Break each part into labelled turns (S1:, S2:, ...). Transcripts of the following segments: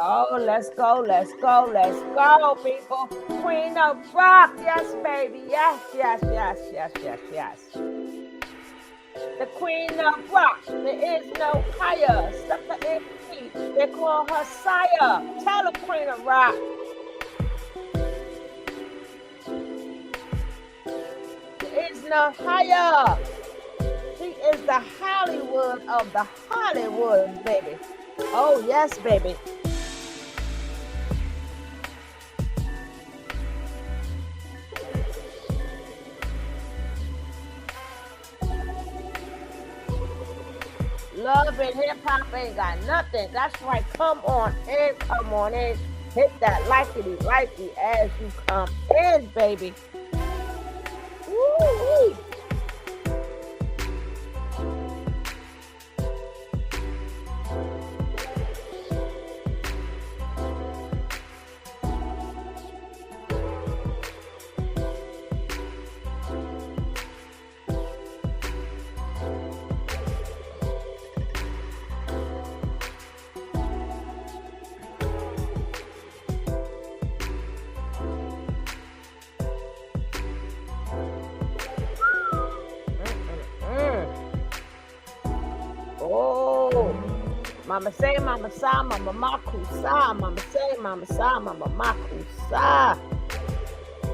S1: Oh, let's go, let's go, let's go, people. Queen of Rock, yes, baby, yes, yes, yes, yes, yes, yes. The Queen of Rock, there is no higher. Step the MP, they call her sire. Tell the Queen of Rock. There is no higher. She is the Hollywood of the Hollywoods, baby. Oh, yes, baby. Love and hip hop ain't got nothing. That's right. Come on in, come on in. Hit that likey as you come in, baby. Woo-wee. Oh, mama say, mama sa, mama makusa, mama say, mama sa, mama makusa.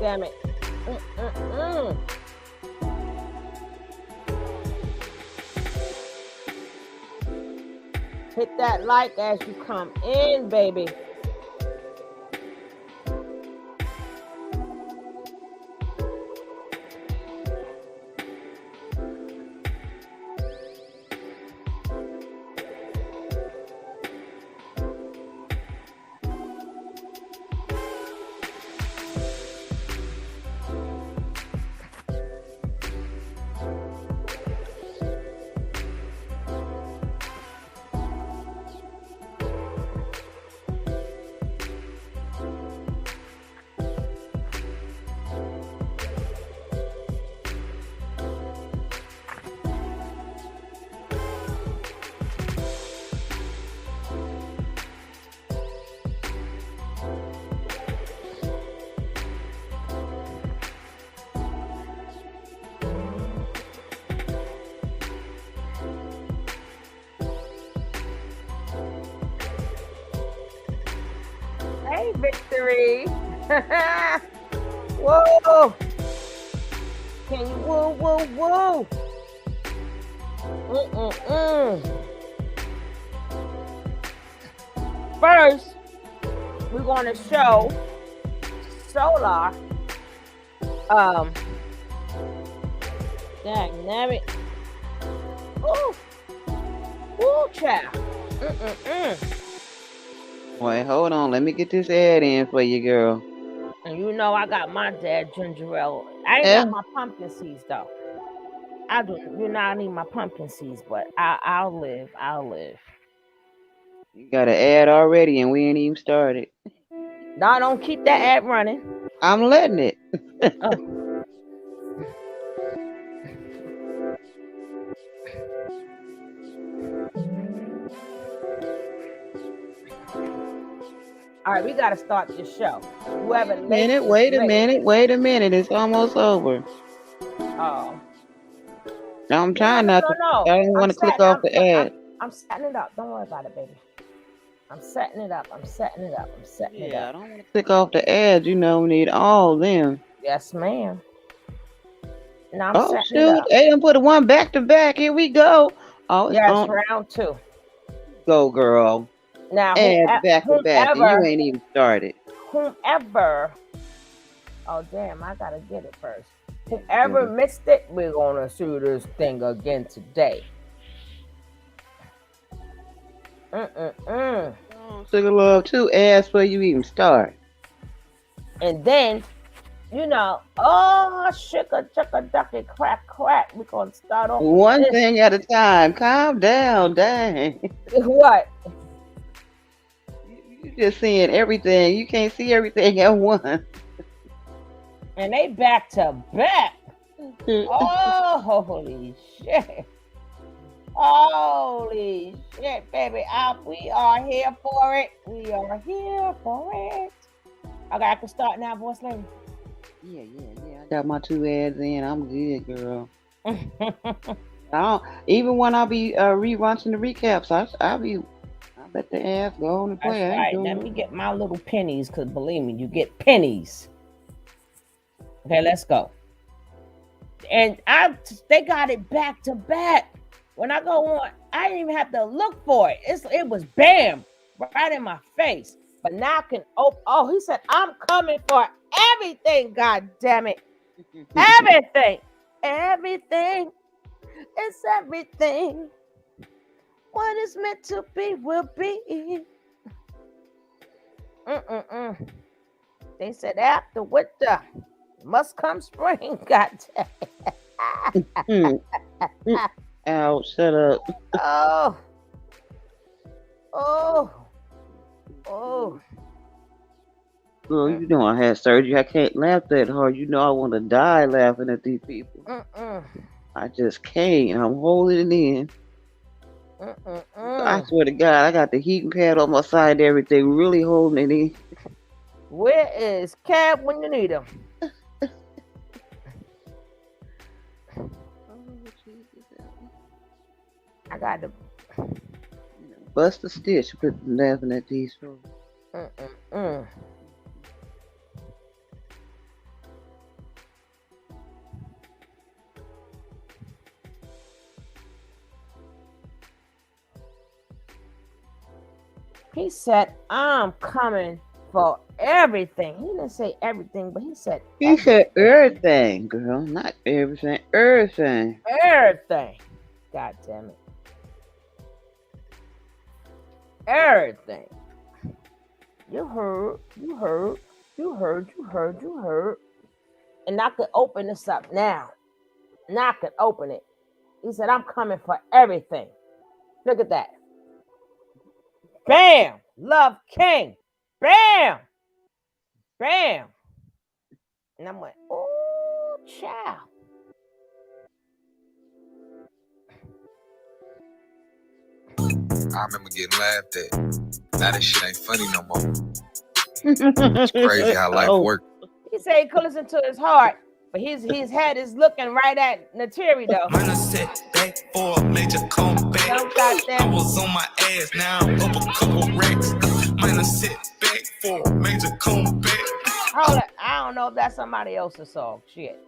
S1: Damn it. Mm-mm-mm. Hit that like as you come in, baby. Hey, Victory. Whoa. Can you woo, woo, woo? Mm-mm-mm. First, we're going to show Solar. Dang it. Ooh. Ooh, child. Mm-mm-mm.
S2: Wait, hold on. Let me get this ad in for you, girl.
S1: And you know I got my dad ginger ale. I ain't
S2: Yeah.
S1: got my pumpkin seeds though. I do. You know I need my pumpkin seeds, but I'll live. I'll live.
S2: You got an ad already and we ain't even started.
S1: No, don't keep that ad running.
S2: I'm letting it.
S1: Oh. All right, we gotta start this show. Whoever late is
S2: Wait a
S1: late.
S2: minute, wait a minute. It's almost over.
S1: Oh.
S2: I'm trying not to.
S1: No.
S2: I don't want to click off the ad.
S1: I'm setting it up. Don't worry about it, baby. I'm setting it up. I'm setting it up. I'm setting it
S2: Yeah, I
S1: up.
S2: don't want to click off the ads. You know, we need all of them.
S1: Yes, ma'am. Now I'm
S2: Oh
S1: setting it
S2: shoot!
S1: up.
S2: Hey, I'm put one back to back. Here we go. Oh, it's
S1: Yes,
S2: on.
S1: round 2.
S2: Go, girl.
S1: Now,
S2: Ads back to back, and you ain't even started.
S1: whomever, oh damn, I gotta get it first. Whoever missed it, we're gonna see this thing again today.
S2: Oh, Sugar Love 2 ads before you even start.
S1: And then, you know, oh, shicka, chicka, ducky, crack, crack. We're gonna start off
S2: One
S1: with this.
S2: thing at a time. Calm down, dang.
S1: What?
S2: You just seeing everything. You can't see everything at once.
S1: And they back to back. Oh, holy shit. Holy shit, baby. We are here for it. We are here for it. Okay, I can start now, boss lady.
S2: Yeah. I got my 2 ads in. I'm good, girl. I don't, even when I be rewatching the recaps, I let the ads go on and
S1: That's
S2: play. I ain't
S1: right. Let
S2: doing
S1: me
S2: it.
S1: get my little pennies, because believe me, you get pennies. Okay, let's go. And they got it back to back. When I go on, I didn't even have to look for it. It was bam, right in my face. But now I can open. Oh, he said, I'm coming for everything. God damn it. Everything. Everything. It's everything. What is meant to be will be. Mm-mm-mm. They said after winter must come spring. God damn it.
S2: Ouch, shut up.
S1: Oh. Oh. Oh.
S2: Girl, you know I had surgery. I can't laugh that hard. You know I want to die laughing at these people. I just can't. I'm holding it in. I swear to God, I got the heating pad on my side and everything, really holding it in.
S1: Where is Cab when you need him? I got to
S2: bust a stitch with laughing at these folks.
S1: He said, I'm coming for everything. He didn't say everything, but he said
S2: He said everything, girl. Not everything. Everything.
S1: Everything. God damn it. Everything. You heard. And I could open this up now. Now I could open it. He said, I'm coming for everything. Look at that. Bam! Love King. Bam! Bam! And I'm like, oh, child.
S3: I remember getting laughed at. Now that shit ain't funny no more. It's crazy how life works.
S1: He said he could listen to his heart, but his head is looking right at Nateri though.
S4: Mine I set back for a major comeback. I was on my ass, now I'm up a couple racks. Mine I set back for a major comeback.
S1: Hold it. I don't know if that's somebody else's song. Shit.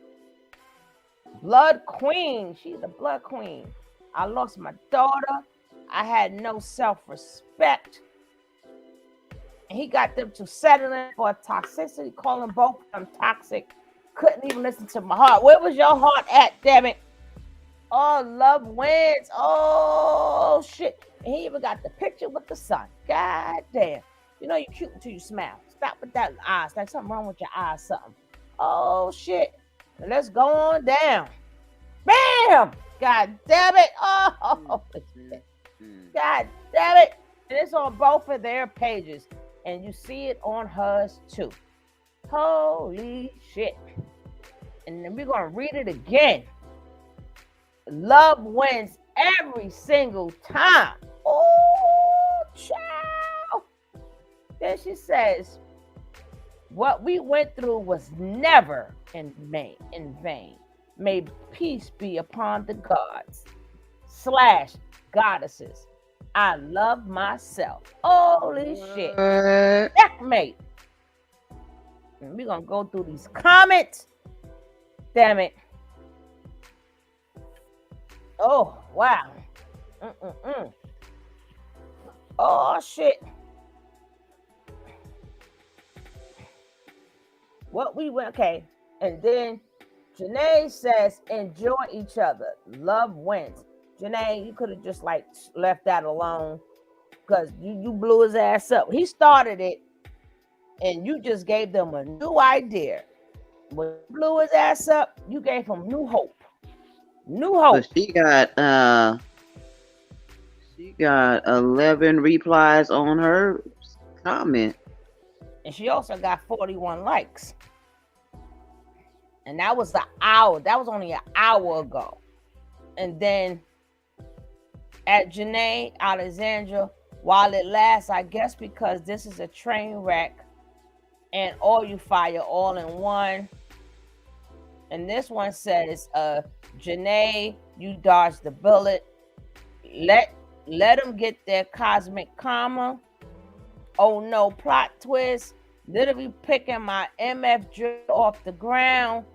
S1: Blood Queen. She's the Blood Queen. I lost my daughter. I had no self-respect. And he got them to settling for toxicity, calling both of them toxic. Couldn't even listen to my heart. Where was your heart at, damn it? Oh, love wins. Oh, shit. And he even got the picture with the sun. God damn. You know you're cute until you smile. Stop with that eyes. Like something wrong with your eyes, something. Oh, shit. Let's go on down. Bam! God damn it. Oh, God damn it. And it's on both of their pages. And you see it on hers too. Holy shit. And then we're going to read it again. Love wins every single time. Oh, child. Then she says, what we went through was never in vain. May peace be upon the gods / goddesses. I love myself. Holy shit. Checkmate. And we're going to go through these comments. Damn it. Oh, wow. Oh, shit. What we went, okay. And then Janae says, enjoy each other. Love wins. Janae, you could have just like left that alone because you blew his ass up. He started it and you just gave them a new idea. When you blew his ass up, you gave him new hope. New hope.
S2: But she got 11 replies on her comment.
S1: And she also got 41 likes. And that was an hour. That was only an hour ago. And then at Janae Alexandra while it lasts, I guess because this is a train wreck and all you fire all in one. And this one says, Janae, you dodged the bullet. Let them get their cosmic karma. Oh no, plot twist. Literally picking my MF drill off the ground.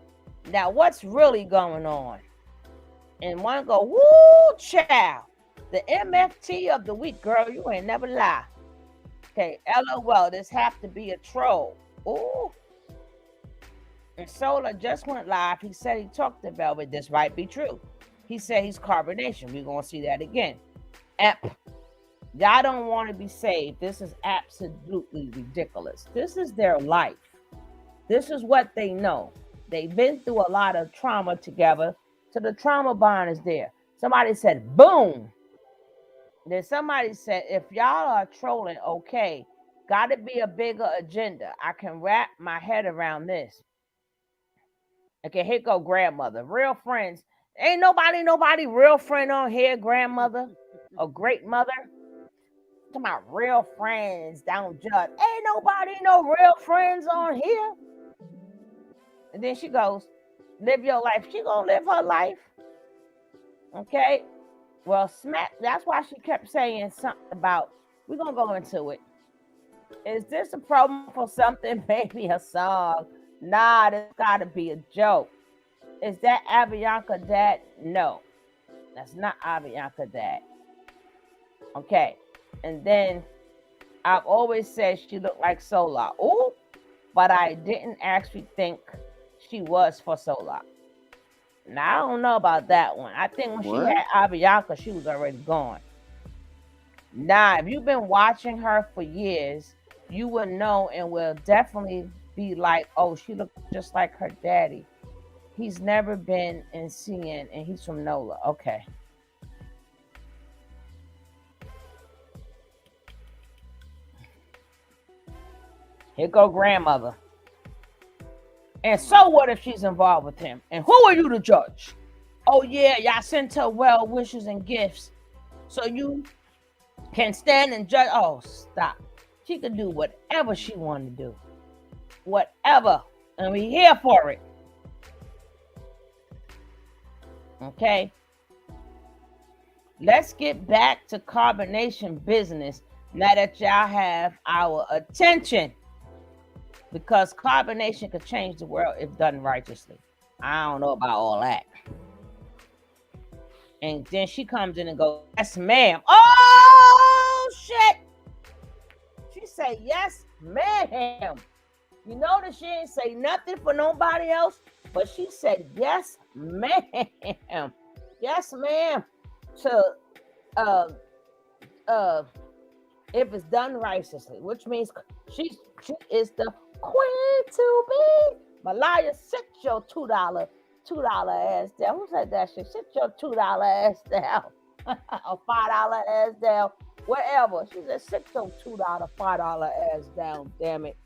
S1: Now what's really going on? And one go, woo, child. The MFT of the week, girl, you ain't never lie. Okay, LOL, this have to be a troll. Ooh. And Solar just went live. He said he talked to Velvet. This might be true. He said he's Carbonation. We're going to see that again. Y'all don't want to be saved. This is absolutely ridiculous. This is their life. This is what they know. They've been through a lot of trauma together. So the trauma bond is there. Somebody said, boom. Then somebody said, if y'all are trolling, okay, got to be a bigger agenda. I can wrap my head around this. Okay, here go grandmother. Real friends. Ain't nobody real friend on here, grandmother or great mother. Talking about real friends, don't judge. Ain't nobody no real friends on here. And then she goes, live your life. She gonna live her life. Okay. Well, smack. That's why she kept saying something about. We're gonna go into it. Is this a promo for something? Maybe a song? Nah, this gotta be a joke. Is that Avianca dad? No, that's not Avianca dad. Okay. And then I've always said she looked like Solar. Ooh, but I didn't actually think she was for Solar. Now I don't know about that one. I think when she had Avianca, she was already gone. Now, if you've been watching her for years, you will know and will definitely be like, oh, she looks just like her daddy. He's never been in CN and he's from NOLA. Okay. Here go grandmother. And so what if she's involved with him? And who are you to judge? Oh yeah, y'all sent her well wishes and gifts. So you can stand and judge. Oh, stop. She could do whatever she wanted to do. Whatever. And we're here for it. Okay. Let's get back to carbonation business now that y'all have our attention. Because carbonation could change the world if done righteously. I don't know about all that. And then she comes in and goes, yes, ma'am. Oh, shit. She said, yes, ma'am. You notice she didn't say nothing for nobody else, but she said, yes, ma'am. Yes, ma'am. To, if it's done righteously, which means she is the queen to be. Malaya, sit your $2 ass down. Who said that shit? Sit your $2 ass down. Or $5 ass down. Whatever. She said, sit your $2, $5 ass down. Damn it.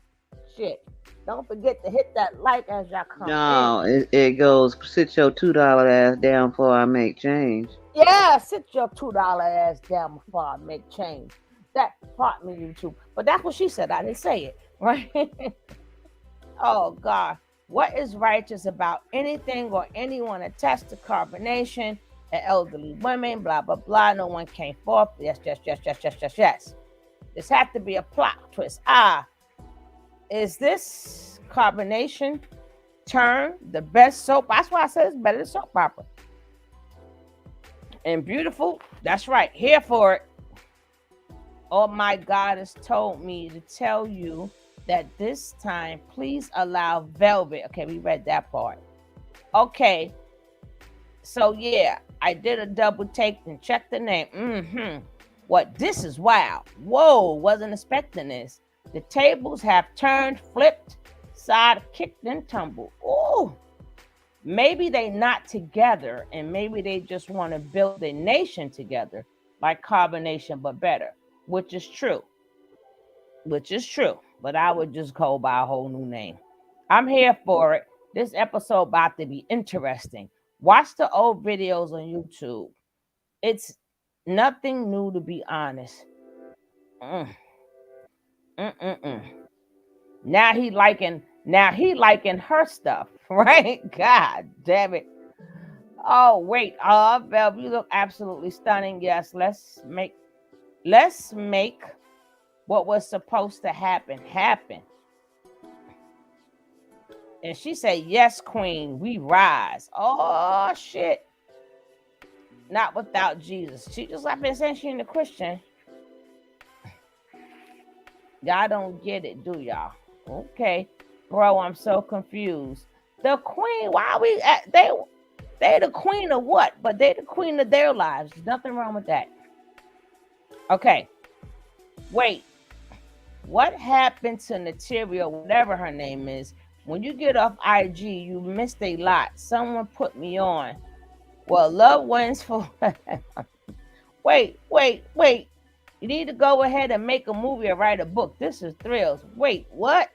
S1: Shit. Don't forget to hit that like as y'all come
S2: in. It goes, sit your $2 ass down before I make change.
S1: Yeah, sit your $2 ass down before I make change. That part me YouTube. But that's what she said. I didn't say it. Right? Oh, God. What is righteous about anything or anyone attached to carbonation and elderly women, blah, blah, blah. No one came forth. Yes. This had to be a plot twist. Is this carbonation turn the best soap? That's why I said it's better than soap opera. And beautiful. That's right. Here for it. Oh, my God has told me to tell you that this time, please allow Velvet. Okay, we read that part. Okay. So, yeah, I did a double take and checked the name. What? This is wild. Whoa, wasn't expecting this. The tables have turned, flipped, side kicked, and tumbled. Oh, maybe they not together, and maybe they just want to build a nation together, like Carbonation, but better, which is true. But I would just go by a whole new name. I'm here for it. This episode about to be interesting. Watch the old videos on YouTube. It's Nothing new, to be honest. Mm, mm. Now he liking her stuff, right? God damn it. Oh wait, Vel, you look absolutely stunning. Yes, let's make what was supposed to happen. And she said, "Yes, Queen, we rise." Oh shit. Not without Jesus. She just like been saying she ain't a Christian. Y'all don't get it, do y'all? Okay. Bro, I'm so confused. The queen, why we at they the queen of what? But they the queen of their lives. There's nothing wrong with that. Okay. Wait. What happened to Nateria, whatever her name is? When you get off IG, you missed a lot. Someone put me on. Well, love wins for wait. You need to go ahead and make a movie or write a book. This is thrills. Wait, what?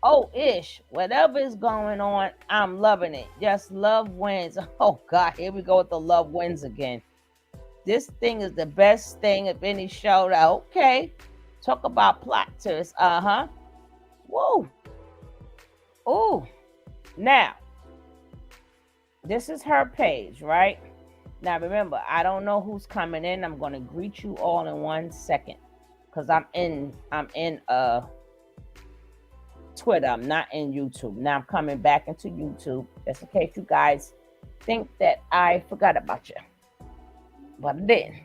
S1: Oh, ish. Whatever is going on, I'm loving it. Just love wins. Oh, God. Here we go with the love wins again. This thing is the best thing of any show. Okay. Talk about plot twist. Whoa. Ooh. Now, this is her page, right? Now, remember, I don't know who's coming in. I'm going to greet you all in 1 second because I'm in Twitter. I'm not in YouTube. Now I'm coming back into YouTube just in case you guys think that I forgot about you. But I didn't.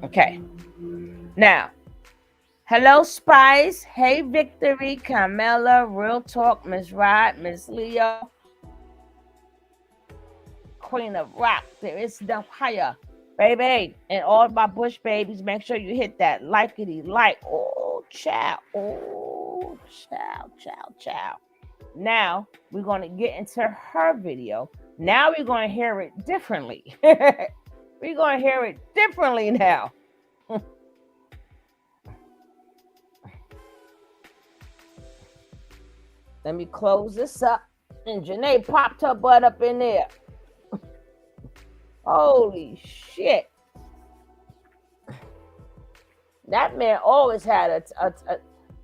S1: Okay. Now, hello, Spice. Hey, Victory, Carmela, Real Talk, Miss Rod, Miss Leo, Queen of Rock. There is no higher. Baby, and all my Bush babies, make sure you hit that likety like. Oh, child. Oh, child. Now, we're going to get into her video. Now we're going to hear it differently. We're going to hear it differently now. Let me close this up. And Janae popped her butt up in there. Holy shit. That man always had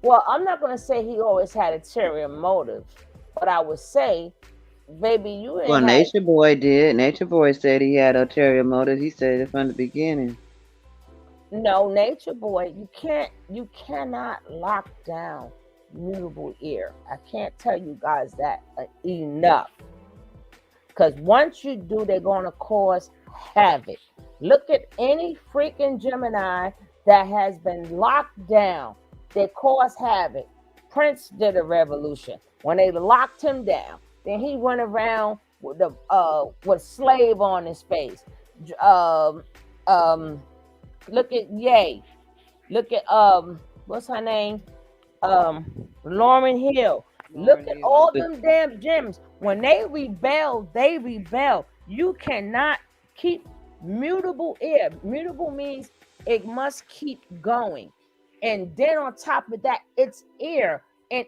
S1: well, I'm not going to say he always had ulterior motives, but I would say, baby, you ain't.
S2: Well, Nature Boy did. Nature Boy said he had ulterior motives. He said it from the beginning.
S1: No, Nature Boy, you cannot lock down mutable ear. I can't tell you guys that enough. Because once you do, they're going to cause havoc. Look at any freaking Gemini that has been locked down. They cause havoc. Prince did a revolution. When they locked him down, then he went around with with slave on his face. Look at Ye. Look at what's her name? Lauryn Hill. Look at all them damn gems. When they rebel, they rebel. You cannot keep mutable ear. Mutable means it must keep going. And then on top of that, it's ear. And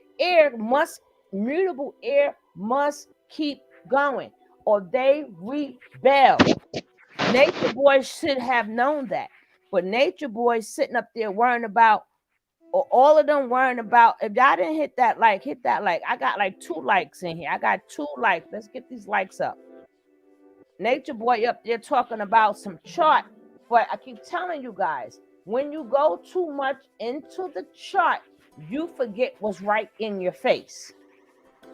S1: mutable ear must keep going. Or they rebel. Nature Boy should have known that. But Nature Boy sitting up there worrying about, or all of them worrying about, if y'all didn't hit that like. I got like 2 likes in here. I got 2 likes. Let's get these likes up. Nature Boy up there talking about some chart. But I keep telling you guys, when you go too much into the chart, you forget what's right in your face.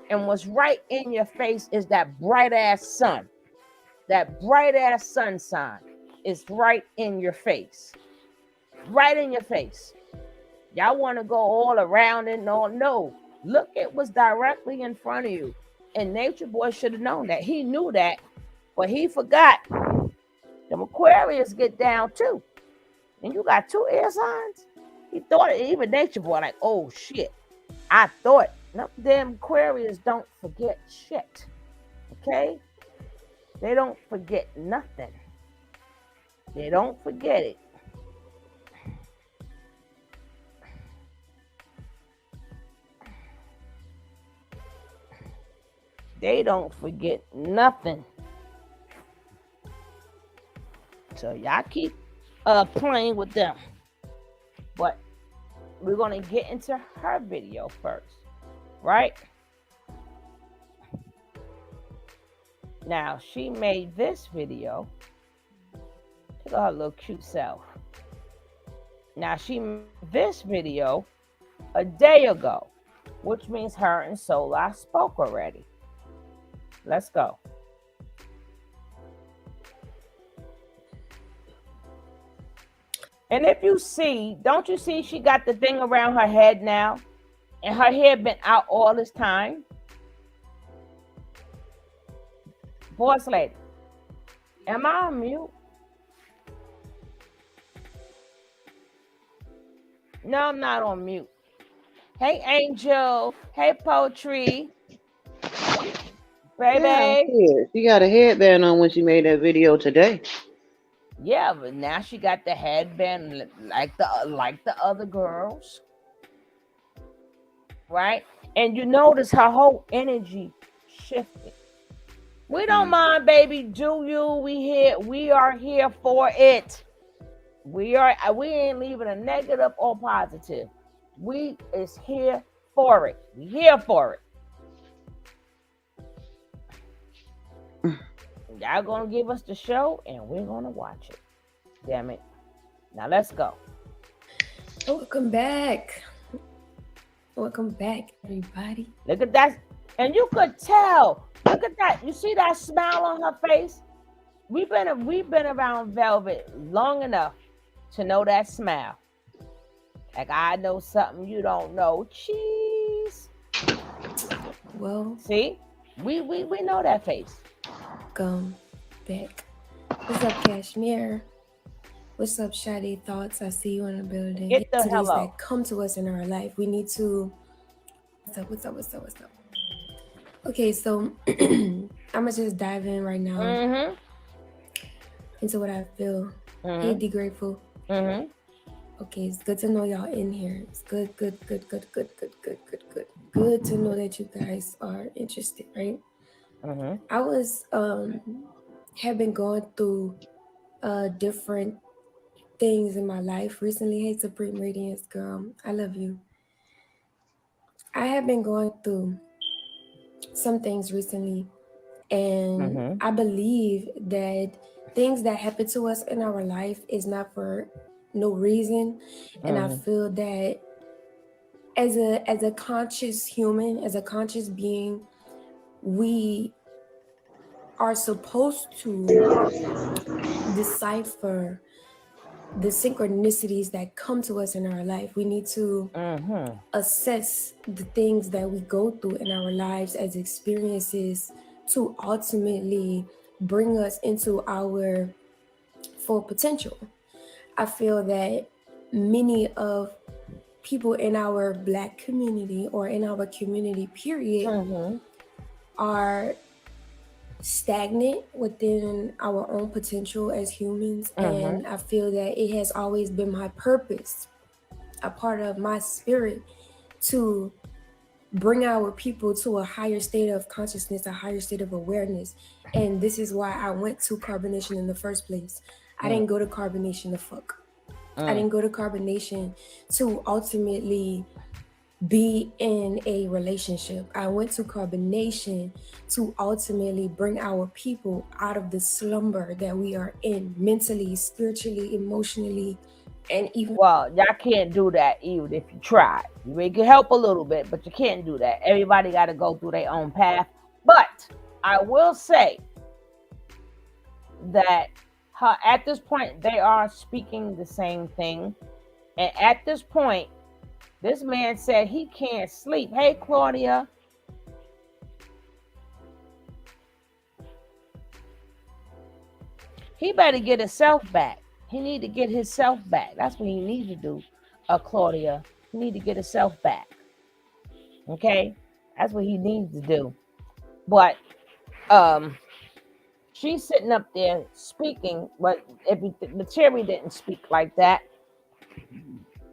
S1: And what's right in your face is that bright ass sun. That bright ass sun sign is right in your face. Right in your face. Y'all want to go all around it? No. Look at what's directly in front of you. And Nature Boy should have known that. He knew that, but he forgot. The Aquarius get down too. And you got 2 air signs? He thought it, even Nature Boy, like, oh shit. I thought. No, damn Aquarius don't forget shit. Okay? They don't forget nothing. They don't forget it. They don't forget nothing. So y'all keep playing with them. But we're gonna get into her video first, right? Now she made this video. Look at her little cute self. Now she made this video a day ago, which means her and Solar spoke already. Let's go. And if you see, don't you see she got the thing around her head now? And her hair been out all this time? Boss lady, am I on mute? No, I'm not on mute. Hey, Angel. Hey, Poetry. Baby.
S2: Yeah, she got a headband on when she made that video today.
S1: Yeah, but now she got the headband like the other girls, right? And you notice her whole energy shifted. We don't mind, baby. Do you? We are here for it. We ain't leaving a negative or positive. We is here for it. We here for it. Y'all gonna give us the show and we're gonna watch it. Damn it. Now let's go.
S5: Welcome back. Welcome back, everybody.
S1: Look at that. And you could tell. Look at that. You see that smile on her face? We've been around Velvet long enough to know that smile. Like I know something you don't know. Cheese.
S5: Well,
S1: see? We know that face.
S5: Welcome back. What's up, Cashmere? What's up, Shadi Thoughts? I see you in the building.
S1: Get the hell out.
S5: That come to us in our life. We need to. What's up? Okay, so I'm gonna just dive in right now into what I feel. Hey, D Grateful. Okay, it's good to know y'all in here. It's good. Good to know that you guys are interested, right? I was have been going through different things in my life recently. Hey, Supreme Radiance girl, I love you. I have been going through some things recently, and I believe that things that happen to us in our life is not for no reason. And I feel that as a conscious human, as a conscious being, we are supposed to decipher the synchronicities that come to us in our life. We need to assess the things that we go through in our lives as experiences to ultimately bring us into our full potential. I feel that many of people in our Black community or in our community period are stagnant within our own potential as humans. And I feel that it has always been my purpose, a part of my spirit, to bring our people to a higher state of consciousness, a higher state of awareness. And this is why I went to Carbonation in the first place. I didn't go to Carbonation to fuck. I didn't go to Carbonation to ultimately be in a relationship. I went to Carbonation to ultimately bring our people out of the slumber that we are in, mentally, spiritually, emotionally, and even...
S1: Well, y'all can't do that even if you try. You may can help a little bit, but you can't do that. Everybody got to go through their own path. But I will say that at this point, they are speaking the same thing. And at this point, this man said he can't sleep. Hey, Claudia. He better get himself back. He need to get himself back. That's what he needs to do, Claudia. He need to get himself back. Okay? That's what he needs to do. But she's sitting up there speaking, but Terry didn't speak like that.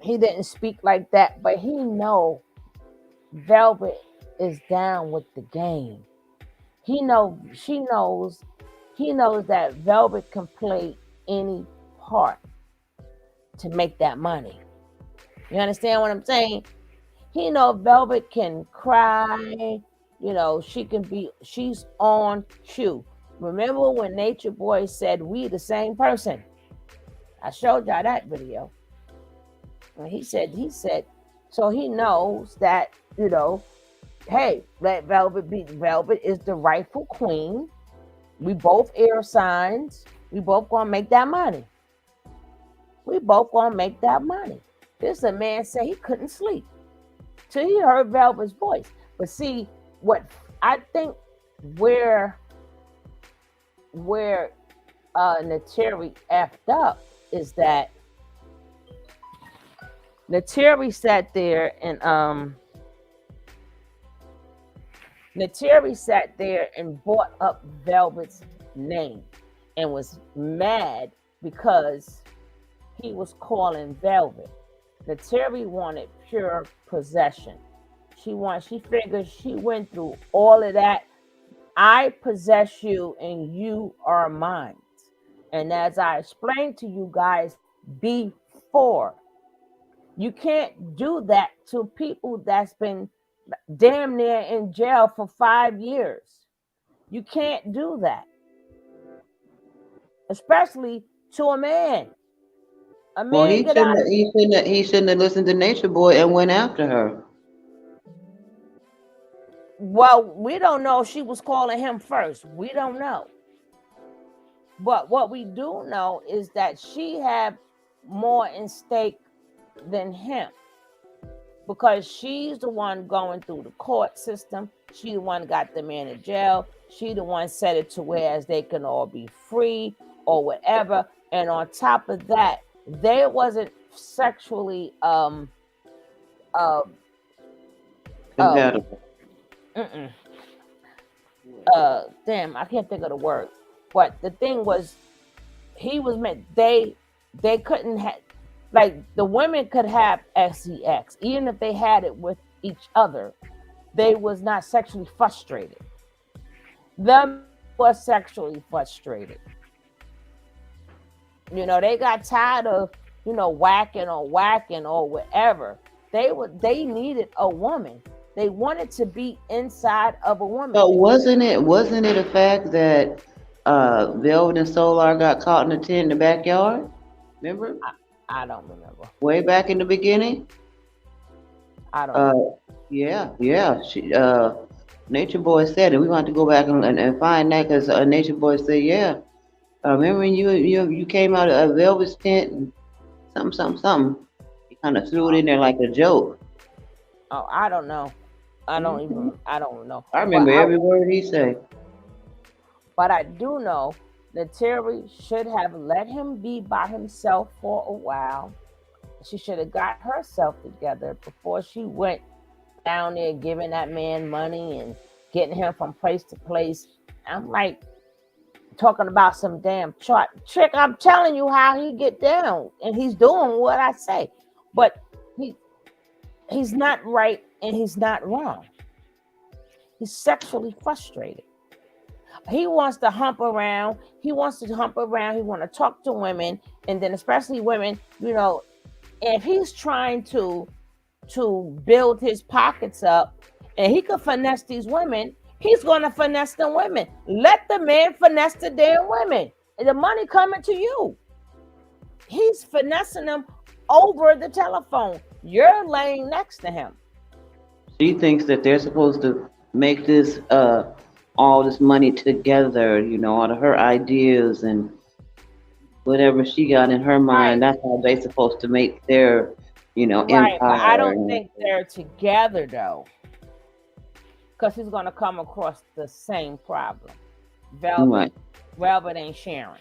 S1: He didn't speak like that, but he know Velvet is down with the game. He knows that Velvet can play any part to make that money. You understand what I'm saying? He know Velvet can cry. You know, she's on cue. Remember when Nature Boy said we the same person? I showed y'all that video. And he said, so he knows that, you know, hey, let Velvet be. Velvet is the rightful queen. We both air signs. We both gonna make that money. This a man said he couldn't sleep till he heard Velvet's voice. But see, what I think where Nateri effed up is that Nateri sat there and brought up Velvet's name and was mad because he was calling Velvet. Nateri wanted pure possession. She figured she went through all of that. I possess you and you are mine. And as I explained to you guys before, you can't do that to people that's been damn near in jail for 5 years. You can't do that. Especially to a man. A man
S2: he shouldn't have listened to Nature Boy and went after her.
S1: Well, we don't know if she was calling him first. We don't know. But what we do know is that she had more in stake than him. Because she's the one going through the court system. She the one got the man in jail. She the one set it to where as they can all be free or whatever. And on top of that, they wasn't sexually
S2: compatible.
S1: Damn, I can't think of the word. But the thing was, he was meant they couldn't have, like, the women could have sex even if they had it with each other. They was not sexually frustrated. Them was sexually frustrated. You know, they got tired of, you know, whacking or whatever. They needed a woman. They wanted to be inside of a woman.
S2: But wasn't it a fact that Velvet and Solar got caught in the tent in the backyard? Remember?
S1: I don't remember.
S2: Way back in the beginning?
S1: I don't know.
S2: Yeah. She, Nature Boy said it. We want to go back and find that because Nature Boy said, yeah. Remember when you came out of Velvet's tent and something. He kind of threw it in there like a joke.
S1: Oh, I don't know. I don't know.
S2: I remember every word he said.
S1: But I do know that Terry should have let him be by himself for a while. She should have got herself together before she went down there giving that man money and getting him from place to place. I'm like, talking about some damn trick. I'm telling you how he get down, and he's doing what I say. But he's not right and he's not wrong. He's sexually frustrated. He wants to hump around. He want to talk to women, and then especially women, you know, if he's trying to build his pockets up and he could finesse these women, he's going to finesse the women. Let the man finesse the damn women. And the money coming to you. He's finessing them over the telephone. You're laying next to him.
S2: She thinks that they're supposed to make this all this money together, you know, out of her ideas and whatever she got in her mind. Right. That's how they're supposed to make their, you know, empire.
S1: But I don't think they're together though, because he's going to come across the same problem. Velvet ain't sharing.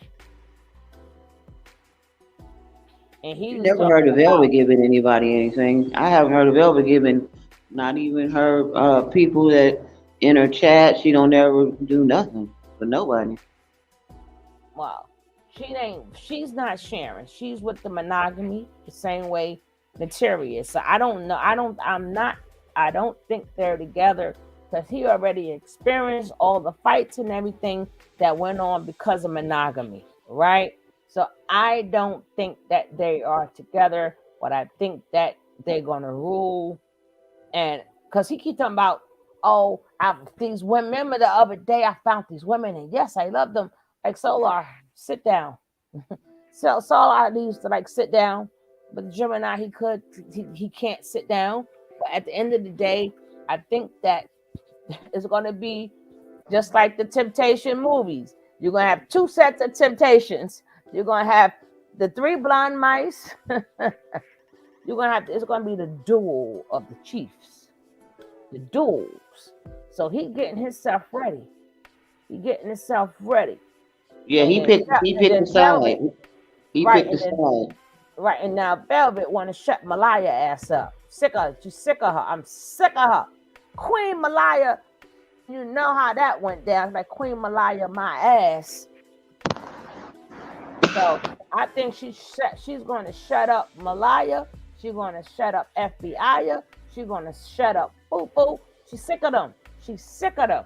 S1: And he
S2: never heard of Velvet giving anybody anything. I haven't heard of Velvet giving, not even her people that in her chat. She don't ever do nothing for nobody.
S1: Well, she's not sharing. She's with the monogamy the same way Nateri is. So I don't know. I don't think they're together because he already experienced all the fights and everything that went on because of monogamy, right? So I don't think that they are together, but I think that they're gonna rule. And because he keeps talking about, oh, these women. Remember the other day I found these women, and yes, I love them. Like Solar, sit down. So Solar needs to like sit down, but Gemini he can't sit down. But at the end of the day, I think that it's gonna be just like the Temptation movies. You're gonna have two sets of temptations. You're gonna have the three blind mice. It's gonna be the duel of the chiefs, the duels. So he getting himself ready.
S2: Yeah,
S1: And
S2: he
S1: then
S2: picked he
S1: and
S2: picked
S1: then
S2: the side.
S1: Velvet,
S2: He
S1: right?
S2: picked the
S1: And then
S2: side.
S1: right, and now Velvet want to shut Malaya ass up. Sick of her. She's sick of her. I'm sick of her. Queen Malaya, you know how that went down. It's like Queen Malaya, my ass. So I think she's going to shut up Malaya. She's going to shut up FBI. She's going to shut up Boo Boo. She's sick of them. She's sick of them.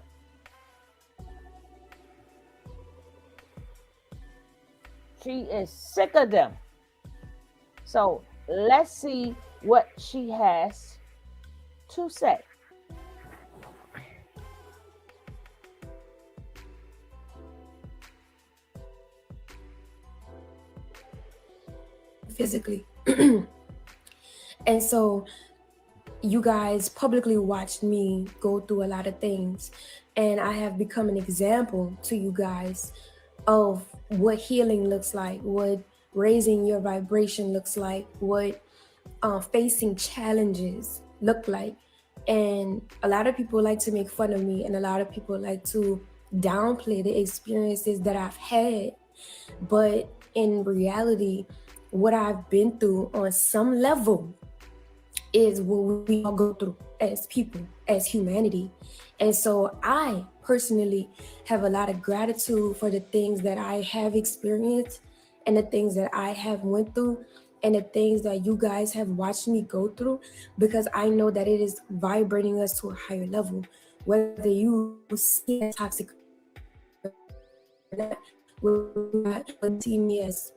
S1: She is sick of them. So let's see what she has to say.
S5: Physically. And so you guys publicly watched me go through a lot of things, and I have become an example to you guys of what healing looks like, what raising your vibration looks like, what facing challenges look like. And a lot of people like to make fun of me, and a lot of people like to downplay the experiences that I've had. But in reality, what I've been through on some level is what we all go through as people, as humanity. And so I personally have a lot of gratitude for the things that I have experienced and the things that I have went through and the things that you guys have watched me go through, because I know that it is vibrating us to a higher level. Whether you see me as toxic or not, whether you see me as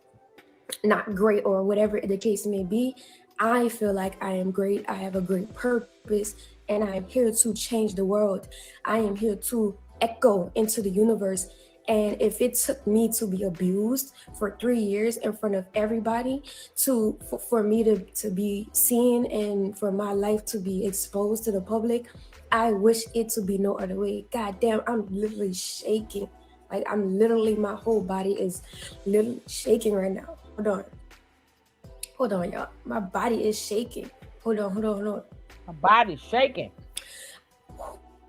S5: not great or whatever the case may be, I feel like I am great. I have a great purpose, and I am here to change the world. I am here to echo into the universe. And if it took me to be abused for 3 years in front of everybody for me to be seen and for my life to be exposed to the public, I wish it to be no other way. God damn, I'm literally shaking. Like my whole body is literally shaking right now. Hold on, y'all. My body is shaking. Hold on.
S1: My body's shaking.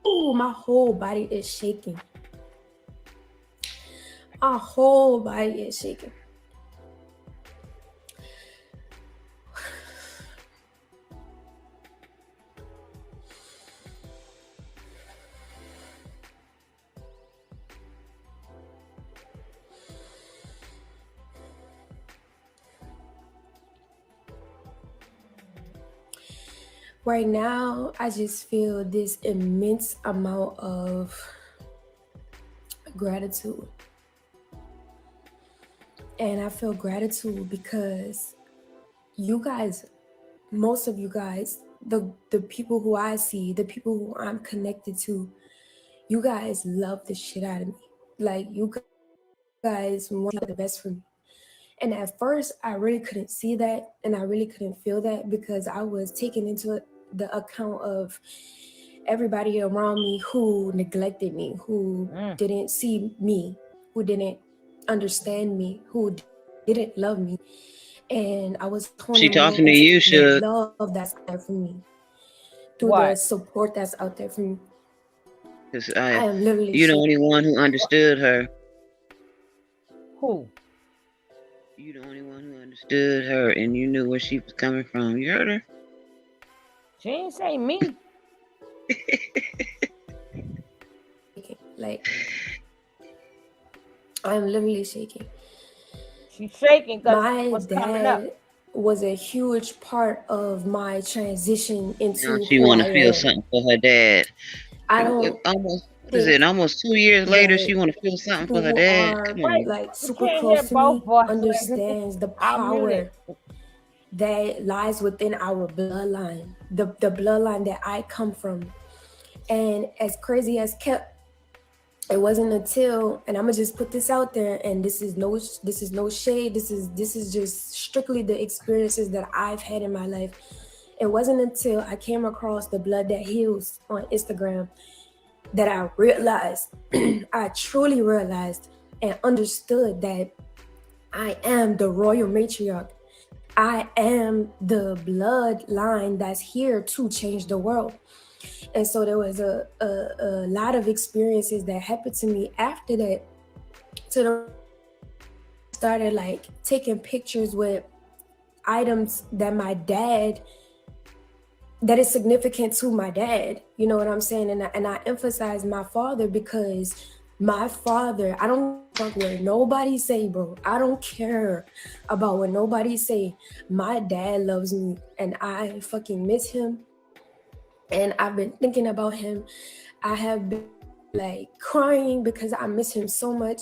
S5: Ooh, my whole body is shaking. My whole body is shaking. Right now, I just feel this immense amount of gratitude. And I feel gratitude because you guys, most of you guys, the people who I see, the people who I'm connected to, you guys love the shit out of me. Like, you guys want the best for me. And at first, I really couldn't see that, and I really couldn't feel that, because I was taken into the account of everybody around me who neglected me, who didn't see me, who didn't understand me, who didn't love me. And I was torn
S2: She talking to
S5: into
S2: you,
S5: the
S2: Suge.
S5: love that's out there for me, through the
S1: What?
S5: support that's out there for me.
S2: Cause
S5: I am literally
S2: you're the
S5: shaking.
S2: only one who understood her.
S1: Who?
S2: You the only one who understood her, and you knew where she was coming from. You heard her?
S1: She ain't say me.
S5: Like, I'm literally shaking.
S1: She's shaking because
S5: My
S1: what's coming up.
S5: dad was a huge part of my transition
S2: Now
S5: into
S2: she
S5: who
S2: want
S5: I
S2: to feel
S5: am.
S2: something for her dad.
S5: I don't.
S2: What is it? Almost 2 years later, she
S5: that
S2: want to feel something
S5: people
S2: for her
S5: who
S2: dad.
S5: are
S2: Come
S1: Wait,
S2: on.
S5: like
S1: we
S5: super
S1: can't hear
S5: close to
S1: both
S5: me
S1: voices.
S5: understands the
S1: I'll mute
S5: power
S1: it.
S5: that lies within our bloodline, the bloodline that I come from. And as crazy as kept, it wasn't until, and I'm gonna just put this out there, and this is no shade. This is just strictly the experiences that I've had in my life. It wasn't until I came across the Blood That Heals on Instagram that I realized, I truly realized and understood that I am the royal matriarch. I am the bloodline that's here to change the world. And so there was a lot of experiences that happened to me after that, to the started like taking pictures with items that my dad, that is significant to my dad. You know what I'm saying? And I emphasize my father because my father, I don't fuck what nobody say, bro. I don't care about what nobody say. My dad loves me and I fucking miss him. And I've been thinking about him. I have been like crying because I miss him so much.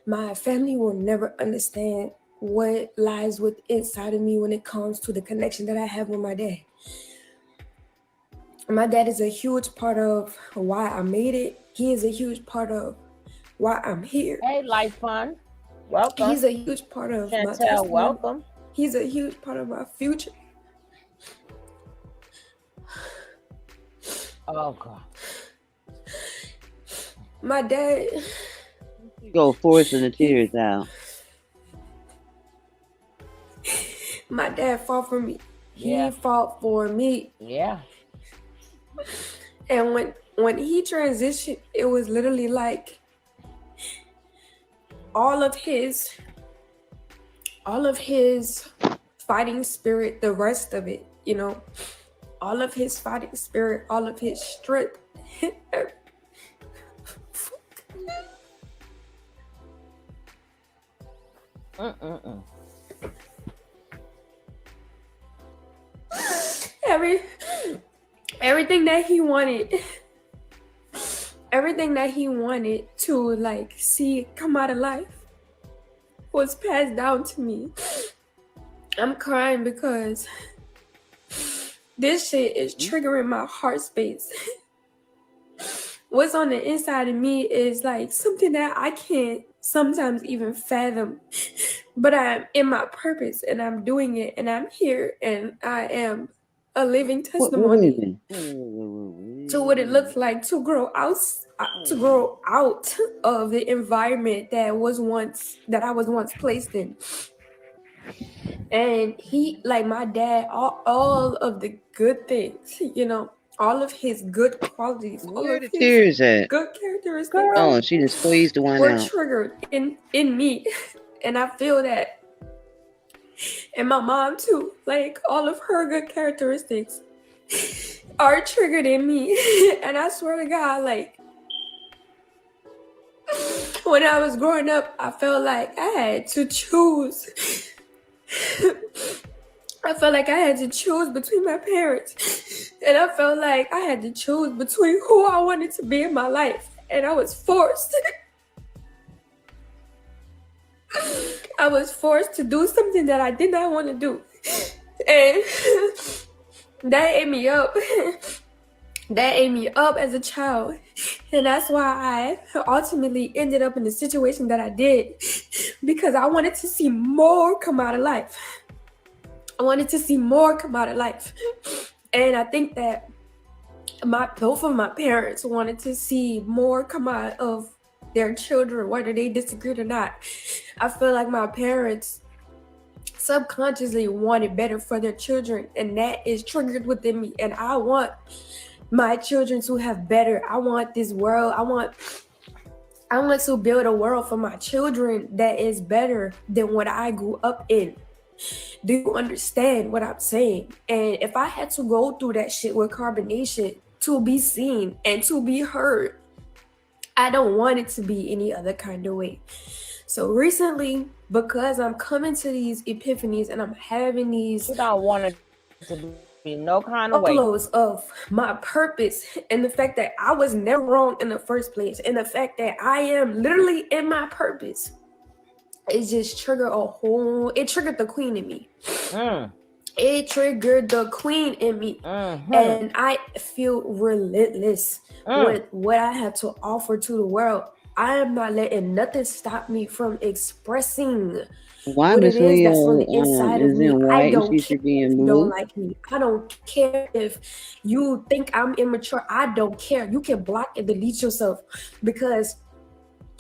S5: My family will never understand what lies with inside of me when it comes to the connection that I have with my dad. My dad is a huge part of why I made it. He is a huge part of why I'm here.
S1: Hey, Life Fun. Welcome.
S5: He's a huge part of my
S1: Chantel,
S5: testimony.
S1: welcome.
S5: He's a huge part of my future.
S1: Oh, God.
S5: My dad,
S2: You go forcing the tears out.
S5: my dad fought for me.
S1: Yeah.
S5: He fought for me.
S1: Yeah.
S5: And when he transitioned, it was literally like all of his fighting spirit, the rest of it, you know, all of his fighting spirit, all of his strength. Everything that he wanted to like see come out of life was passed down to me. I'm crying because this shit is triggering my heart space. What's on the inside of me is like something that I can't sometimes even fathom. But I'm in my purpose and I'm doing it and I'm here and I am a living testimony to what it looks like to grow out of the environment that I was once placed in. And he, like my dad, all of the good things, you know, all of his good qualities,
S2: Where
S5: all of
S2: the
S5: his
S2: tears at?
S5: good characteristics.
S1: Girl.
S2: Oh, she just squeezed the one
S5: were
S2: out.
S5: triggered in me. And I feel that. And my mom too, like all of her good characteristics are triggered in me. And I swear to God, like when I was growing up, I felt like I had to choose. I felt like I had to choose between my parents. And I felt like I had to choose between who I wanted to be in my life. And I was forced. I was forced to do something that I did not want to do. And that ate me up. That ate me up as a child. And that's why I ultimately ended up in the situation that I did. Because I wanted to see more come out of life. I wanted to see more come out of life. And I think that both of my parents wanted to see more come out of their children, whether they disagreed or not. I feel like my parents subconsciously wanted better for their children, and that is triggered within me. And I want my children to have better. I want this world. I want to build a world for my children that is better than what I grew up in. Do you understand what I'm saying? And if I had to go through that shit with Carbonation to be seen and to be heard, I don't want it to be any other kind of way. So recently, because I'm coming to these epiphanies and I'm having these...
S1: You don't want it to be Be no kind of way.
S5: Uploads of my purpose and the fact that I was never wrong in the first place, and the fact that I am literally in my purpose. It just triggered it triggered the queen in me. It triggered the queen in me. And I feel relentless with what I have to offer to the world. I am not letting nothing stop me from expressing
S2: Why
S5: what
S2: Miss
S5: it is that's
S2: Leo
S5: from the inside of
S2: is
S5: me.
S2: in
S5: I
S2: white and
S5: don't
S2: she
S5: care
S2: should be
S5: if
S2: in
S5: you don't
S2: blue?
S5: like me. I don't care if you think I'm immature. I don't care. You can block and delete yourself, because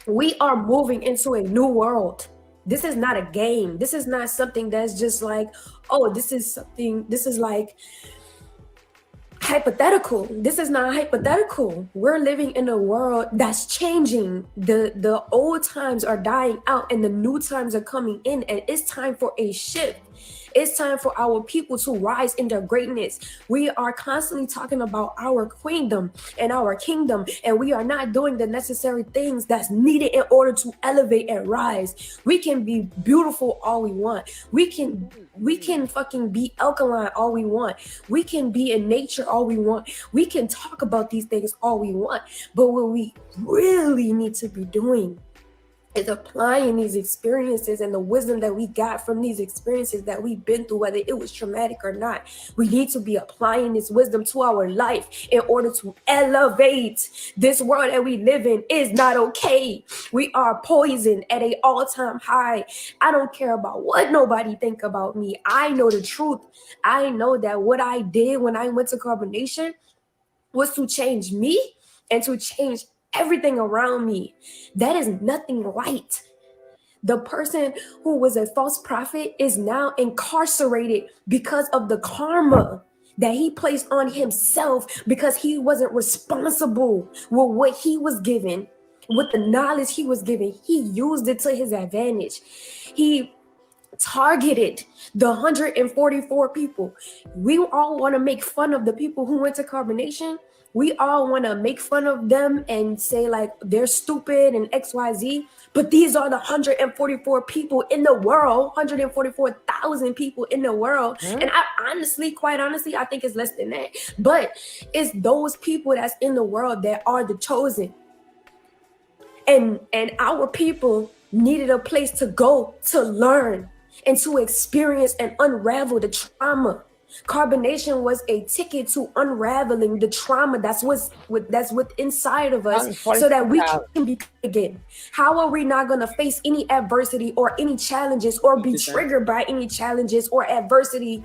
S5: we are moving into a new world. This is not a game. This is not something that's just like, oh, this is like hypothetical. This is not hypothetical. We're living in a world that's changing. The old times are dying out and the new times are coming in, and it's time for a shift. It's time for our people to rise in their greatness. We are constantly talking about our queendom and our kingdom, and we are not doing the necessary things that's needed in order to elevate and rise. We can be beautiful all we want. We can fucking be alkaline all we want. We can be in nature all we want. We can talk about these things all we want. But what we really need to be doing is applying these experiences and the wisdom that we got from these experiences that we've been through, whether it was traumatic or not. We need to be applying this wisdom to our life in order to elevate. This world that we live in is not okay. We are poisoned at an all-time high. I don't care about what nobody think about me. I know the truth. I know that what I did when I went to Carbonation was to change me and to change everything around me. That is nothing light. The person who was a false prophet is now incarcerated because of the karma that he placed on himself, because he wasn't responsible with what he was given, with the knowledge he was given. He used it to his advantage. He targeted the 144 people. We all want to make fun of the people who went to Carbonation. We all want to make fun of them and say like they're stupid and XYZ. But these are the 144 people in the world, 144,000 people in the world. And quite honestly, I think it's less than that. But it's those people that's in the world that are the chosen. And our people needed a place to go to learn and to experience and unravel the trauma. Carbonation was a ticket to unraveling the trauma that's what's inside of us, so that we can be again. How are we not going to face any adversity or any challenges or be triggered by any challenges or adversity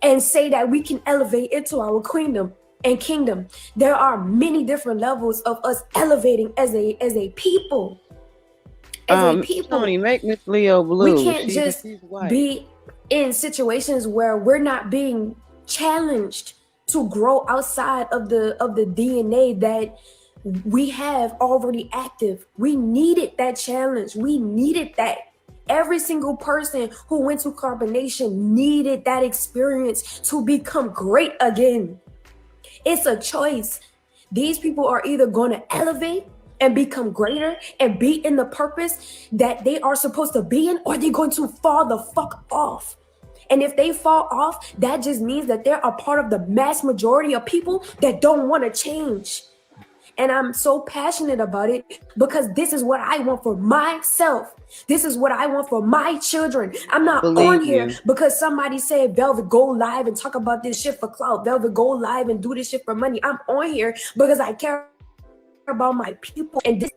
S5: and say that we can elevate into our queendom and kingdom? There are many different levels of us elevating as a people. As a people,
S2: Tony, make Miss Leo blue.
S5: We can't just be in situations where we're not being challenged to grow outside of the DNA that we have already active. We needed that challenge. We needed that. Every single person who went to Carbonation needed that experience to become great again. It's a choice. These people are either going to elevate and become greater and be in the purpose that they are supposed to be in, or they're going to fall the fuck off. And if they fall off, that just means that they're a part of the mass majority of people that don't want to change. And I'm so passionate about it because this is what I want for myself. This is what I want for my children. I'm not on here because somebody said, Velvet, go live and talk about this shit for clout. Velvet, go live and do this shit for money. I'm on here because I care about my people. And this,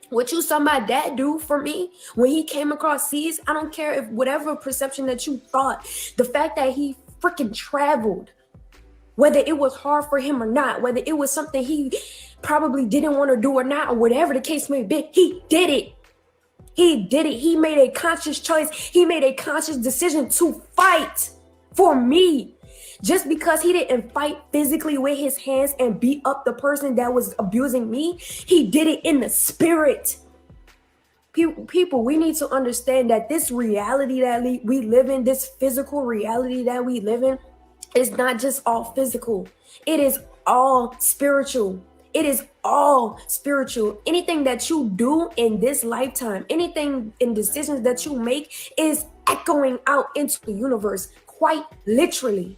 S5: what you saw my dad do for me when he came across seas, I don't care if whatever perception that you thought, the fact that he freaking traveled, whether it was hard for him or not, whether it was something he probably didn't want to do or not, or whatever the case may be, he did it. He did it. He made a conscious choice. He made a conscious decision to fight for me. Just because he didn't fight physically with his hands and beat up the person that was abusing me, he did it in the spirit. People, we need to understand that this reality that we live in, this physical reality that we live in, is not just all physical. It is all spiritual. It is all spiritual. Anything that you do in this lifetime, anything in decisions that you make is echoing out into the universe, quite literally.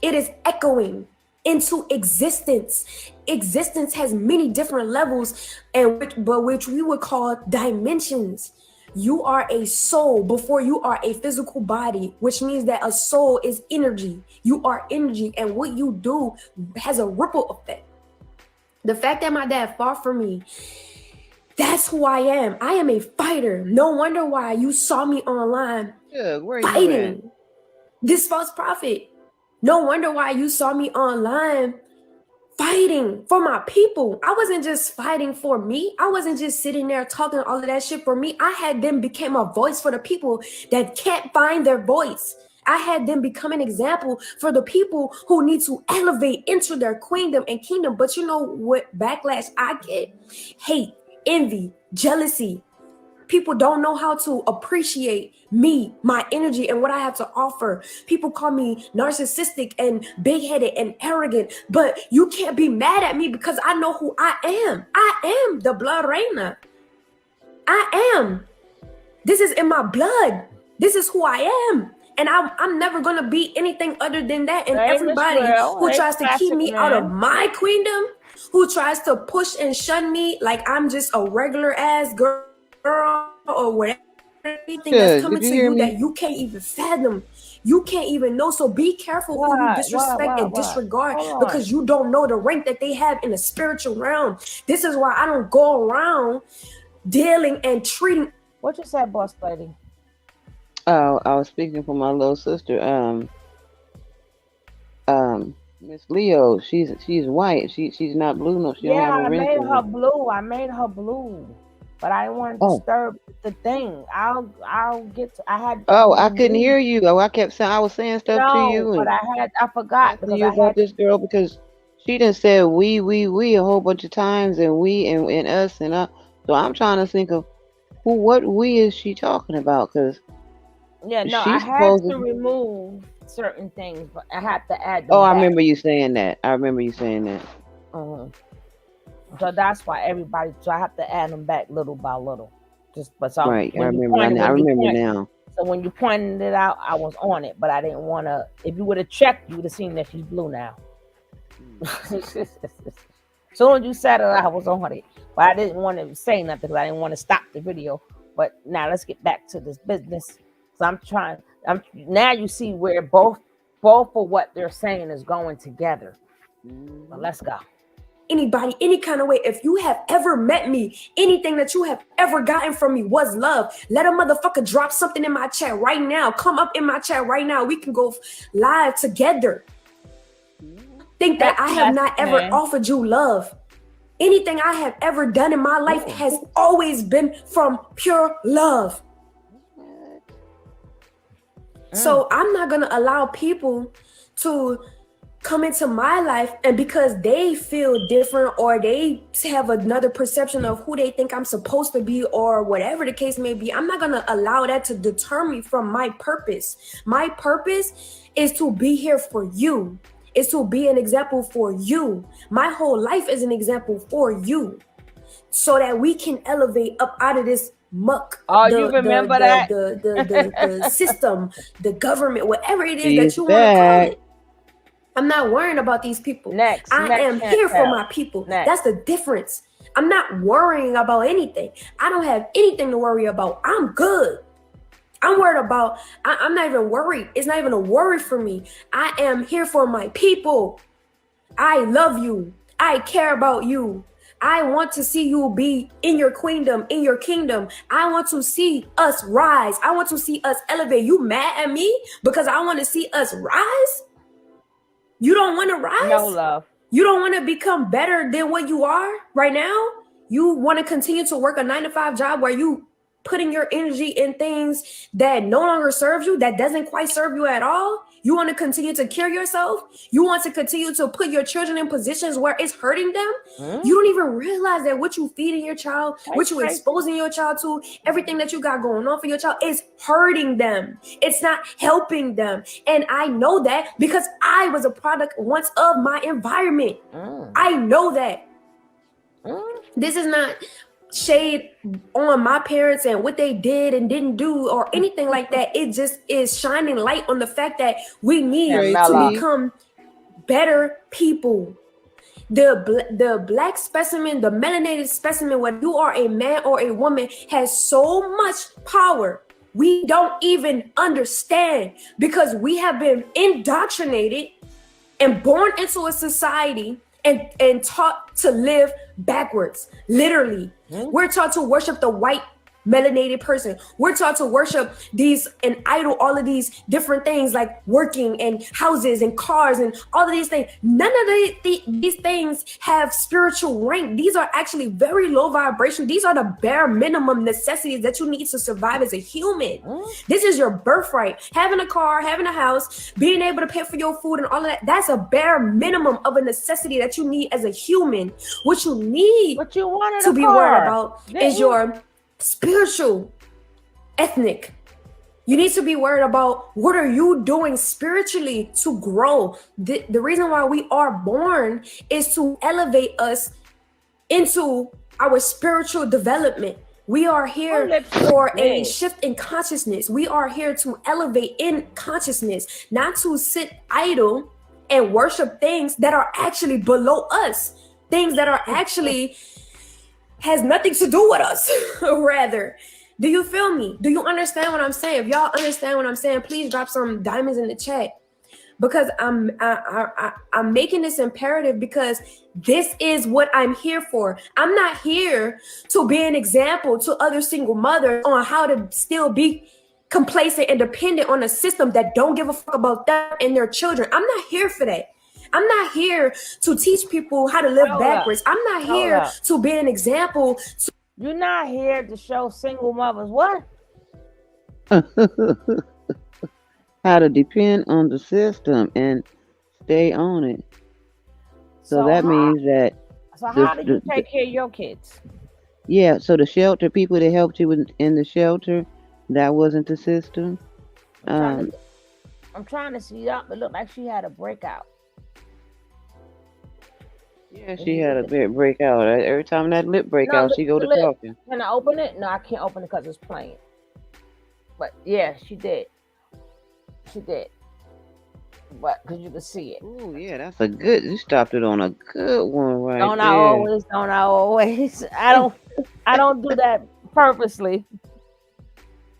S5: It is echoing into existence. Existence has many different levels, which we would call dimensions. You are a soul before you are a physical body, which means that a soul is energy. You are energy, and what you do has a ripple effect. The fact that my dad fought for me, that's who I am. I am a fighter. No wonder why you saw me online fighting this false prophet. No wonder why you saw me online fighting for my people. I wasn't just fighting for me. I wasn't just sitting there talking all of that shit for me. I had them become a voice for the people that can't find their voice. I had them become an example for the people who need to elevate into their queendom and kingdom. But you know what backlash I get? Hate, envy, jealousy. People don't know how to appreciate me, my energy, and what I have to offer. People call me narcissistic and big-headed and arrogant, but you can't be mad at me because I know who I am. I am the blood reina. I am. This is in my blood. This is who I am. And I'm never going to be anything other than that. And everybody who tries to keep me out of my queendom, who tries to push and shun me like I'm just a regular ass girl or whatever, anything that's coming to you that you can't even fathom, you can't even know. So be careful who you disrespect and disregard, because you don't know the rank that they have in the spiritual realm. This is why I don't go around dealing and treating.
S1: What you said, boss lady?
S2: Oh, I was speaking for my little sister. Miss Leo, she's white. She's not blue. No, she don't have a wrinkle.
S1: I made her blue. But I didn't want to disturb the thing. I'll get to. I had.
S2: Oh, I couldn't hear you. Oh, I kept saying I was saying stuff to you.
S1: But I forgot
S2: because I had this girl because she done said we a whole bunch of times, and we and us and so I'm trying to think of what we is she talking about? Because
S1: I had to remove certain things, but I had to add them
S2: back.
S1: I
S2: remember you saying that.
S1: So that's why everybody. So I have to add them back little by little.
S2: Right. I remember now.
S1: So when you pointed it out, I was on it, but I didn't want to. If you would have checked, you would have seen that she's blue now. Soon as you said it, I was on it, but I didn't want to say nothing because I didn't want to stop the video. But now let's get back to this business. So now you see where both of what they're saying is going together. But let's go.
S5: Anybody, any kind of way, if you have ever met me, anything that you have ever gotten from me was love. Let a motherfucker drop something in my chat right now. Come up in my chat right now. We can go live together. Think that I have not ever offered you love. Anything I have ever done in my life has always been from pure love. So I'm not going to allow people to come into my life, and because they feel different or they have another perception of who they think I'm supposed to be or whatever the case may be, I'm not going to allow that to deter me from my purpose. My purpose is to be here for you. Is to be an example for you. My whole life is an example for you, so that we can elevate up out of this muck.
S1: You remember that?
S5: The system, the government, whatever it is that you want to call it. I'm not worrying about these people. I am here for my people. That's the difference. I'm not worrying about anything. I don't have anything to worry about. I'm good. I'm worried about, I'm not even worried. It's not even a worry for me. I am here for my people. I love you. I care about you. I want to see you be in your queendom, in your kingdom. I want to see us rise. I want to see us elevate. You mad at me because I want to see us rise? You don't want to rise?
S1: No, love.
S5: You don't want to become better than what you are right now? You want to continue to work a 9-to-5 job where you putting your energy in things that no longer serves you, that doesn't quite serve you at all? You want to continue to kill yourself? You want to continue to put your children in positions where it's hurting them? You don't even realize that what you feeding your child, what you exposing your child to, everything that you got going on for your child is hurting them. It's not helping them. And I know that because I was a product once of my environment. I know that. This is not shade on my parents and what they did and didn't do or anything like that. It just is shining light on the fact that we need to become better people. The black specimen, the melanated specimen, whether you are a man or a woman, has so much power we don't even understand, because we have been indoctrinated and born into a society and taught to live backwards. Literally, we're taught to worship the white melanated person. We're taught to worship these and idol all of these different things like working and houses and cars and all of these things. None of these things have spiritual rank. These are actually very low vibration. These are the bare minimum necessities that you need to survive as a human. This is your birthright. Having a car, having a house, being able to pay for your food and all of that, that's a bare minimum of a necessity that you need as a human. What you need to be worried about is your spiritual, ethnic. You need to be worried about what are you doing spiritually to grow. The reason why we are born is to elevate us into our spiritual development. We are here for a shift in consciousness. We are here to elevate in consciousness, not to sit idle and worship things that are actually below us, things that are actually has nothing to do with us. Rather, do you feel me? Do you understand what I'm saying? If y'all understand what I'm saying, please drop some diamonds in the chat, because I'm making this imperative, because this is what I'm here for. I'm not here to be an example to other single mothers on how to still be complacent and dependent on a system that don't give a fuck about them and their children. I'm not here for that. I'm not here to teach people how to live backwards. I'm not here to be an example.
S1: You're not here to show single mothers what?
S2: How to depend on the system and stay on it. So that means that.
S1: So how do you take care of your kids?
S2: Yeah, so the shelter people that helped you in the shelter, that wasn't the system.
S1: I'm trying to see up. It looked like she had a breakout.
S2: Yeah, she had a bit breakout. Every time that lip breakout, she go to talking.
S1: Can I open it? No, I can't open it because it's playing. But yeah, she did. She did. But because you can see it.
S2: Oh yeah, that's a good. You stopped it on a good one right
S1: Don't
S2: there.
S1: I always? I don't do that purposely.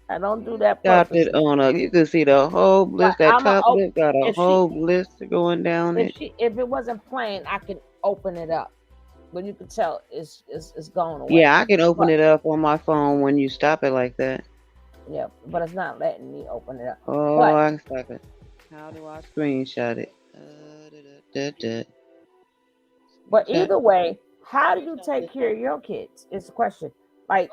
S1: I don't do that purposely.
S2: Stopped it on a. You can see the whole blister. That top lip got a whole blister going down it.
S1: If it wasn't playing, I could open it up, but you can tell it's going away.
S2: Yeah, I can open it up on my phone when you stop it like that.
S1: Yeah, but it's not letting me open it up.
S2: Oh, I can stop it. How do I screenshot it?
S1: But either way, how do you take care of your kids? It's a question. Like,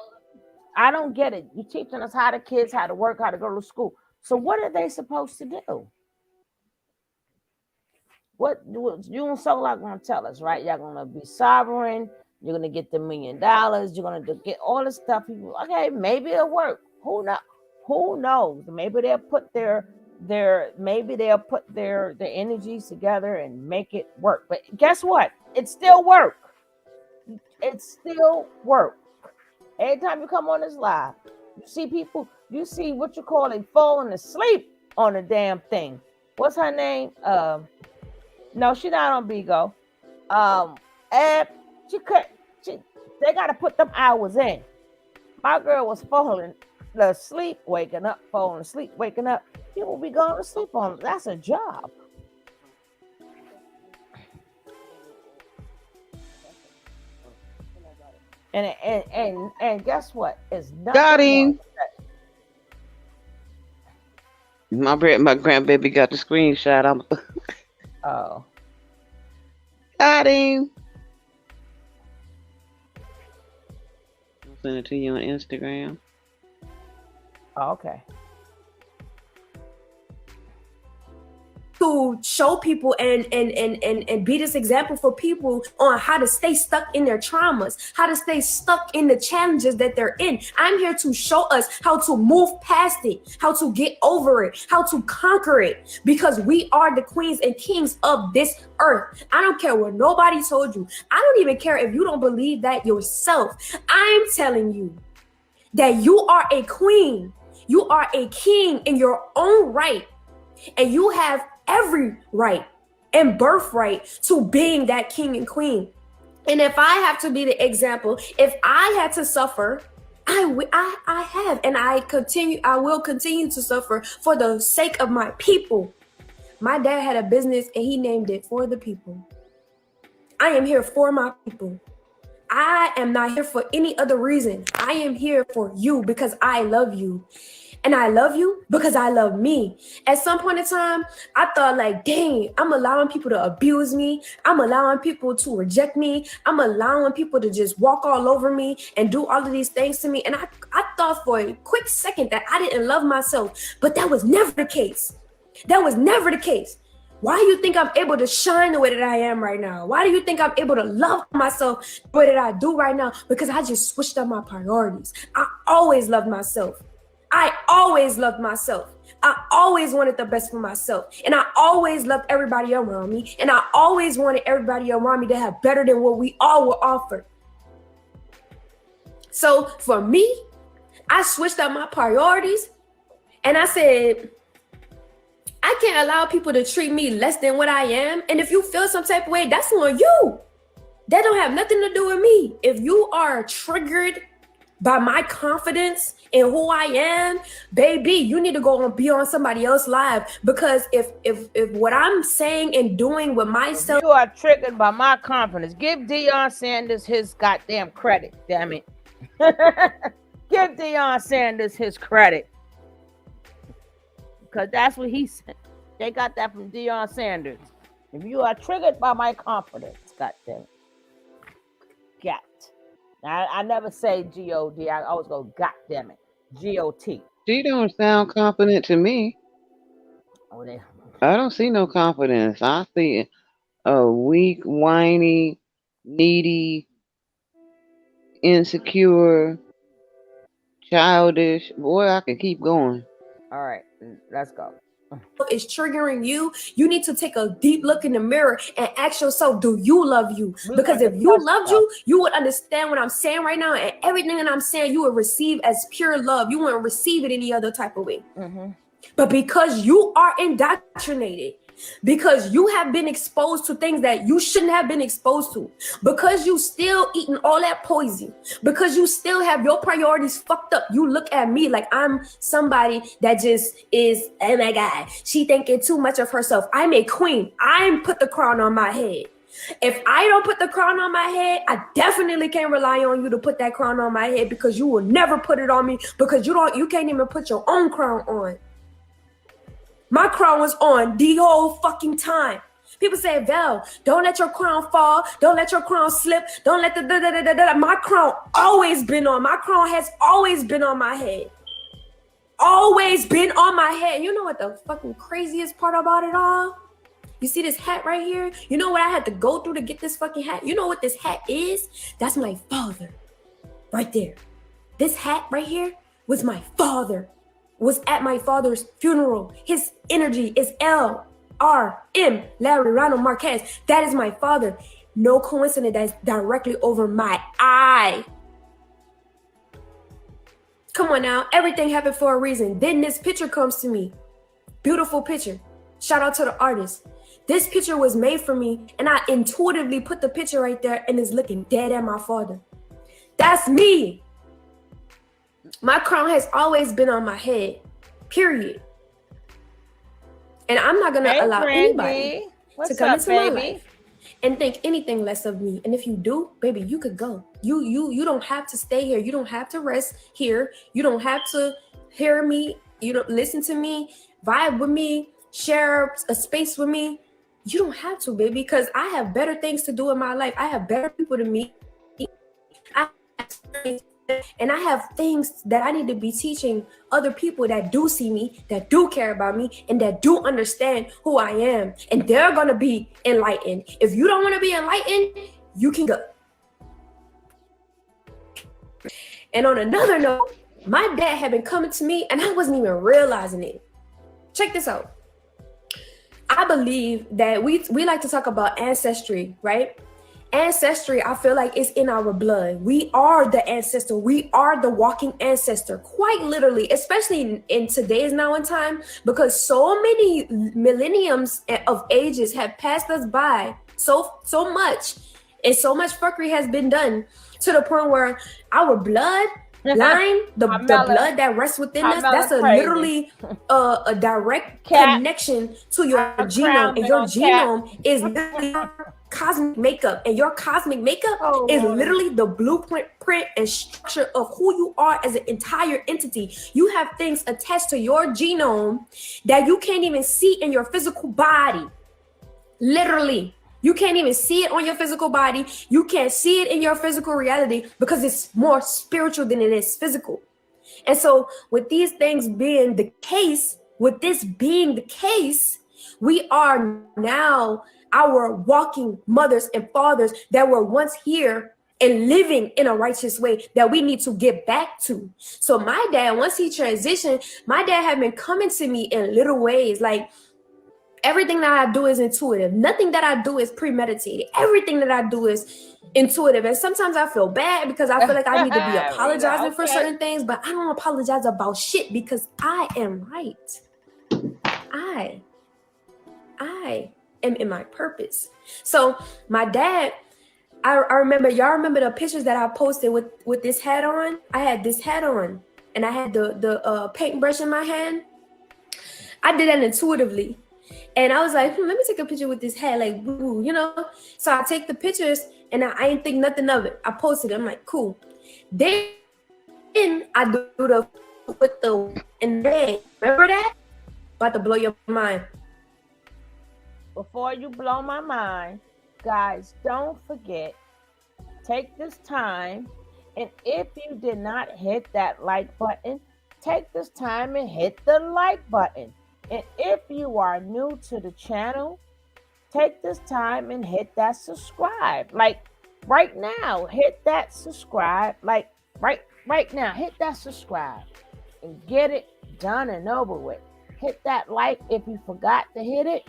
S1: I don't get it. You're teaching us how to work, how to go to school. So what are they supposed to do? What you and Solar going to tell us, right? You're going to be sovereign. You're going to get the $1 million. You're going to get all this stuff. Okay, maybe it'll work. Who knows? Maybe they'll put their energies together and make it work. But guess what? It still work. Every time you come on this live, you see people. You see what you call it falling asleep on the damn thing. What's her name? No, she's not on Bigo. They got to put them hours in. My girl was falling asleep, waking up, falling asleep, waking up. People be going to sleep on. That's a job. And guess what? It's nothing.
S2: Got him. My grandbaby got the screenshot.
S1: Oh.
S2: Got him. I'll send it to you on Instagram.
S1: Oh, okay.
S5: To show people and be this example for people on how to stay stuck in their traumas, how to stay stuck in the challenges that they're in. I'm here to show us how to move past it, how to get over it, how to conquer it, because we are the queens and kings of this earth. I don't care what nobody told you. I don't even care if you don't believe that yourself. I'm telling you that you are a queen. You are a king in your own right, and you have every right and birthright to being that king and queen. And if I have to be the example, if I had to suffer, I have, and I will continue to suffer for the sake of my people. My dad had a business and he named it For the People. I am here for my people. I am not here for any other reason. I am here for you because I love you. And I love you because I love me. At some point in time, I thought like, dang, I'm allowing people to abuse me. I'm allowing people to reject me. I'm allowing people to just walk all over me and do all of these things to me. And I thought for a quick second that I didn't love myself, but that was never the case. That was never the case. Why do you think I'm able to shine the way that I am right now? Why do you think I'm able to love myself the way that I do right now? Because I just switched up my priorities. I always loved myself. I always loved myself. I always wanted the best for myself. And I always loved everybody around me. And I always wanted everybody around me to have better than what we all were offered. So for me, I switched up my priorities and I said, I can't allow people to treat me less than what I am. And if you feel some type of way, that's on you. That don't have nothing to do with me. If you are triggered by my confidence in who I am, baby, you need to go and be on somebody else's live. Because if what I'm saying and doing with myself,
S1: you are triggered by my confidence. Give Deion Sanders his goddamn credit, damn it. Give Deion Sanders his credit. Because that's what he said. They got that from Deion Sanders. If you are triggered by my confidence, goddamn it. Got. I never say G-O-D. I always go, goddamn it. G-O-T.
S2: She don't sound confident to me.
S1: Oh,
S2: I don't see no confidence. I see a weak, whiny, needy, insecure, childish. Boy, I can keep going.
S1: All right, let's go.
S5: Is triggering you, you need to take a deep look in the mirror and ask yourself, do you love you? Because if you loved you, you would understand what I'm saying right now, and everything that I'm saying you would receive as pure love. You wouldn't receive it any other type of way. Mm-hmm. But because you are indoctrinated, because you have been exposed to things that you shouldn't have been exposed to, because you still eating all that poison, because you still have your priorities fucked up, you look at me like I'm somebody that just is, oh my God, she thinking too much of herself. I'm a queen. I put the crown on my head. If I don't put the crown on my head, I definitely can't rely on you to put that crown on my head, because you will never put it on me, because you can't even put your own crown on. My crown was on the whole fucking time. People say, Val, don't let your crown fall. Don't let your crown slip. Don't let My crown always been on. My crown has always been on my head. Always been on my head. You know what the fucking craziest part about it all? You see this hat right here? You know what I had to go through to get this fucking hat? You know what this hat is? That's my father. Right there. This hat right here was my father. Was at my father's funeral. His energy is L.R.M. Larry Ronald Marquez. That is my father. No coincidence, that's directly over my eye. Come on now, everything happened for a reason. Then this picture comes to me. Beautiful picture. Shout out to the artist. This picture was made for me, and I intuitively put the picture right there and is looking dead at my father. That's me. My crown has always been on my head, period. And I'm not going to allow anybody to come into my life and think anything less of me. And if you do, baby, you could go. You don't have to stay here. You don't have to rest here. You don't have to hear me. You don't listen to me, vibe with me, share a space with me. You don't have to, baby, because I have better things to do in my life. I have better people to meet. And I have things that I need to be teaching other people that do see me, that do care about me, and that do understand who I am. And they're going to be enlightened. If you don't want to be enlightened, you can go. And on another note, my dad had been coming to me and I wasn't even realizing it. Check this out. I believe that we like to talk about ancestry, right? Ancestry, I feel like it's in our blood. We are the ancestor. We are the walking ancestor, quite literally, especially in today's now and time, because so many millenniums of ages have passed us by so much, and so much fuckery has been done to the point where our blood line, the blood that rests within us, that's literally a direct connection to your genome, and your genome is literally cosmic makeup, and your cosmic makeup is literally the blueprint print and structure of who you are as an entire entity. You have things attached to your genome that you can't even see in your physical body. Literally, you can't even see it on your physical body. You can't see it in your physical reality because it's more spiritual than it is physical. And so with these things being the case, with this being the case, we are now our walking mothers and fathers that were once here and living in a righteous way that we need to get back to. So my dad, once he transitioned, my dad had been coming to me in little ways. Like, everything that I do is intuitive. Nothing that I do is premeditated. Everything that I do is intuitive. And sometimes I feel bad because I feel like I need to be apologizing for certain things, but I don't apologize about shit because I am right. I am in my purpose. So my dad, I remember, y'all remember the pictures that I posted with this hat on? I had this hat on and I had the paintbrush in my hand. I did that intuitively. And I was like, let me take a picture with this hat, like, woo, you know? So I take the pictures and I ain't think nothing of it. I posted it. I'm like, cool. Then I do the with the and red. Remember that? About to blow your mind.
S1: Before you blow my mind, guys, don't forget, take this time, and if you did not hit that like button, take this time and hit the like button. And if you are new to the channel, take this time and hit that subscribe. Like right now, hit that subscribe. Like right now, hit that subscribe and get it done and over with. Hit that like if you forgot to hit it,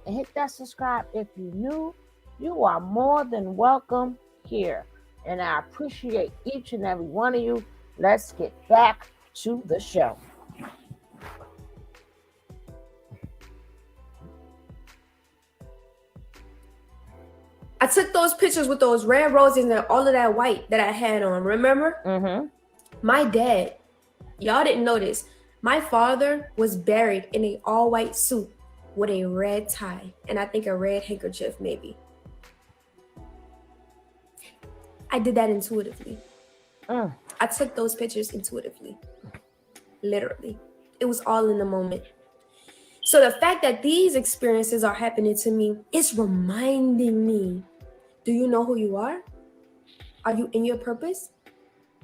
S1: and hit that subscribe if you're new. You are more than welcome here. And I appreciate each and every one of you. Let's get back to the show.
S5: I took those pictures with those red roses and all of that white that I had on, remember?
S1: Mm-hmm.
S5: My dad, y'all didn't know this, my father was buried in an all-white suit with a red tie and I think a red handkerchief maybe. I did that intuitively. I took those pictures intuitively. Literally. It was all in the moment. So the fact that these experiences are happening to me, it's reminding me, do you know who you are? Are you in your purpose?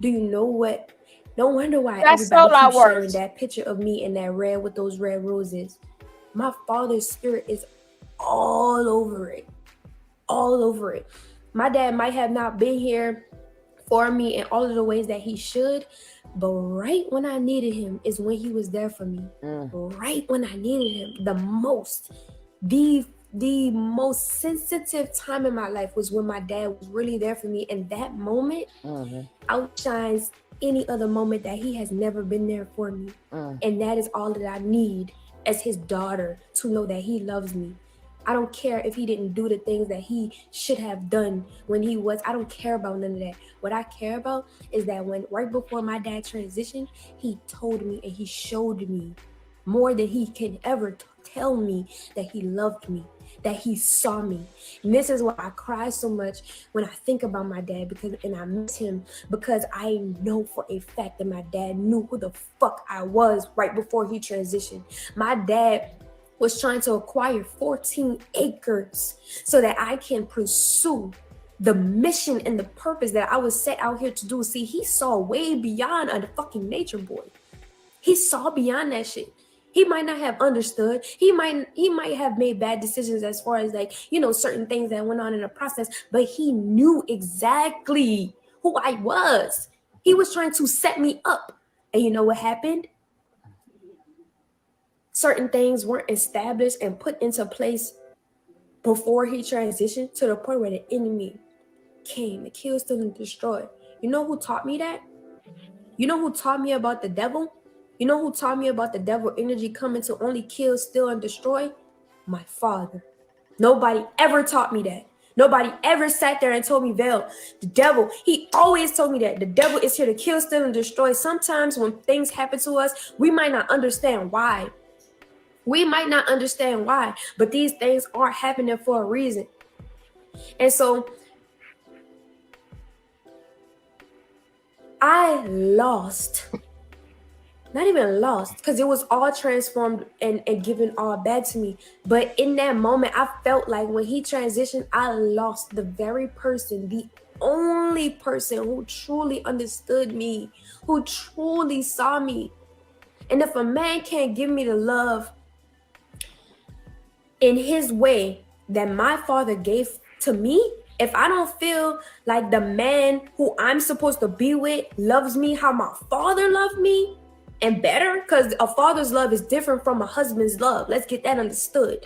S5: Do you know what? No wonder why everybody keeps sharing that picture of me in that red with those red roses. My father's spirit is all over it. All over it. My dad might have not been here for me in all of the ways that he should, but right when I needed him is when he was there for me. Right when I needed him the most. The most sensitive time in my life was when my dad was really there for me. And that moment outshines any other moment that he has never been there for me. And that is all that I need as his daughter, to know that he loves me. I don't care if he didn't do the things that he should have done when he was. I don't care about none of that. What I care about is that when right before my dad transitioned, he told me and he showed me more than he can ever tell me that he loved me, that he saw me. And this is why I cry so much when I think about my dad, and I miss him, because I know for a fact that my dad knew who the fuck I was right before he transitioned. My dad was trying to acquire 14 acres so that I can pursue the mission and the purpose that I was set out here to do. See, he saw way beyond a fucking nature boy. He saw beyond that shit. He might not have understood. He might have made bad decisions as far as, like, you know, certain things that went on in the process, but he knew exactly who I was. He was trying to set me up. And you know what happened? Certain things weren't established and put into place before he transitioned, to the point where the enemy came to kill, steal, and destroy. You know who taught me that? You know who taught me about the devil? You know who taught me about the devil energy coming to only kill, steal, and destroy? My father. Nobody ever taught me that. Nobody ever sat there and told me, Vel, the devil, he always told me that the devil is here to kill, steal, and destroy. Sometimes when things happen to us, we might not understand why. We might not understand why, but these things are happening for a reason. And so I lost, not even lost, because it was all transformed and given all back to me. But in that moment, I felt like when he transitioned, I lost the very person, the only person who truly understood me, who truly saw me. And if a man can't give me the love in his way that my father gave to me, if I don't feel like the man who I'm supposed to be with loves me how my father loved me, and better, because a father's love is different from a husband's love. Let's get that understood.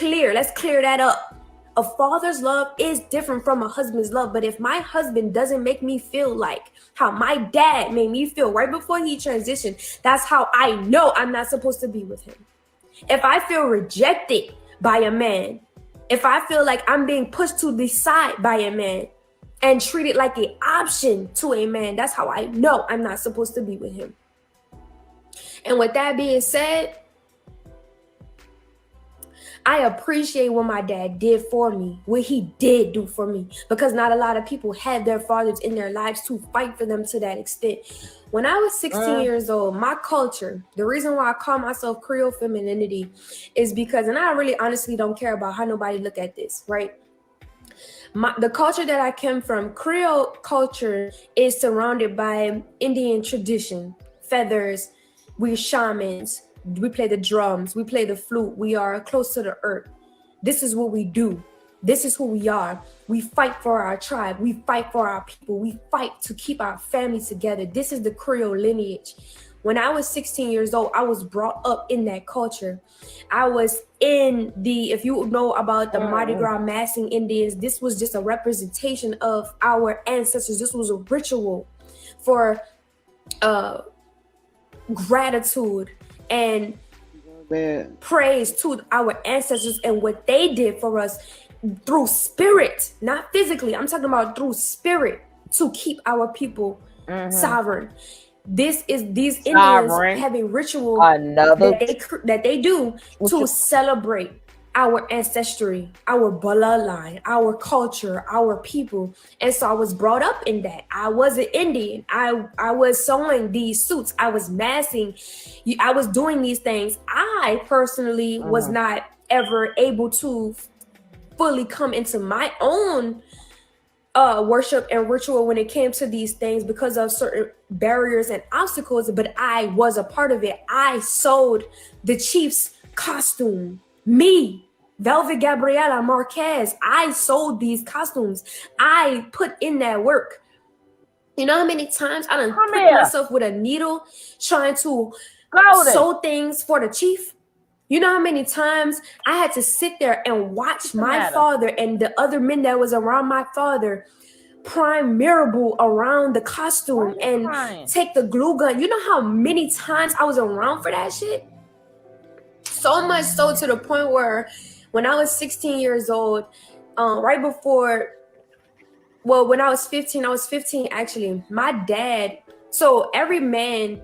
S5: Let's clear that up. A father's love is different from a husband's love. But if my husband doesn't make me feel like how my dad made me feel right before he transitioned, that's how I know I'm not supposed to be with him. If I feel rejected by a man, if I feel like I'm being pushed to the side by a man and treated like an option to a man, that's how I know I'm not supposed to be with him. And with that being said, I appreciate what my dad did for me, what he did do for me, because not a lot of people have their fathers in their lives to fight for them to that extent. When I was 16 years old, my culture, the reason why I call myself Creole femininity is because, and I really honestly don't care about how nobody look at this, right? The culture that I came from, Creole culture, is surrounded by Indian tradition, feathers, we're shamans, we play the drums, we play the flute, we are close to the earth. This is what we do. This is who we are. We fight for our tribe. We fight for our people. We fight to keep our family together. This is the Creole lineage. When I was 16 years old, I was brought up in that culture. I was in the, if you know about the Mardi Gras massing Indians, this was just a representation of our ancestors. This was a ritual for gratitude and praise to our ancestors and what they did for us through spirit, not physically. I'm talking about through spirit, to keep our people sovereign. This is these Indians have a ritual that they do to celebrate our ancestry, our bloodline, our culture, our people. And so I was brought up in that. I was an Indian. I was sewing these suits. I was massing. I was doing these things. I personally was not ever able to fully come into my own worship and ritual when it came to these things because of certain barriers and obstacles, but I was a part of it. I sewed the chief's costume. Me, Velvet Gabriela Marquez, I sold these costumes. I put in that work. You know how many times I done pricked myself with a needle trying to sew things for the chief? You know how many times I had to sit there and watch my father and the other men that was around my father prime Mirabelle around the costume and take the glue gun. You know how many times I was around for that shit? So much so to the point where when I was 16 years old, right before, well, when I was 15 actually, my dad, so every man,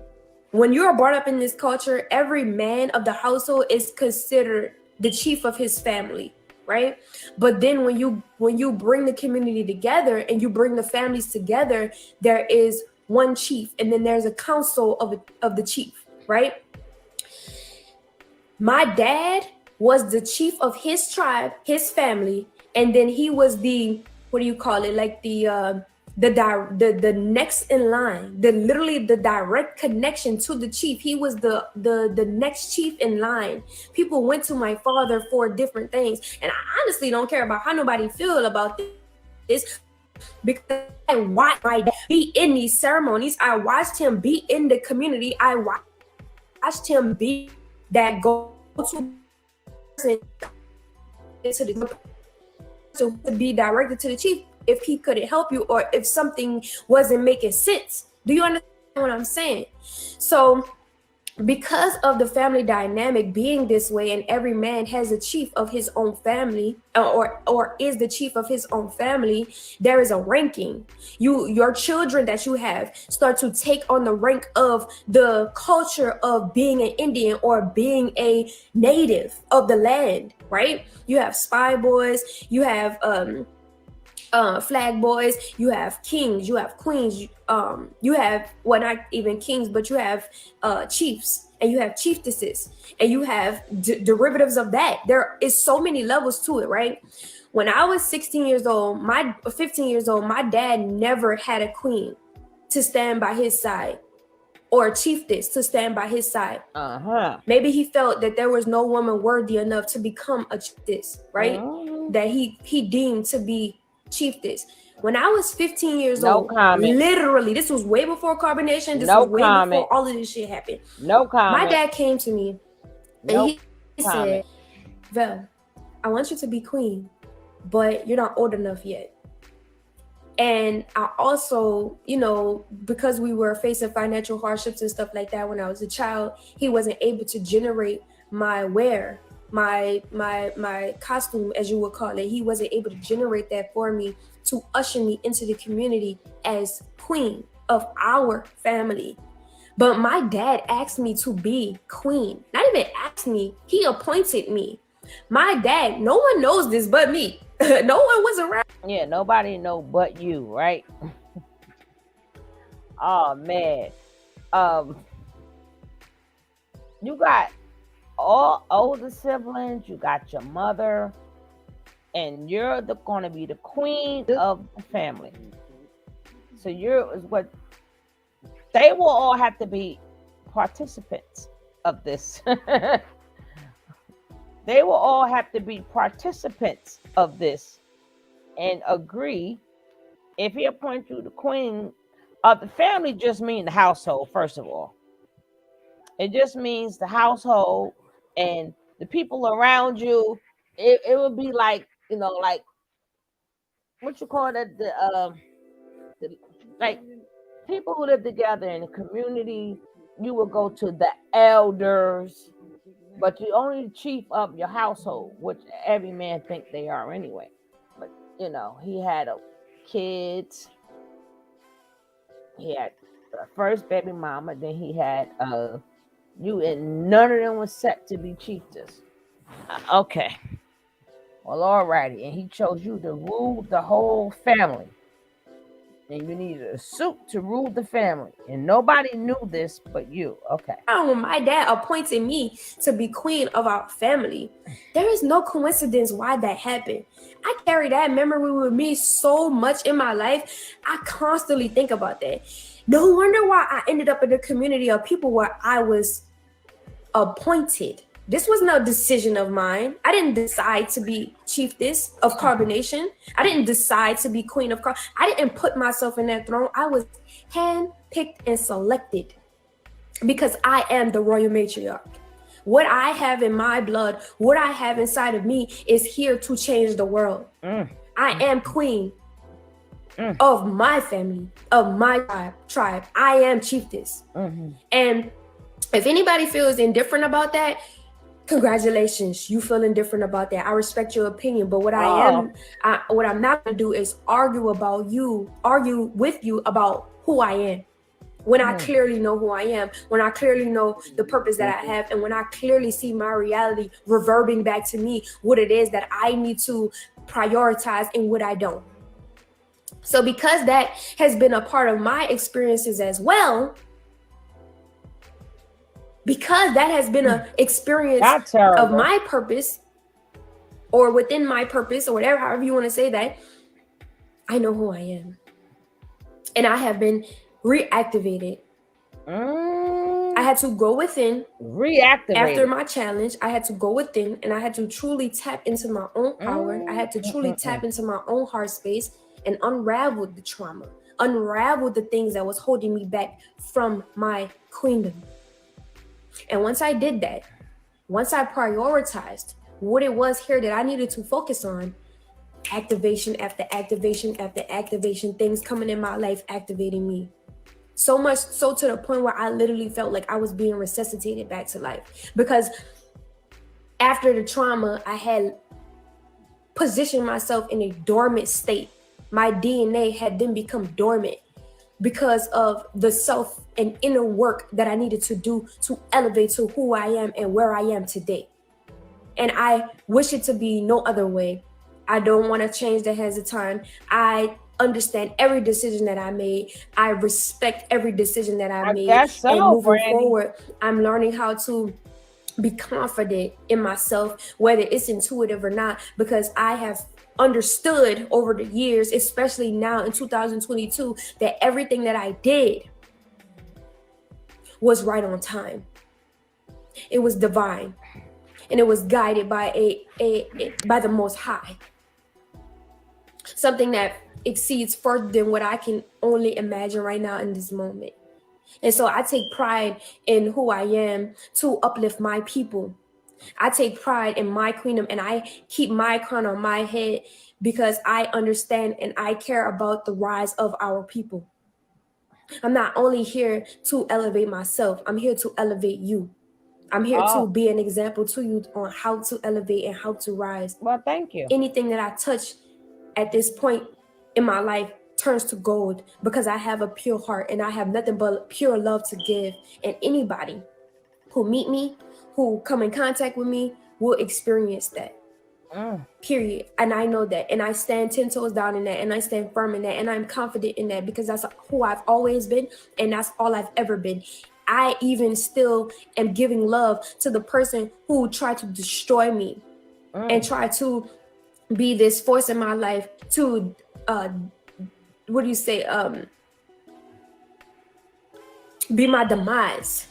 S5: when you are brought up in this culture, every man of the household is considered the chief of his family, right? But then when you bring the community together and you bring the families together, there is one chief and then there's a council of the chief, right? My dad was the chief of his tribe, his family, and then he was the, what do you call it? Like the next in line, literally the direct connection to the chief. He was the next chief in line. People went to my father for different things, and I honestly don't care about how nobody feel about this because I watched my dad be in these ceremonies. I watched him be in the community. I watched him be that go-to person to be directed to the chief. if he couldn't help you or if something wasn't making sense. Do you understand what I'm saying? So because of the family dynamic being this way, and every man has a chief of his own family, or is the chief of his own family, there is a ranking. Your children that you have start to take on the rank of the culture of being an Indian or being a native of the land, right? You have spy boys, you have flag boys, you have kings, you have queens, you have, well, not even kings, but you have chiefs, and you have chieftesses, and you have derivatives of that. There is so many levels to it, right? When I was 15 years old, my dad never had a queen to stand by his side, or a chieftess to stand by his side. Maybe he felt that there was no woman worthy enough to become a chieftess, right? That he deemed to be chieftess. When I was 15 years old, literally, this was way before carbonation. This was way before all of this shit happened. My dad came to me and he said, Vel, I want you to be queen, but you're not old enough yet. And I also, because we were facing financial hardships and stuff like that when I was a child, he wasn't able to generate my wear, my costume, as you would call it. He wasn't able to generate that for me to usher me into the community as queen of our family. But my dad asked me to be queen. Not even asked me, he appointed me. My dad, no one knows this but me. No one was around.
S1: Yeah, nobody know but you, right? Oh man. You got all older siblings, you got your mother, and you're going to be the queen of the family. So they will all have to be participants of this. They will all have to be participants of this and agree. If he appoints you the queen of the family, just mean the household, first of all. It just means the household and the people around you. It would be like, like, what you call that? Like people who live together in a community, you will go to the elders, but you only chief of your household, which every man think they are anyway. But he had kids. He had the first baby mama, then he had you, and none of them was set to be chieftess. Okay. Well, alrighty. And he chose you to rule the whole family. And you needed a suit to rule the family. And nobody knew this but you. Okay.
S5: When my dad appointed me to be queen of our family, there is no coincidence why that happened. I carry that memory with me so much in my life. I constantly think about that. No wonder why I ended up in a community of people where I was appointed. This was no decision of mine. I didn't decide to be chieftess of Carbonation. I didn't decide to be queen of I didn't put myself in that throne. I was handpicked and selected because I am the royal matriarch. What I have in my blood, what I have inside of me is here to change the world. I am queen of my family, of my tribe. I am chieftess. And if anybody feels indifferent about that, congratulations, you feel indifferent about that. I respect your opinion, but what what I'm not gonna do is argue with you about who I am. When I clearly know who I am, when I clearly know the purpose that I have, and when I clearly see my reality reverberating back to me, what it is that I need to prioritize and what I don't. So because that has been a part of my experiences as well, because that has been an experience of my purpose, or within my purpose, or whatever, however you want to say that, I know who I am. And I have been reactivated. I had to go within. Reactivated. After my challenge, I had to go within, and I had to truly tap into my own power. I had to truly tap into my own heart space and unravel the trauma, unravel the things that was holding me back from my queendom. And once I did that, once I prioritized what it was here that I needed to focus on, activation after activation after activation, things coming in my life activating me. So much so to the point where I literally felt like I was being resuscitated back to life. Because after the trauma, I had positioned myself in a dormant state. My DNA had then become dormant because of the self and inner work that I needed to do to elevate to who I am and where I am today. And I wish it to be no other way. I don't want to change the hands of time. I understand every decision that I made. I respect every decision that I made.
S1: Guess so,
S5: and moving
S1: Brandy.
S5: forward, I'm learning how to be confident in myself, whether it's intuitive or not, because I have understood over the years, especially now in 2022, that everything that I did was right on time. It was divine, and it was guided by by the Most High. Something that exceeds further than what I can only imagine right now in this moment. And so I take pride in who I am to uplift my people. I take pride in my queendom, and I keep my crown on my head because I understand and I care about the rise of our people. I'm not only here to elevate myself, I'm here to elevate you. I'm here to be an example to you on how to elevate and how to rise.
S1: Well, thank you.
S5: Anything that I touch at this point in my life turns to gold because I have a pure heart and I have nothing but pure love to give. And anybody who meet me, who come in contact with me, will experience that. Period. And I know that. And I stand 10 toes down in that. And I stand firm in that. And I'm confident in that because that's who I've always been. And that's all I've ever been. I even still am giving love to the person who tried to destroy me and try to be this force in my life to, be my demise.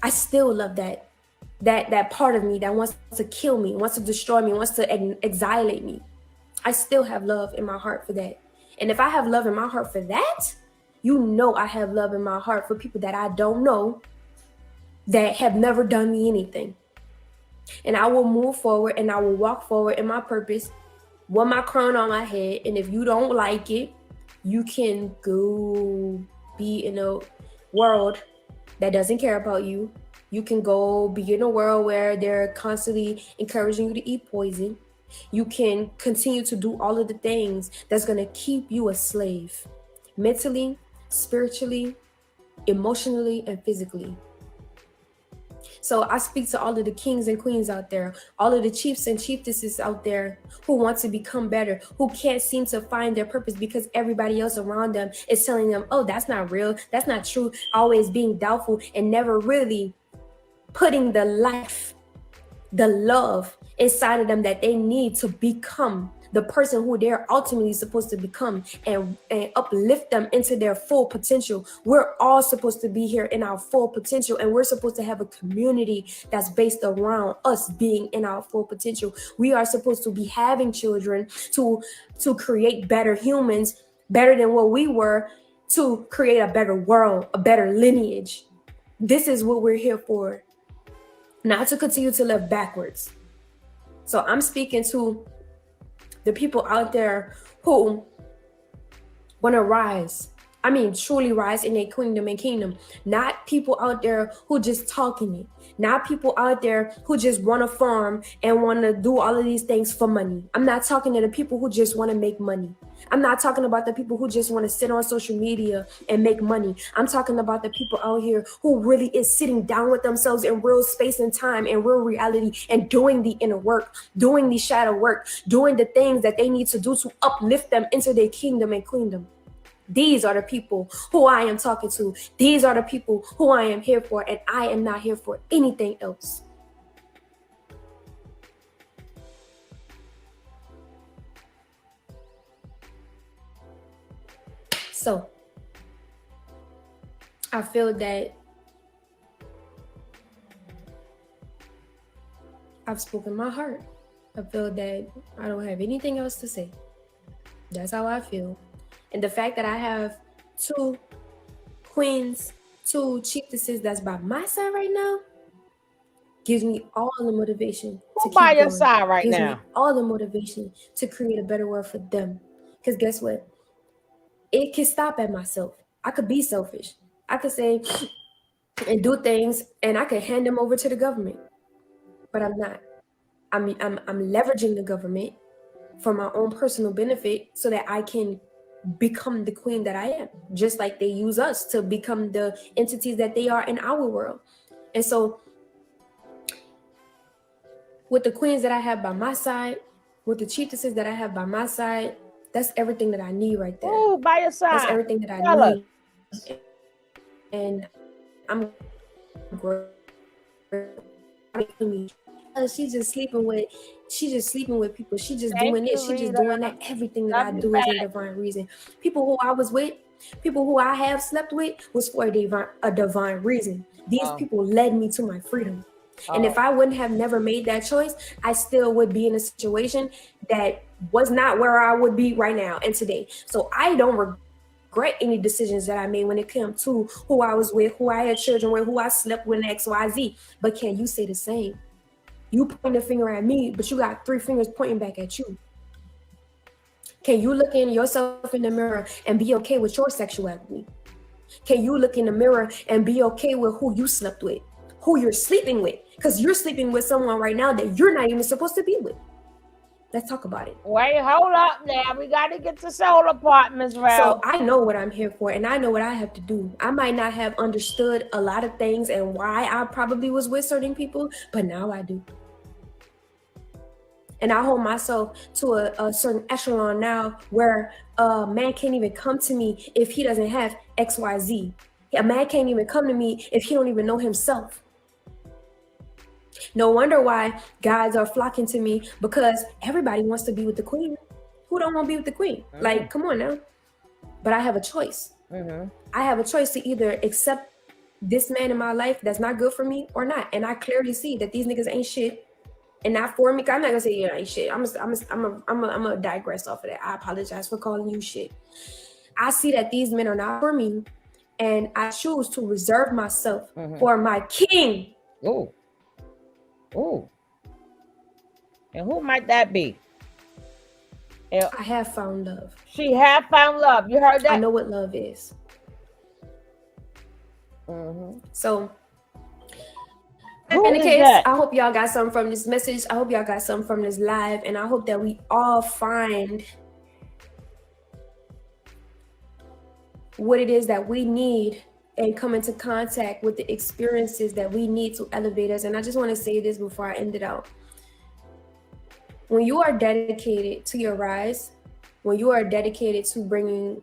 S5: I still love that part of me that wants to kill me, wants to destroy me, wants to exilate me. I still have love in my heart for that. And if I have love in my heart for that, you know I have love in my heart for people that I don't know, that have never done me anything. And I will move forward and I will walk forward in my purpose with my crown on my head. And if you don't like it, you can go be in a world that doesn't care about you. You can go be in a world where they're constantly encouraging you to eat poison. You can continue to do all of the things that's going to keep you a slave, mentally, spiritually, emotionally, and physically. So I speak to all of the kings and queens out there, all of the chiefs and chiefesses out there who want to become better, who can't seem to find their purpose because everybody else around them is telling them, oh, that's not real, that's not true, always being doubtful and never really putting the life, the love inside of them that they need to become the person who they're ultimately supposed to become and uplift them into their full potential. We're all supposed to be here in our full potential, and we're supposed to have a community that's based around us being in our full potential. We are supposed to be having children to create better humans, better than what we were, to create a better world, a better lineage. This is what we're here for, not to continue to live backwards. So I'm speaking to the people out there who want to rise. I mean, truly rise in their queendom and kingdom. Not people out there who just talking it. Not people out there who just want to farm and want to do all of these things for money. I'm not talking to the people who just want to make money. I'm not talking about the people who just want to sit on social media and make money. I'm talking about the people out here who really is sitting down with themselves in real space and time and real reality and doing the inner work, doing the shadow work, doing the things that they need to do to uplift them into their kingdom and queendom. These are the people who I am talking to. These are the people who I am here for, and I am not here for anything else. So, I feel that I've spoken my heart. I feel that I don't have anything else to say. That's how I feel. And the fact that I have two queens, two chiefesses that's by my side right now, gives me all the motivation to
S1: by
S5: keep
S1: your
S5: going.
S1: side right
S5: Gives
S1: now?
S5: me all the motivation to create a better world for them. Because guess what? It can stop at myself. I could be selfish. I could say and do things, and I could hand them over to the government, but I'm not. I'm leveraging the government for my own personal benefit so that I can become the queen that I am, just like they use us to become the entities that they are in our world. And so with the queens that I have by my side, with the chiefesses that I have by my side, that's everything that I need right there.
S1: Ooh, by your side.
S5: That's everything that I
S1: Tell us.
S5: need. And I'm grateful. She's just sleeping with people. She's just
S1: Thank
S5: doing this.
S1: you,
S5: She's just
S1: Rita.
S5: doing that. Everything that
S1: Love
S5: I
S1: you
S5: do is
S1: back.
S5: a divine reason. People who I was with, people who I have slept with, was for a divine reason. These people led me to my freedom. And if I wouldn't have never made that choice, I still would be in a situation that was not where I would be right now and today. So I don't regret any decisions that I made when it came to who I was with, who I had children with, who I slept with, and XYZ. But can you say the same? You point a finger at me, but you got 3 fingers pointing back at you. Can you look in yourself in the mirror and be okay with your sexuality? Can you look in the mirror and be okay with who you slept with, who you're sleeping with? Because you're sleeping with someone right now that you're not even supposed to be with. Let's talk about it.
S1: Wait, hold up now. We got to get to soul apartments, Ralph.
S5: So I know what I'm here for, and I know what I have to do. I might not have understood a lot of things and why I probably was with certain people, but now I do. And I hold myself to a certain echelon now where a man can't even come to me if he doesn't have XYZ. A man can't even come to me if he don't even know himself. No wonder why guys are flocking to me, because everybody wants to be with the queen. Who don't want to be with the queen? Mm-hmm. Like, come on now. But I have a choice. Mm-hmm. I have a choice to either accept this man in my life that's not good for me or not. And I clearly see that these niggas ain't shit. And not for me. I'm not gonna say you ain't shit. I'm gonna digress off of that. I apologize for calling you shit. I see that these men are not for me, and I choose to reserve myself for my king.
S1: Oh. And who might that be?
S5: I have found love.
S1: She have found love. You heard that?
S5: I know what love is. So. In any case, I hope y'all got something from this message. I hope y'all got something from this live. And I hope that we all find what it is that we need and come into contact with the experiences that we need to elevate us. And I just want to say this before I end it out. When you are dedicated to your rise, when you are dedicated to bringing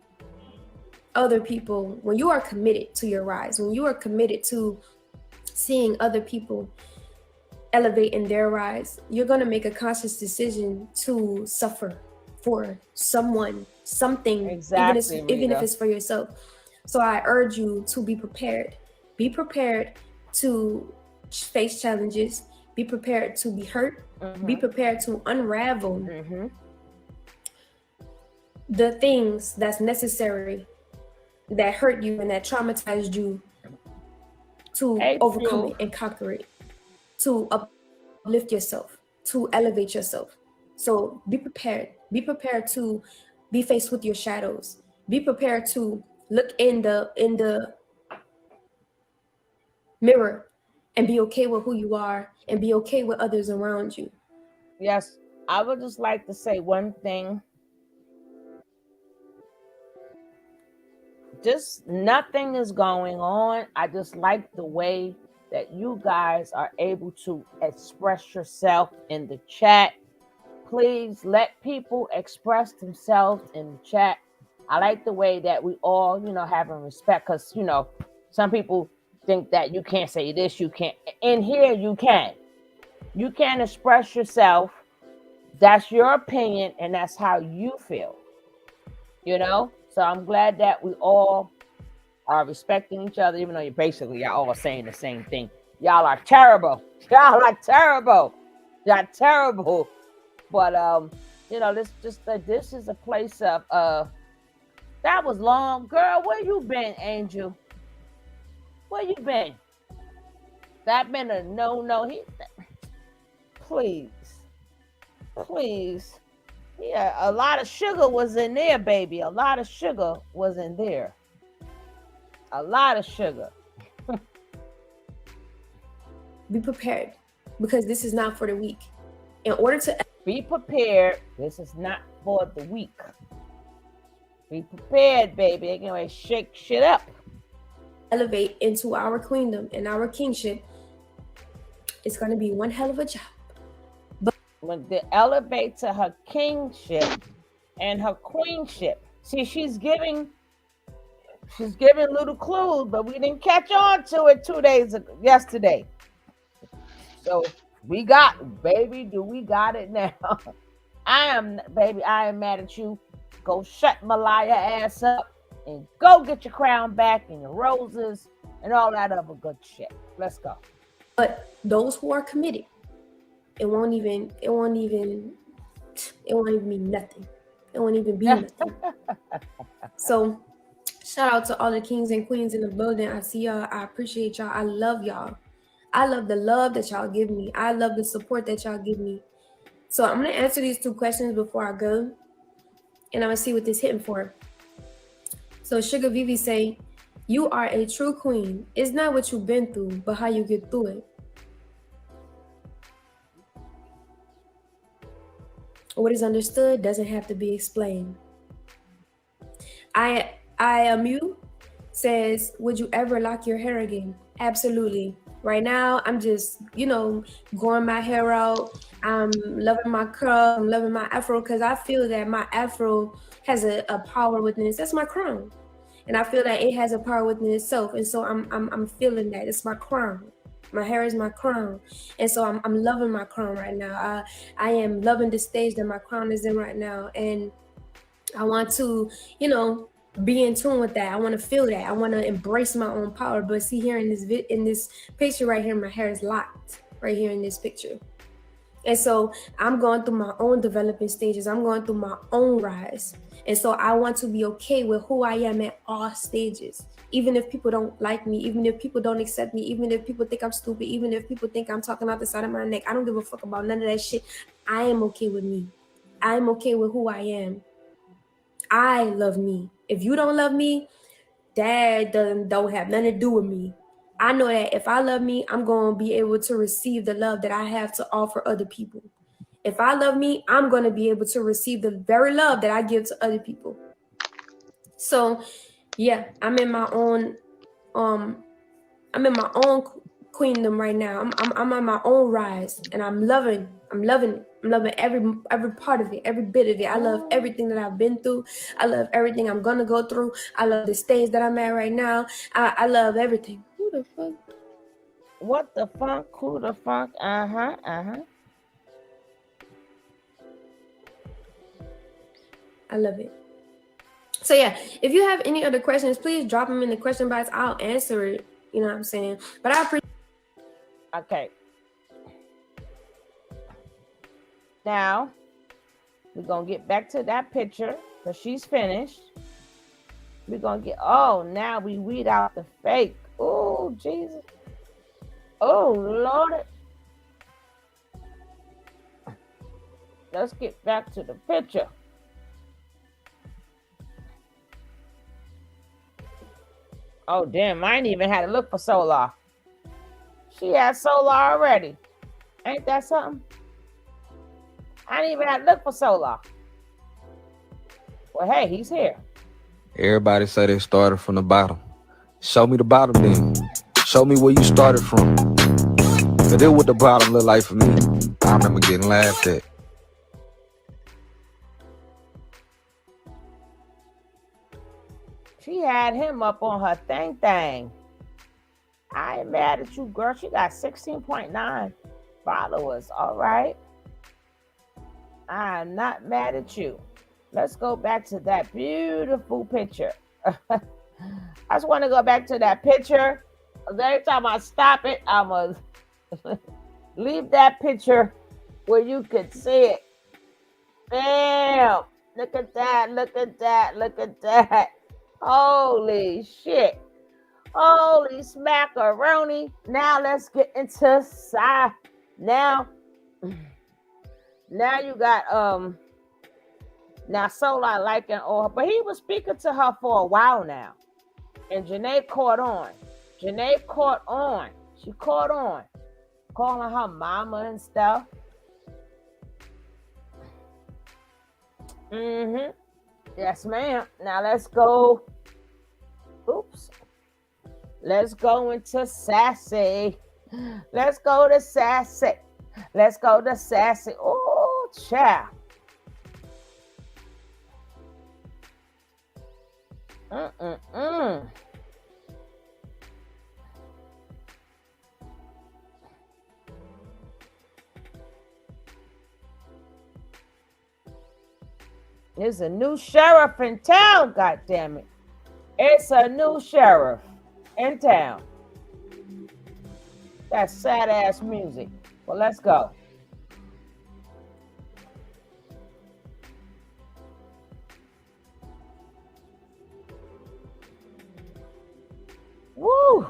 S5: other people, when you are committed to your rise, when you are committed to seeing other people elevate in their rise, you're going to make a conscious decision to suffer for someone, something,
S1: exactly,
S5: even if it's for yourself. So I urge you to be prepared. Be prepared to face challenges. Be prepared to be hurt. Be prepared to unravel the things that's necessary that hurt you and that traumatized you, to overcome it and conquer it, to uplift yourself, to elevate yourself. So be prepared. Be prepared to be faced with your shadows. Be prepared to look in the mirror and be okay with who you are and be okay with others around you.
S1: Yes, I would just like to say one thing. Just nothing is going on. I just like the way that you guys are able to express yourself in the chat. Please let people express themselves in the chat. I like the way that we all, having respect, because, some people think that you can't say this, you can't. In here, you can. You can express yourself. That's your opinion, and that's how you feel. So I'm glad that we all are respecting each other, even though y'all all saying the same thing. Y'all are terrible. Y'all are terrible. Y'all terrible. But this is a place of that was long. Girl, where you been, Angel? Where you been? That been a no. Please. Yeah, a lot of sugar was in there, baby. A lot of sugar was in there. A lot of sugar.
S5: Be prepared, because this is not for the weak. In order to
S1: be prepared, this is not for the weak. Be prepared, baby. They're going to shake shit up.
S5: Elevate into our queendom and our kingship, it's going to be one hell of a job.
S1: But when they elevate to her kingship and her queenship, see, she's giving little clues, but we didn't catch on to it 2 days ago, yesterday. So we got, baby, do we got it now? I am mad at you. Go shut Malaya ass up and go get your crown back and your roses and all that other good shit. Let's go.
S5: But those who are committed, it won't even mean nothing. It won't even be nothing. So shout out to all the kings and queens in the building. I see y'all. I appreciate y'all. I love y'all. I love the love that y'all give me. I love the support that y'all give me. So I'm going to answer these 2 questions before I go. And I'm going to see what this hitting for. So Sugar Vivi say, you are a true queen. It's not what you've been through, but how you get through it. What is understood doesn't have to be explained. I am you says, would you ever lock your hair again? Absolutely. Right now, I'm just, growing my hair out. I'm loving my curl. I'm loving my afro because I feel that my afro has a power within it. That's my crown. And I feel that it has a power within itself. And so I'm feeling that. It's my crown. My hair is my crown. And so I'm loving my crown right now. I am loving the stage that my crown is in right now. And I want to, be in tune with that. I want to feel that. I want to embrace my own power. But see, here in this picture right here, my hair is locked right here in this picture. And so I'm going through my own developing stages. I'm going through my own rise. And so I want to be okay with who I am at all stages. Even if people don't like me, even if people don't accept me, even if people think I'm stupid, even if people think I'm talking out the side of my neck, I don't give a fuck about none of that shit. I am okay with me. I'm okay with who I am. I love me. If you don't love me, that don't have nothing to do with me. I know that if I love me, I'm going to be able to receive the love that I have to offer other people. If I love me, I'm going to be able to receive the very love that I give to other people. So, yeah, I'm in my own queendom right now. I'm on my own rise, and I'm loving it. I'm loving every part of it, every bit of it. I love everything that I've been through. I love everything I'm gonna go through. I love the stage that I'm at right now. I love everything. Who the fuck?
S1: What the fuck? Who the fuck? I
S5: love it. So yeah, if you have any other questions, please drop them in the question box. I'll answer it. You know what I'm saying? But I appreciate.
S1: Okay. Now, we're going to get back to that picture because she's finished. We're going to get, now we weed out the fake. Oh, Jesus. Oh, Lord. Let's get back to the picture. Oh, damn. I ain't even had to look for Solar. She had Solar already. Ain't that something? I didn't even have to look for Solar. Well, hey, he's here.
S3: Everybody say they started from the bottom. Show me the bottom then. Show me where you started from. Cause this what the bottom look like for me. I remember getting laughed at.
S1: She had him up on her thing. I ain't mad at you, girl. She got 16.9 followers. All right. I'm not mad at you. Let's go back to that beautiful picture. I just want to go back to that picture. Every time I stop it, I'm going to leave that picture where you could see it. Damn. Look at that. Look at that. Look at that. Holy shit. Holy smackaroni. Now let's get into now you got now Solar liking all, but he was speaking to her for a while now. And Janae caught on. She caught on. Calling her mama and stuff. Yes, ma'am. Now let's go. Oops. Let's go into sassy. Let's go to sassy. Oh, child. There's a new sheriff in town, goddammit. It's a new sheriff in town. That's sad ass music. Well, let's go. Woo!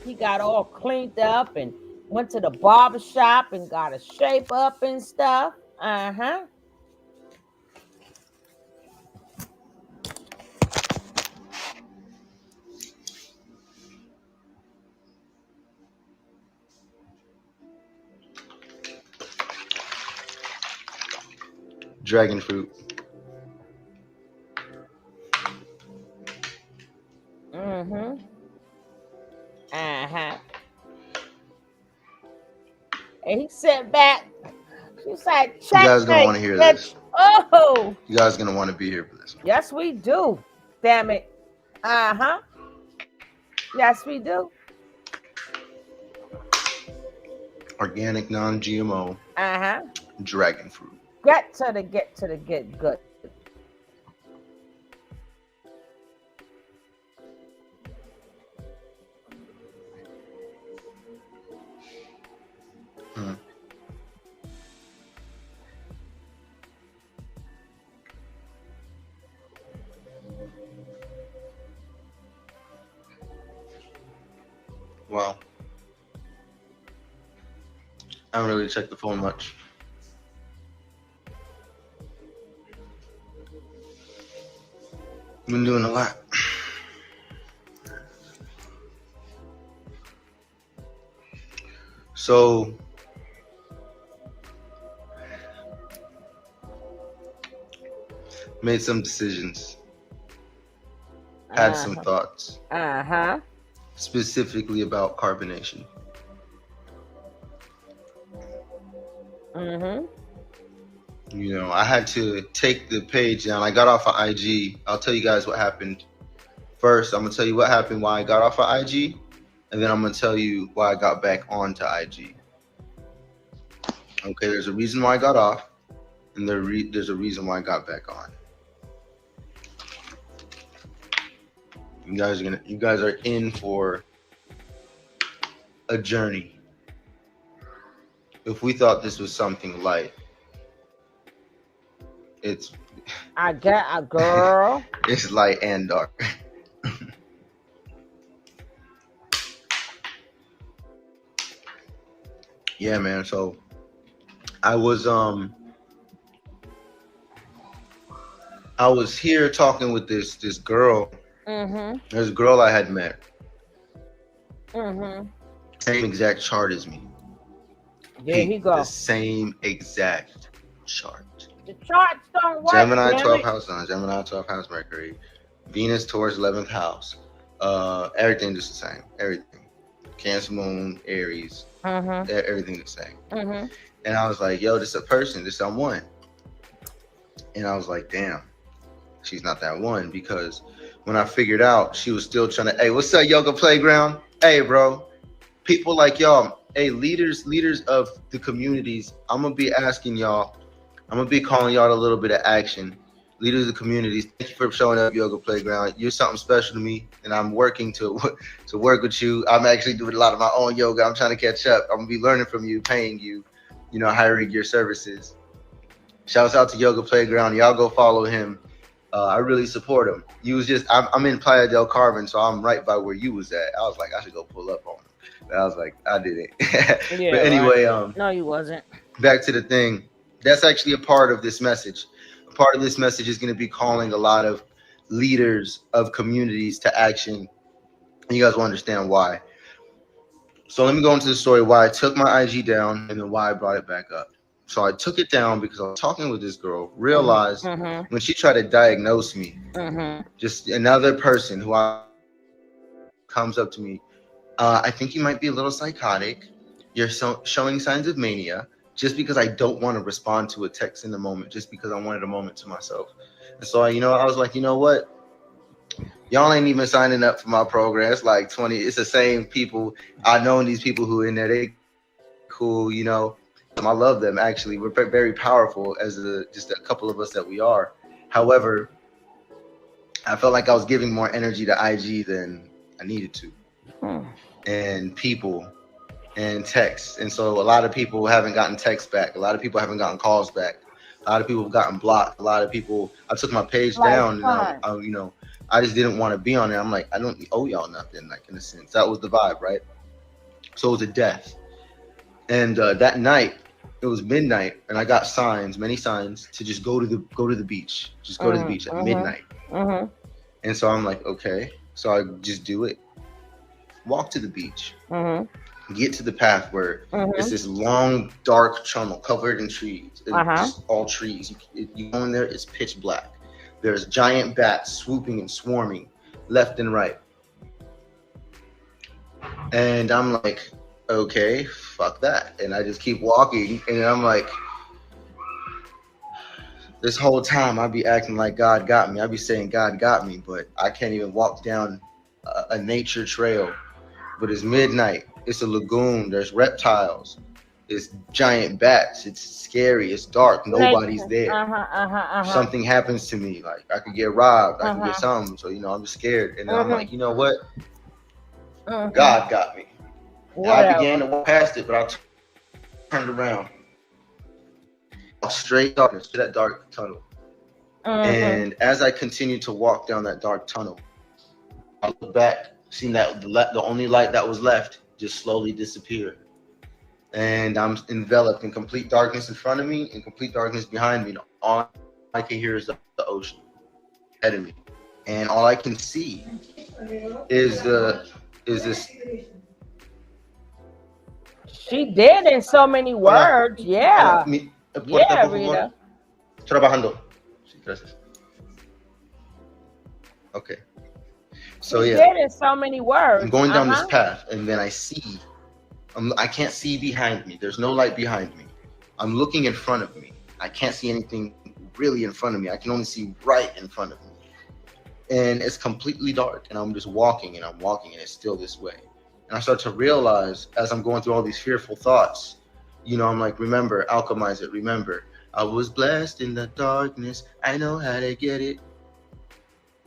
S1: He got all cleaned up and went to the barber shop and got a shape up and stuff.
S6: Dragon fruit.
S1: And he sat back. She said,
S6: "You guys gonna want to hear this.
S1: Oh,
S6: you guys gonna want to be here for this."
S1: Yes, we do. Damn it. Yes, we do.
S6: Organic, non-GMO. Dragon fruit.
S1: Get to the get good.
S6: Wow. I haven't really checked the phone much. Been doing a lot. So made some decisions. Had some thoughts. Specifically about carbonation. You know, I had to take the page down. I got off of IG. I'll tell you guys what happened. First, I'm going to tell you what happened, why I got off of IG, and then I'm going to tell you why I got back onto IG. Okay, there's a reason why I got off, and there's a reason why I got back on. You guys are in for a journey. If we thought this was something light,
S1: I got a girl.
S6: It's light and dark. Yeah, man. So I was here talking with this girl. There's a girl I had met. Same exact chart as me.
S1: There he go.
S6: The same exact chart.
S1: The charts don't work.
S6: Gemini 12th house Sun, Gemini 12th house Mercury, Venus Taurus 11th house. Everything just the same. Everything. Cancer Moon, Aries. Everything the same. And I was like, yo, this is a person, this someone. And I was like, damn, she's not that one, because when I figured out, she was still trying to, hey, what's up, Yoga Playground? Hey, bro, people like y'all, hey, leaders of the communities, I'm going to be asking y'all, I'm going to be calling y'all a little bit of action. Leaders of the communities, thank you for showing up, Yoga Playground. You're something special to me, and I'm working to work with you. I'm actually doing a lot of my own yoga. I'm trying to catch up. I'm going to be learning from you, paying you. hiring your services. Shouts out to Yoga Playground. Y'all go follow him. I really support him. You was just I'm in Playa del Carmen, so I'm right by where you was at. I was like, I should go pull up on him. But I was like, I didn't.
S1: Yeah,
S6: but anyway,
S1: right. No, you wasn't.
S6: Back to the thing. That's actually a part of this message. A part of this message is going to be calling a lot of leaders of communities to action. And you guys will understand why. So let me go into the story why I took my IG down and then why I brought it back up. So I took it down because I was talking with this girl, realized when she tried to diagnose me, just another person who comes up to me, I think you might be a little psychotic. You're showing signs of mania just because I don't want to respond to a text in the moment, just because I wanted a moment to myself. And so, I was like, you know what? Y'all ain't even signing up for my program. It's like 20. It's the same people. I know these people who in there. They cool, I love them. Actually, we're very powerful as just a couple of us that we are. However, I felt like I was giving more energy to IG than I needed to, and people, and texts. And so a lot of people haven't gotten texts back. A lot of people haven't gotten calls back. A lot of people have gotten blocked. A lot of people. I took my page down, and I just didn't want to be on there. I'm like, I don't owe y'all nothing, like in a sense. That was the vibe, right? So it was a death. And that night, it was midnight, and I got many signs, to just go to the beach. Just go to the beach at midnight. And so I'm like, okay. So I just do it. Walk to the beach. Get to the path where it's this long, dark tunnel covered in trees. Just all trees. You go in there, it's pitch black. There's giant bats swooping and swarming left and right. And I'm like, okay, fuck that. And I just keep walking, and I'm like, this whole time I'd be acting like God got me. I'd be saying God got me, but I can't even walk down a nature trail. But it's midnight. It's a lagoon. There's reptiles. It's giant bats. It's scary. It's dark. Nobody's there. Something happens to me. Like I could get robbed. I could get something. So, I'm just scared. And then I'm like, you know what? God got me. I began to walk past it, but I turned around. Straight darkness to that dark tunnel. And as I continued to walk down that dark tunnel, I looked back, seen that the only light that was left just slowly disappeared. And I'm enveloped in complete darkness in front of me and complete darkness behind me. And all I can hear is the ocean ahead of me. And all I can see is this.
S1: She did in so many words. Yeah. Yeah, Rita.
S6: Trabajando. Okay. So
S1: she did in so many words.
S6: I'm going down this path, and then I see. I can't see behind me. There's no light behind me. I'm looking in front of me. I can't see anything really in front of me. I can only see right in front of me. And it's completely dark, and I'm just walking, and I'm walking, and it's still this way. And I start to realize as I'm going through all these fearful thoughts, I'm like, remember, alchemize it. Remember, I was blessed in the darkness. I know how to get it.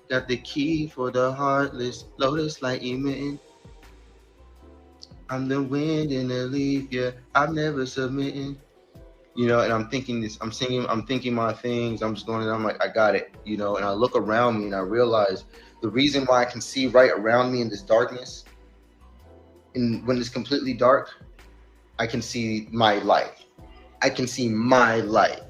S6: Got the key for the heartless, lotus light emitting. I'm the wind in the leaf, yeah. I'm never submitting. And I'm thinking this, I'm singing, I'm thinking my things. I'm just going, and I'm like, I got it, and I look around me and I realize the reason why I can see right around me in this darkness, and when it's completely dark, I can see my light. I can see my light.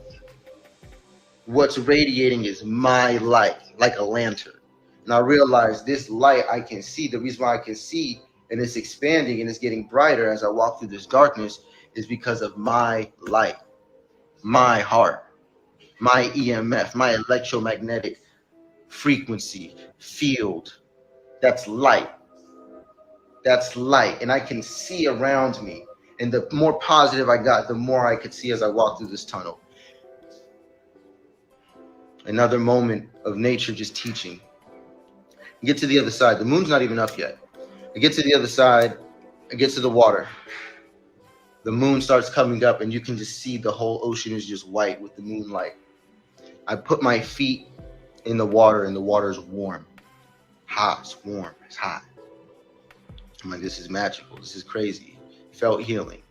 S6: What's radiating is my light, like a lantern. And I realize this light I can see, the reason why I can see, and it's expanding and it's getting brighter as I walk through this darkness, is because of my light, my heart, my EMF, my electromagnetic frequency field. That's light. That's light. And I can see around me. And the more positive I got, the more I could see as I walked through this tunnel. Another moment of nature just teaching. I get to the other side. The moon's not even up yet. I get to the other side. I get to the water. The moon starts coming up, and you can just see the whole ocean is just white with the moonlight. I put my feet in the water, and the water is warm. Hot. It's warm. It's hot. I'm like, this is magical. This is crazy. Felt healing.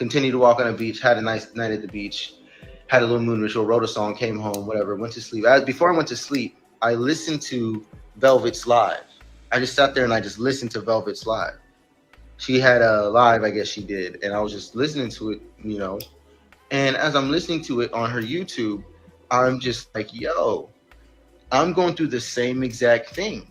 S6: Continued to walk on the beach. Had a nice night at the beach. Had a little moon ritual. Wrote a song. Came home. Whatever. Went to sleep. Before I went to sleep, I listened to Velvet's live. I just sat there and I just listened to Velvet's live. She had a live, I guess she did, and I was just listening to it, you know. And as I'm listening to it on her YouTube, I'm just like, yo, I'm going through the same exact thing.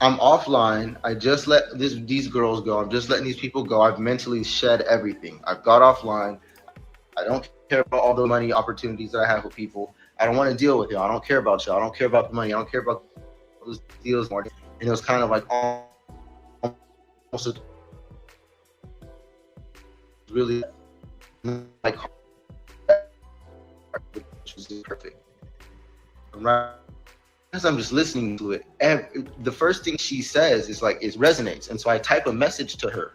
S6: I'm offline. I just let these girls go. I'm just letting these people go. I've mentally shed everything. I've got offline. I don't care about all the money opportunities that I have with people. I don't want to deal with y'all. I don't care about y'all. I don't care about the money. I don't care about those deals more. And it was kind of like almost really like, which was perfect. Right as I'm just listening to it, the first thing she says is like, it resonates. And so I type a message to her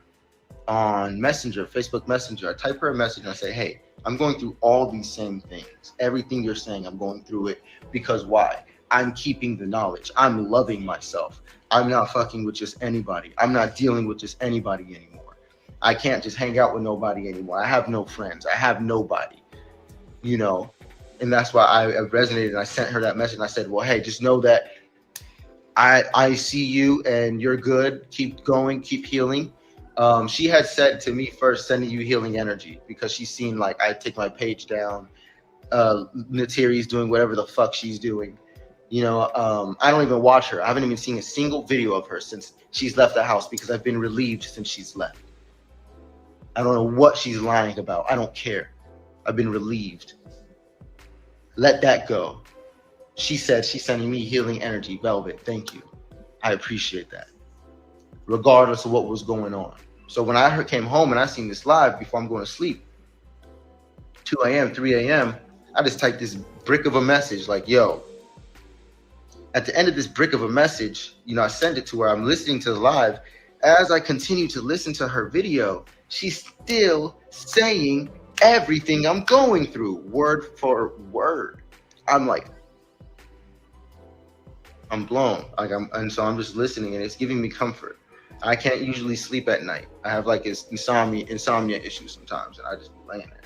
S6: on Messenger, Facebook Messenger. I type her a message and I say, hey, I'm going through all these same things. Everything you're saying, I'm going through it. Because why? I'm keeping the knowledge. I'm loving myself. I'm not fucking with just anybody. I'm not dealing with just anybody anymore. I can't just hang out with nobody anymore. I have no friends. I have nobody, you know? And that's why I resonated, and I sent her that message. And I said, well, hey, just know that I see you and you're good. Keep going, keep healing. She had said to me first, sending you healing energy, because she's seen like I take my page down. Natiri's doing whatever the fuck she's doing. You know, I don't even watch her. I haven't even seen a single video of her since she's left the house, because I've been relieved since she's left. I don't know what she's lying about. I don't care. I've been relieved. Let that go. She said she's sending me healing energy. Velvet, thank you. I appreciate that. Regardless of what was going on. So when I came home and I seen this live before I'm going to sleep, 2 a.m., 3 a.m., I just typed this brick of a message like, yo, at the end of this brick of a message, you know, I send it to her. I'm listening to the live. As I continue to listen to her video, she's still saying everything I'm going through, word for word. I'm like, I'm blown. And so I'm just listening, and it's giving me comfort. I can't usually sleep at night. I have like insomnia issues sometimes, and I just be laying there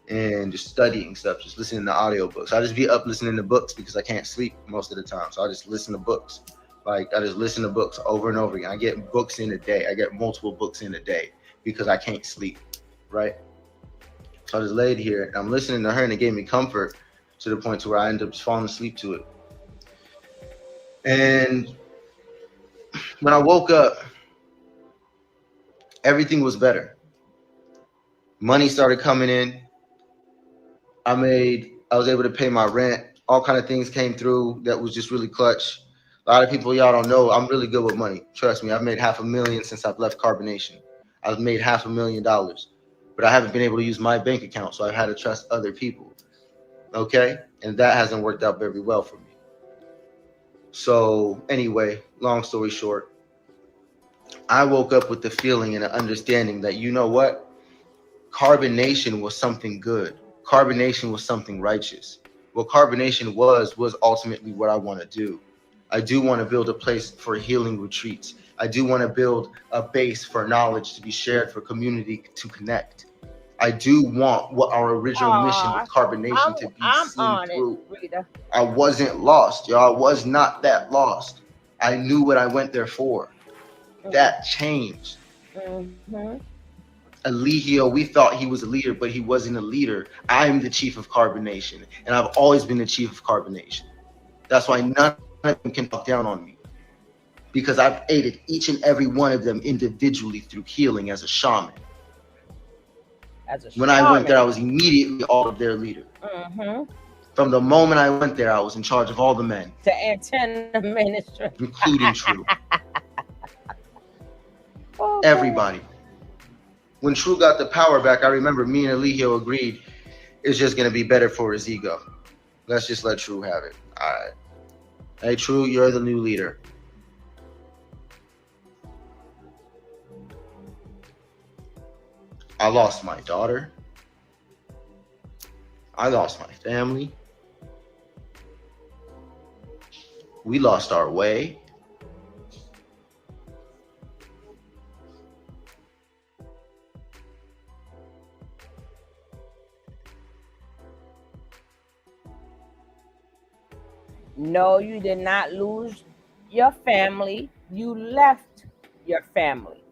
S6: and just studying stuff, just listening to audiobooks. I just be up listening to books because I can't sleep most of the time. So I just listen to books. Like I just listen to books over and over again. I get books in a day. I get multiple books in a day because I can't sleep, right? So I just laid here and I'm listening to her, and it gave me comfort to the point to where I ended up just falling asleep to it. And when I woke up, everything was better. Money started coming in. I was able to pay my rent. All kind of things came through that was just really clutch. A lot of people, y'all don't know, I'm really good with money. Trust me, I've made $500,000 since I've left Carbonation. I've made $500,000, but I haven't been able to use my bank account, so I've had to trust other people. Okay? And that hasn't worked out very well for me. So anyway, long story short, I woke up with the feeling and an understanding that, you know what? Carbonation was something good. Carbonation was something righteous. What Carbonation was ultimately what I want to do. I do want to build a place for healing retreats. I do want to build a base for knowledge to be shared, for community to connect. I do want what our original mission with Carbonation to be seen through. I wasn't lost, y'all. I was not that lost. I knew what I went there for. That changed. Eligio, we thought he was a leader, but he wasn't a leader. I'm the chief of Carbonation, and I've always been the chief of Carbonation. That's why none of them can talk down on me, because I've aided each and every one of them individually through healing as a shaman. When I went there, I was immediately all of their leader. From the moment I went there, I was in charge of all the men.
S1: The antenna ministry.
S6: Including True. Everybody. When True got the power back, I remember me and Eligio agreed it's just going to be better for his ego. Let's just let True have it. All right. Hey, True, you're the new leader. I lost my daughter. I lost my family. We lost our way.
S1: No, you did not lose your family. You left your family.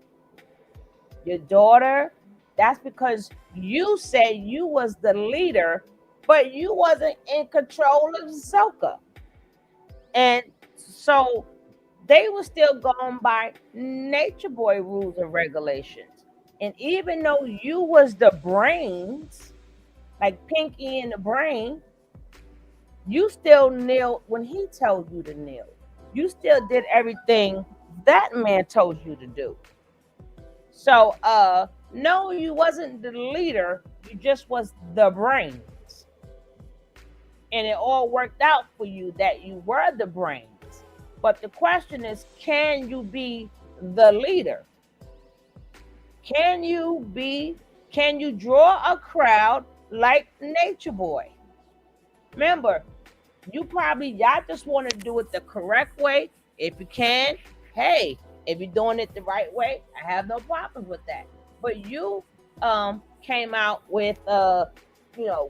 S1: Your daughter, that's because you said you was the leader, but you wasn't in control of Zoka. And so they were still going by Nature Boy rules and regulations. And even though you was the brains, like Pinky in the brain, you still kneeled when he told you to kneel. You still did everything that man told you to do. So no, you wasn't the leader, you just was the brains. And it all worked out for you that you were the brains. But the question is, can you be the leader? Can you draw a crowd like Nature Boy? Remember, y'all just want to do it the correct way. If you can, hey, if you're doing it the right way, I have no problems with that. But you came out with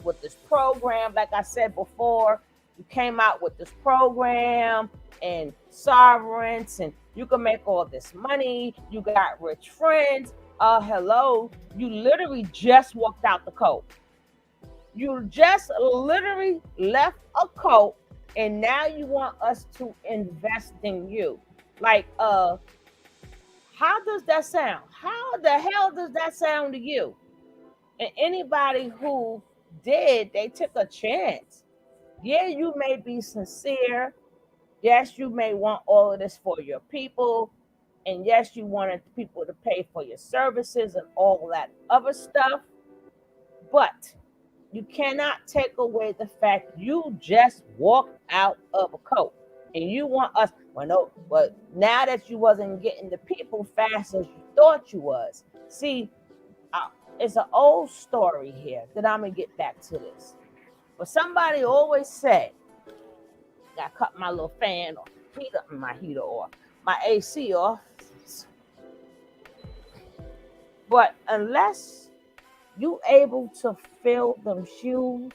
S1: with this program, like I said before, you came out with this program and sovereigns, and you can make all this money, you got rich friends. Hello, you literally just walked out the code. You just literally left a cult, and now you want us to invest in you. Like, how does that sound? How the hell does that sound to you? And anybody who did, they took a chance. Yeah, you may be sincere. Yes, you may want all of this for your people. And yes, you wanted people to pay for your services and all that other stuff. But you cannot take away the fact you just walked out of a cult. And you want us, well, no, but now that you wasn't getting the people fast as you thought you was. See, it's an old story here that I'm going to get back to this. But somebody always said, I cut my little fan off, my heater off, my AC off. But unless you able to fill them shoes,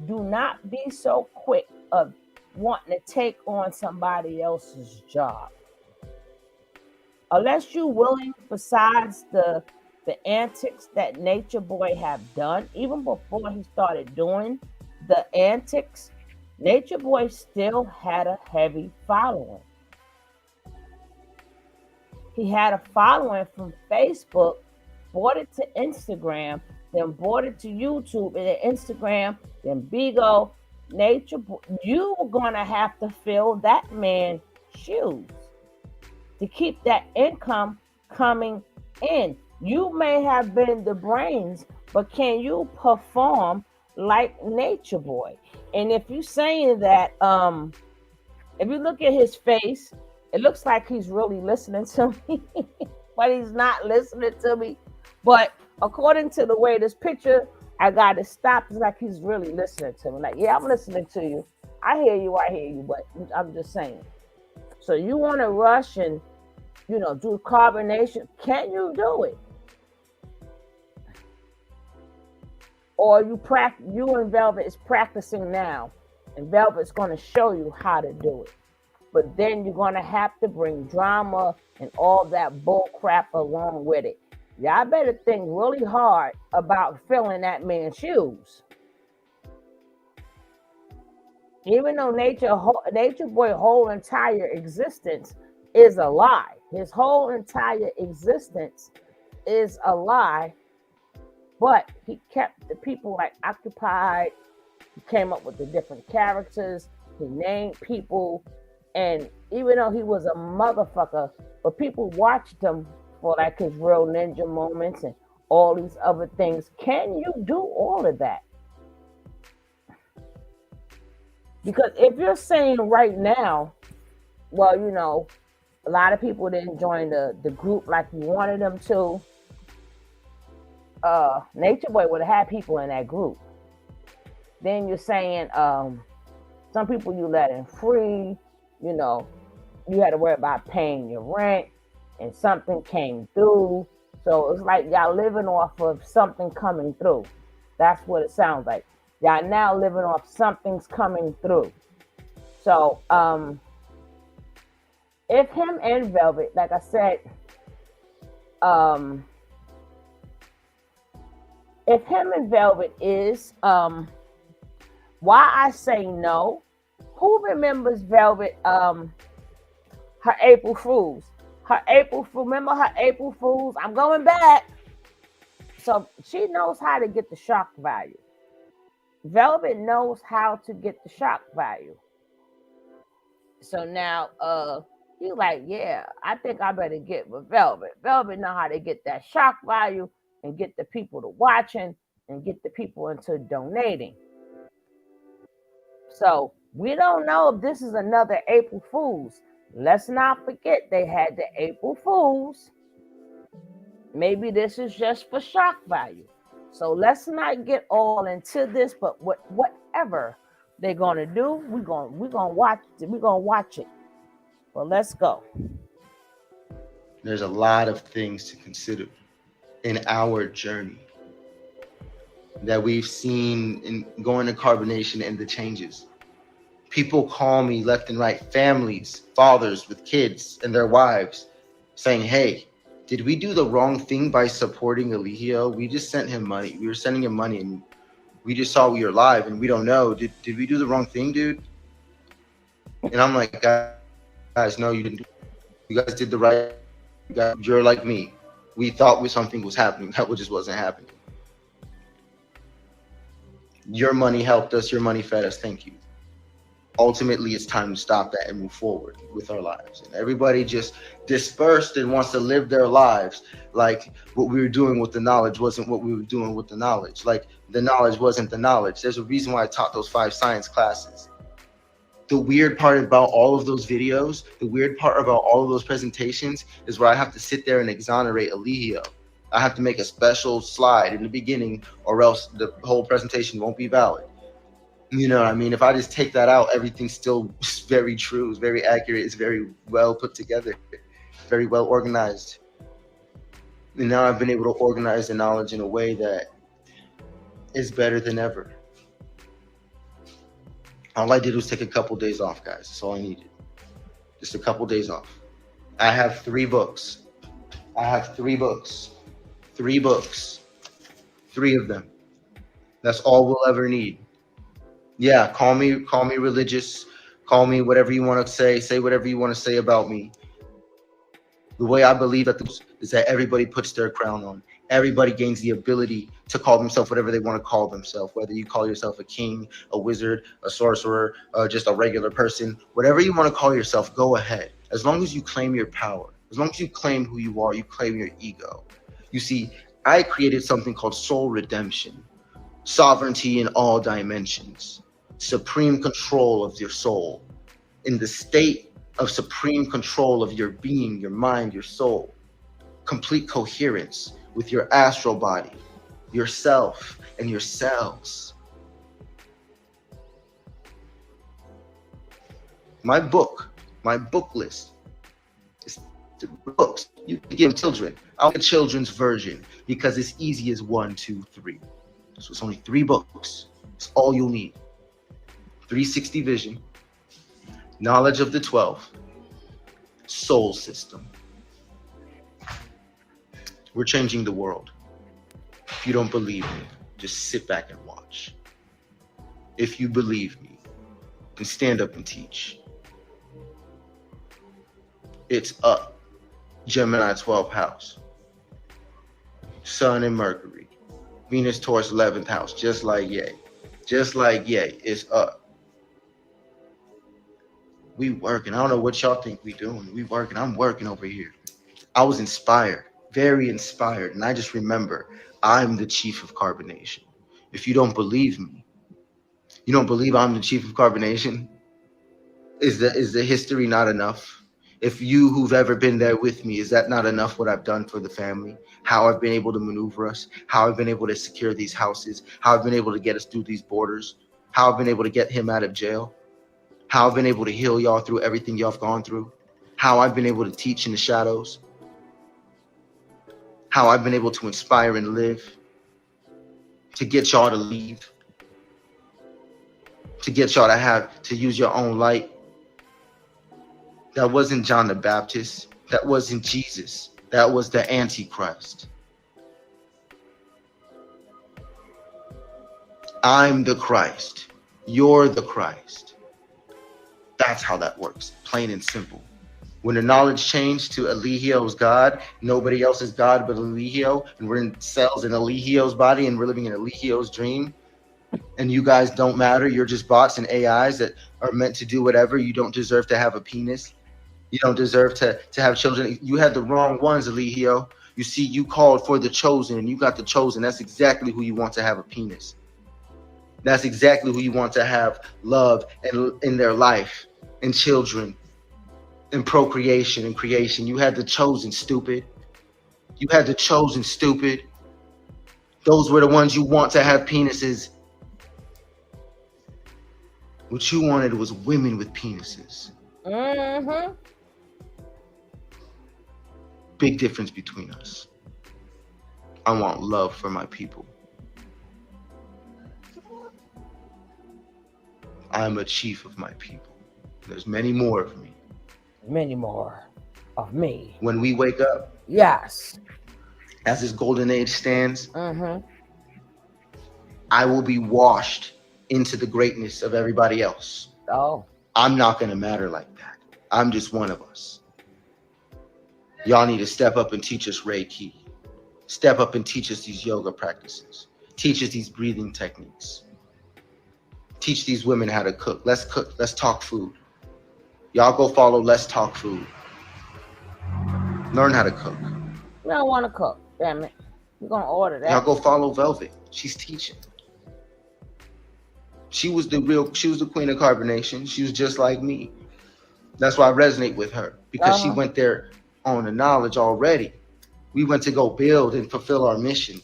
S1: do not be so quick of wanting to take on somebody else's job. Unless you're willing, besides the antics that Nature Boy have done, even before he started doing the antics, Nature Boy still had a heavy following. He had a following from Facebook, brought it to Instagram, then brought it to YouTube and then Instagram, then Bigo, Nature Boy. You were going to have to fill that man's shoes to keep that income coming in. You may have been the brains, but can you perform like Nature Boy? And if you're saying that, if you look at his face, it looks like he's really listening to me, but he's not listening to me. But according to the way this picture, I got to stop. It's like he's really listening to me. Like, yeah, I'm listening to you. I hear you, but I'm just saying. So you want to rush and, do carbonation. Can you do it? Or you and Velvet is practicing now, and Velvet's going to show you how to do it. But then you're going to have to bring drama and all that bull crap along with it. Y'all better think really hard about filling that man's shoes. Even though Nature Boy's whole entire existence is a lie. His whole entire existence is a lie. But he kept the people occupied. He came up with the different characters. He named people. And even though he was a motherfucker, but people watched him for his real ninja moments and all these other things. Can you do all of that? Because if you're saying right now, well, a lot of people didn't join the group like you wanted them to. Nature Boy would have had people in that group. Then you're saying some people you let in free, you had to worry about paying your rent and something came through. So it's like y'all living off of something coming through. That's what it sounds like. Y'all now living off something's coming through. So, if him and Velvet, like I said, um, if him and Velvet is, why I say no? Who remembers Velvet? Her April Fools. Her April Fool. Remember her April Fools? I'm going back. So she knows how to get the shock value. Velvet knows how to get the shock value. So now, he's like, yeah, I think I better get with Velvet. Velvet know how to get that shock value and get the people to watching and get the people into donating. So we don't know if this is another April Fools. Let's not forget they had the April Fools. Maybe this is just for shock value. So let's not get all into this, but whatever they're gonna do, we're gonna watch it. Well, let's go.
S6: There's a lot of things to consider in our journey that we've seen in going to Carbonation and the changes. People call me left and right, families, fathers with kids and their wives, saying, hey, did we do the wrong thing by supporting Eligio? We just sent him money. We were sending him money and we just saw we were live and we don't know. Did we do the wrong thing, dude? And I'm like, guys, no, you didn't. You guys did the right. You're like me. We thought something was happening. That just wasn't happening. Your money helped us. Your money fed us. Thank you. Ultimately, it's time to stop that and move forward with our lives. And everybody just dispersed and wants to live their lives like what we were doing with the knowledge wasn't what we were doing with the knowledge. Like the knowledge wasn't the knowledge. There's a reason why I taught those 5 science classes. The weird part about all of those videos, the weird part about all of those presentations is where I have to sit there and exonerate Eligio. I have to make a special slide in the beginning or else the whole presentation won't be valid. You know what I mean? If I just take that out, everything's still very true. It's very accurate. It's very well put together, very well organized. And now I've been able to organize the knowledge in a way that is better than ever. All I did was take a couple days off, guys. That's all I needed. Just a couple days off. I have 3 books. I have 3 books. 3 books. 3 of them. That's all we'll ever need. Yeah, call me religious, call me whatever you want to say whatever you want to say about me. The way I believe is that everybody puts their crown on. Everybody gains the ability to call themselves whatever they want to call themselves, whether you call yourself a king, a wizard, a sorcerer, just a regular person, whatever you want to call yourself, go ahead. As long as you claim your power, as long as you claim who you are, you claim your ego. You see, I created something called soul redemption, sovereignty in all dimensions. Supreme control of your soul, in the state of supreme control of your being, your mind, your soul, complete coherence with your astral body, yourself, and your cells. My book list is books you can give children. I'll get children's version because it's easy as 1, 2, 3. So it's only 3 books. It's all you'll need. 360 vision, knowledge of the 12, soul system. We're changing the world. If you don't believe me, just sit back and watch. If you believe me, then stand up and teach. It's up. Gemini 12th house. Sun and Mercury. Venus Taurus 11th house, just like Ye. Just like Ye, it's up. We working. I don't know what y'all think we doing. We working. I'm working over here. I was inspired, very inspired. And I just remember I'm the chief of Carbonation. If you don't believe me, you don't believe I'm the chief of Carbonation? Is the history not enough? If you who've ever been there with me, is that not enough what I've done for the family? How I've been able to maneuver us, how I've been able to secure these houses, how I've been able to get us through these borders, how I've been able to get him out of jail, how I've been able to heal y'all through everything y'all have gone through, how I've been able to teach in the shadows, how I've been able to inspire and live, to get y'all to leave, to get y'all to use your own light, That wasn't John the Baptist. That wasn't Jesus. That was the Antichrist. I'm the Christ. You're the Christ. That's how that works, plain and simple. When the knowledge changed to Eligio's God, nobody else is God but Eligio, and we're in cells in Eligio's body, and we're living in Eligio's dream, and you guys don't matter. You're just bots and AIs that are meant to do whatever. You don't deserve to have a penis. You don't deserve to have children. You had the wrong ones, Eligio. You see, you called for the chosen, and you got the chosen. That's exactly who you want to have a penis. That's exactly who you want to have love and in their life, and children, and procreation and creation. You had the chosen, stupid. You had the chosen, stupid. Those were the ones you want to have penises. What you wanted was women with penises.
S1: Mm-hmm.
S6: Big difference between us. I want love for my people. I'm a chief of my people. There's many more of me.
S1: Many more of me.
S6: When we wake up,
S1: yes,
S6: as this golden age stands,
S1: mm-hmm.
S6: I will be washed into the greatness of everybody else.
S1: Oh.
S6: I'm not going to matter like that. I'm just one of us. Y'all need to step up and teach us Reiki. Step up and teach us these yoga practices. Teach us these breathing techniques. Teach these women how to cook. Let's cook. Let's talk food. Y'all go follow Let's Talk Food. Learn how to cook.
S1: We don't want to cook. Damn it. We're going to order that.
S6: Y'all go follow Velvet. She's teaching. She was the queen of carbonation. She was just like me. That's why I resonate with her, because she went there on the knowledge already. We went to go build and fulfill our mission.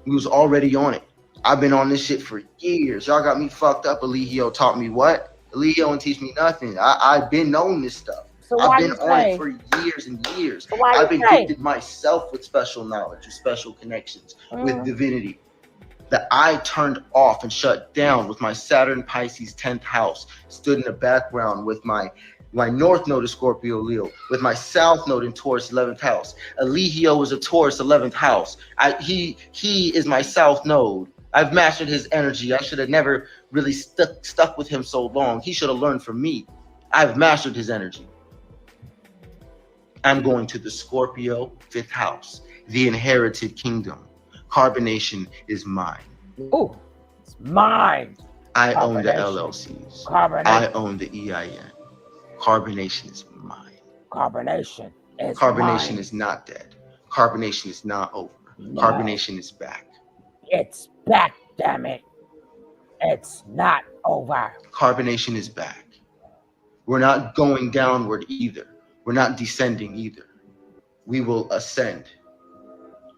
S6: We was already on it. I've been on this shit for years. Y'all got me fucked up. Eligio taught me what? Eligio didn't teach me nothing. I've been knowing this stuff.
S1: So
S6: I've been on it for years and years.
S1: So
S6: I've been gifted myself with special knowledge, with special connections, with divinity, that I turned off and shut down with my Saturn Pisces 10th house, stood in the background with my North Node is Scorpio Leo, with my South Node in Taurus 11th house. Eligio is a Taurus 11th house. He is my South Node. I've mastered his energy. I should have never really stuck with him so long. He should have learned from me. I've mastered his energy. I'm going to the Scorpio 5th house, the inherited kingdom. Carbonation is mine.
S1: Ooh, it's mine.
S6: I own the LLCs. I own the EIN. Carbonation is mine.
S1: Carbonation
S6: is not dead. Carbonation is not over. No. Carbonation is back.
S1: It's back, damn it. It's not over.
S6: Carbonation is back. We're not going downward either. We're not descending either. We will ascend.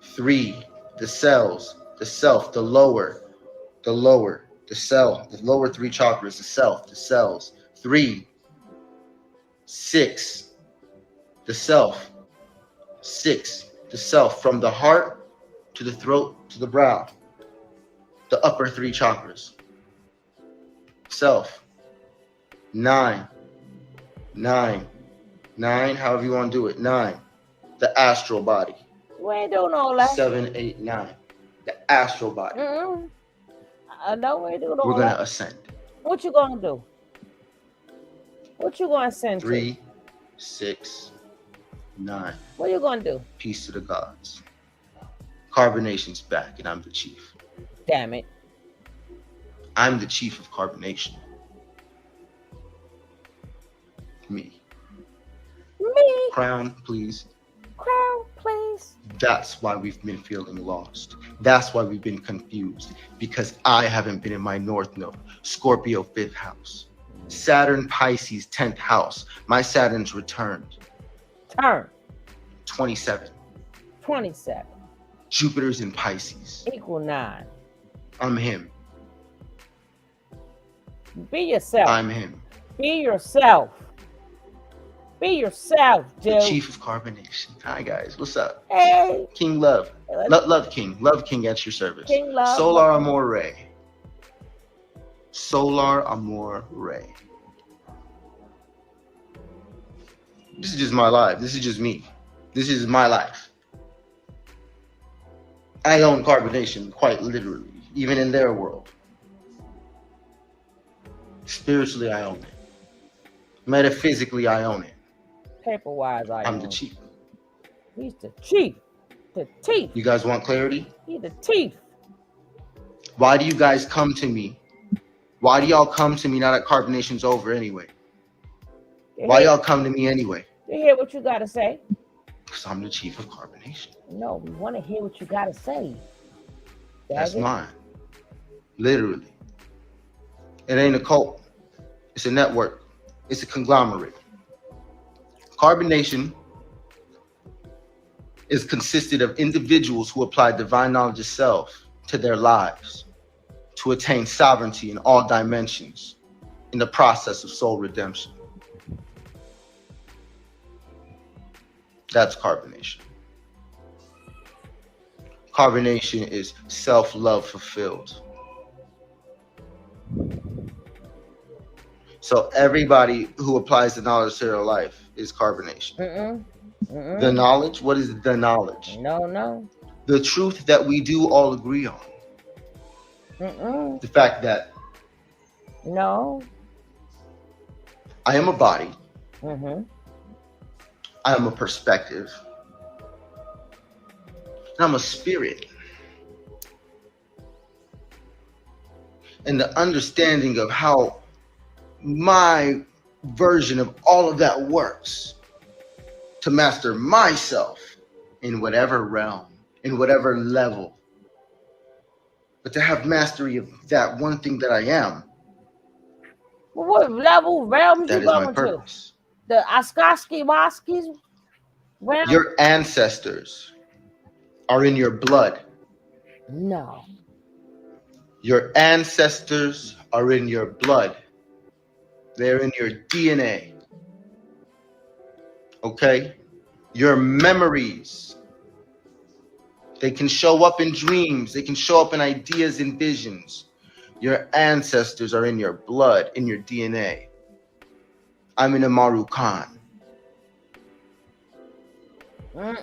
S6: 3, the cells, the self, the lower, the cell, the lower 3 chakras, the self, the cells. 3, 6, the self. 6, the self, from the heart to the throat to the brow. The upper 3 chakras. Self. 9, however you want to do it. 9, the astral body.
S1: We ain't doing all that.
S6: 7, 8, 9, the astral body.
S1: I know we ain't doing all that.
S6: We're gonna ascend.
S1: What you gonna do? What you gonna ascend
S6: 3, 6, 9.
S1: What you gonna do?
S6: Peace to the gods. Carbonation's back, and I'm the chief.
S1: Damn it.
S6: I'm the chief of carbonation. Me. Crown, please.
S1: Crown, please.
S6: That's why we've been feeling lost. That's why we've been confused. Because I haven't been in my North Node, Scorpio 5th house. Saturn Pisces 10th house. My Saturn's returned.
S1: Turn.
S6: 27.
S1: 27.
S6: Jupiter's in Pisces.
S1: Equal 9.
S6: I'm him.
S1: Be yourself.
S6: I'm him.
S1: Be yourself. Be yourself, dude.
S6: The chief of carbonation. Hi guys, what's up?
S1: Hey.
S6: King Love. Love King. Love King at your service.
S1: King Love.
S6: Solar Amore. Solar Amore. This is just my life. This is just me. This is my life. I own Carbonation, quite literally, even in their world. Spiritually, I own it. Metaphysically, I own it.
S1: Paper-wise,
S6: I'm the chief.
S1: He's the chief. The chief.
S6: You guys want clarity?
S1: He's the chief.
S6: Why do you guys come to me? Why do y'all come to me now that Carbonation's over anyway? Why y'all come to me anyway?
S1: To hear what you got to say.
S6: Because I'm the chief of Carbonation.
S1: No, we want to hear what you got to say.
S6: That's mine. Literally. It ain't a cult. It's a network. It's a conglomerate. Carbonation is consisted of individuals who apply divine knowledge of self to their lives to attain sovereignty in all dimensions in the process of soul redemption. That's Carbonation. Carbonation is self-love fulfilled. So everybody who applies the knowledge to their life is Carbonation. The knowledge, what is the knowledge?
S1: No.
S6: The truth that we do all agree on. The fact that I am a body. I am a perspective. And I'm a spirit. And the understanding of how my version of all of that works to master myself in whatever realm, in whatever level, but to have mastery of that one thing that I am.
S1: Well, what level, realms
S6: that
S1: you
S6: is
S1: going
S6: my purpose.
S1: to? The Waskis realm?
S6: Your ancestors are in your blood.
S1: No.
S6: Your ancestors are in your blood. They're in your DNA. Okay? Your memories. They can show up in dreams. They can show up in ideas and visions. Your ancestors are in your blood, in your DNA. I'm in Amaru Khan. I'm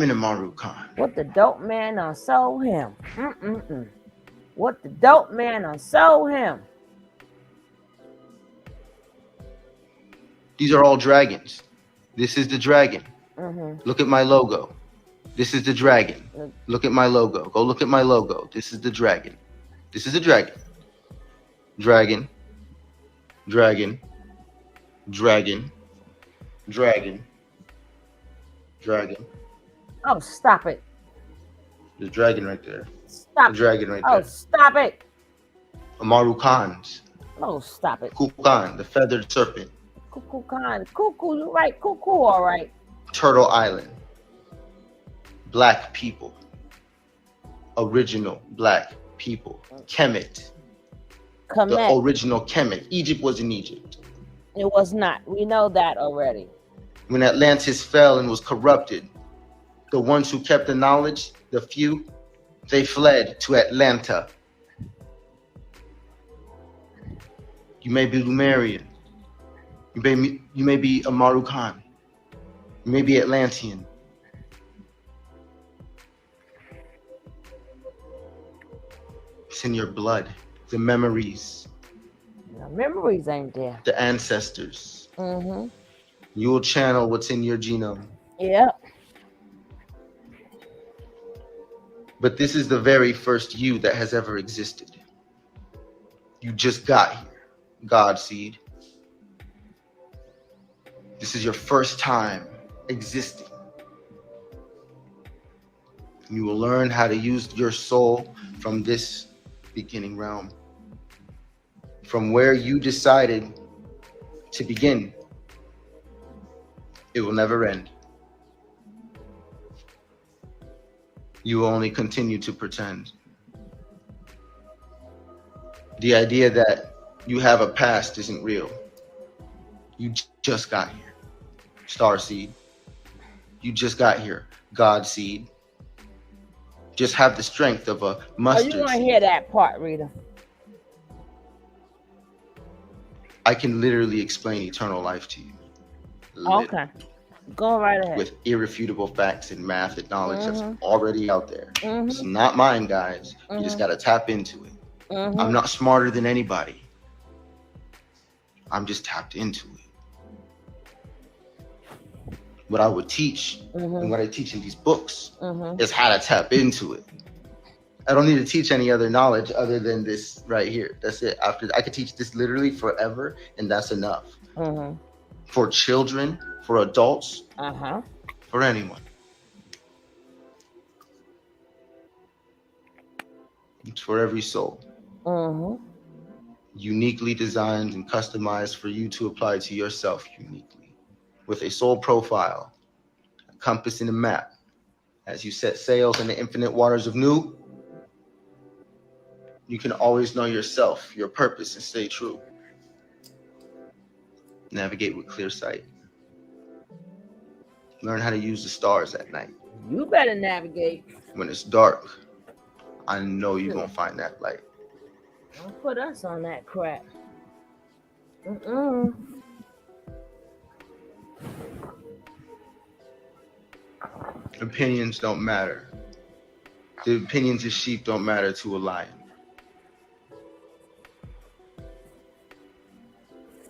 S6: in Amaru Khan.
S1: What the dope man unsold him. What the dope man unsold him.
S6: These are all dragons. This is the dragon. Look at my logo. This is the dragon. Look at my logo. Go look at my logo. This is the dragon. This is a dragon. Dragon. Dragon. Dragon. Dragon. Dragon.
S1: Oh, stop it.
S6: The dragon right there.
S1: Stop.
S6: The dragon right
S1: there. Oh, stop it.
S6: Amaru Khan's.
S1: Oh, stop it.
S6: Kukan, the feathered serpent.
S1: Cuckoo Khan. Cuckoo, you're right. Cuckoo, all right.
S6: Turtle Island. Black people. Original black people. Kemet. The original Kemet. Egypt was in Egypt.
S1: It was not. We know that already.
S6: When Atlantis fell and was corrupted, the ones who kept the knowledge, the few, they fled to Atlanta. You may be Lumerian. You may be Amaru Khan. You may be Atlantean. It's in your blood. The memories.
S1: The memories ain't there.
S6: The ancestors. You will channel what's in your genome.
S1: Yeah.
S6: But this is the very first you that has ever existed. You just got here, God seed. This is your first time existing. You will learn how to use your soul from this beginning realm. From where you decided to begin. It will never end. You will only continue to pretend. The idea that you have a past isn't real. You just got here. Starseed. You just got here. God seed. Just have the strength of a mustard seed.
S1: You want to hear that part, Rita?
S6: I can literally explain eternal life to you. Literally.
S1: Okay. Go right ahead.
S6: With irrefutable facts and math and knowledge that's already out there. It's not mine, guys. You just got to tap into it. I'm not smarter than anybody. I'm just tapped into it. What I would teach and what I teach in these books is how to tap into it. I don't need to teach any other knowledge other than this right here. That's it. After I could teach this literally forever, and that's enough. For children, for adults, for anyone. It's for every soul. Uniquely designed and customized for you to apply to yourself uniquely. With a soul profile, a compass and a map. As you set sails in the infinite waters of new, you can always know yourself, your purpose, and stay true. Navigate with clear sight. Learn how to use the stars at night.
S1: You better navigate.
S6: When it's dark, I know you're going to find that light.
S1: Don't put us on that crap.
S6: Opinions don't matter. The opinions of sheep don't matter to a lion.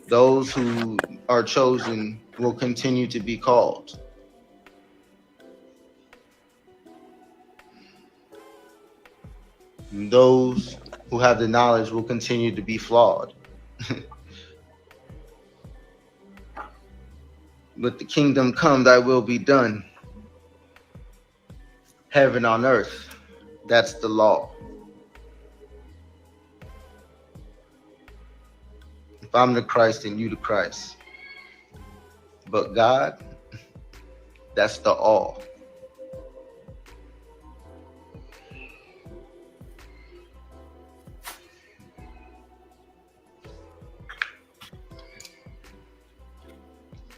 S6: Those who are chosen will continue to be called. And those who have the knowledge will continue to be flawed. Let the kingdom come, thy will be done. Heaven on earth, that's the law. If I'm the Christ, then you the Christ. But God, that's the all.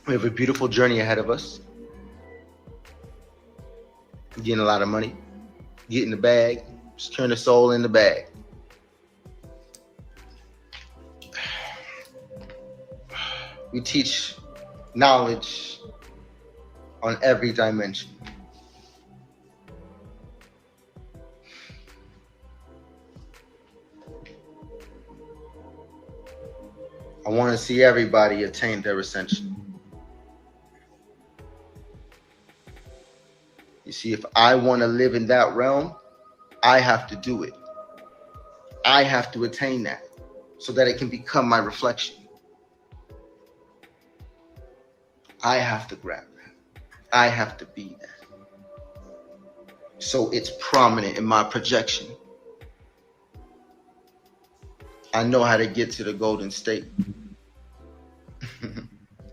S6: We have a beautiful journey ahead of us. Getting a lot of money, getting the bag, securing the soul in the bag. We teach knowledge on every dimension. I want to see everybody attain their ascension. You see, if I want to live in that realm, I have to do it. I have to attain that so that it can become my reflection. I have to grab that. I have to be that. So it's prominent in my projection. I know how to get to the Golden State.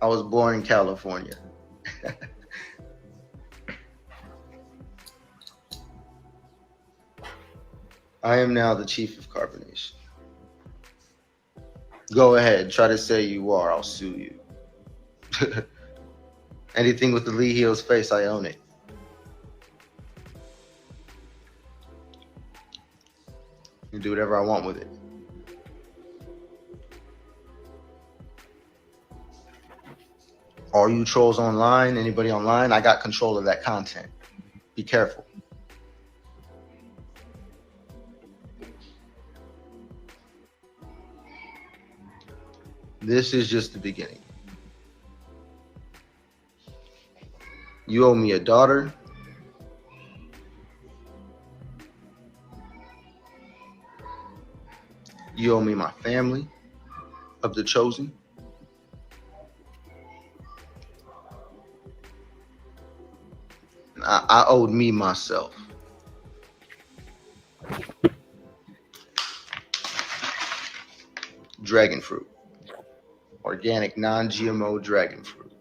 S6: I was born in California. I am now the chief of Carbonation. Go ahead, try to say you are, I'll sue you. Anything with the Lee Heels face, I own it. You do whatever I want with it. All you trolls online, anybody online, I got control of that content. Be careful. This is just the beginning. You owe me a daughter. You owe me my family of the chosen. And I owed me myself. Dragon fruit. Organic, non-GMO dragon fruit.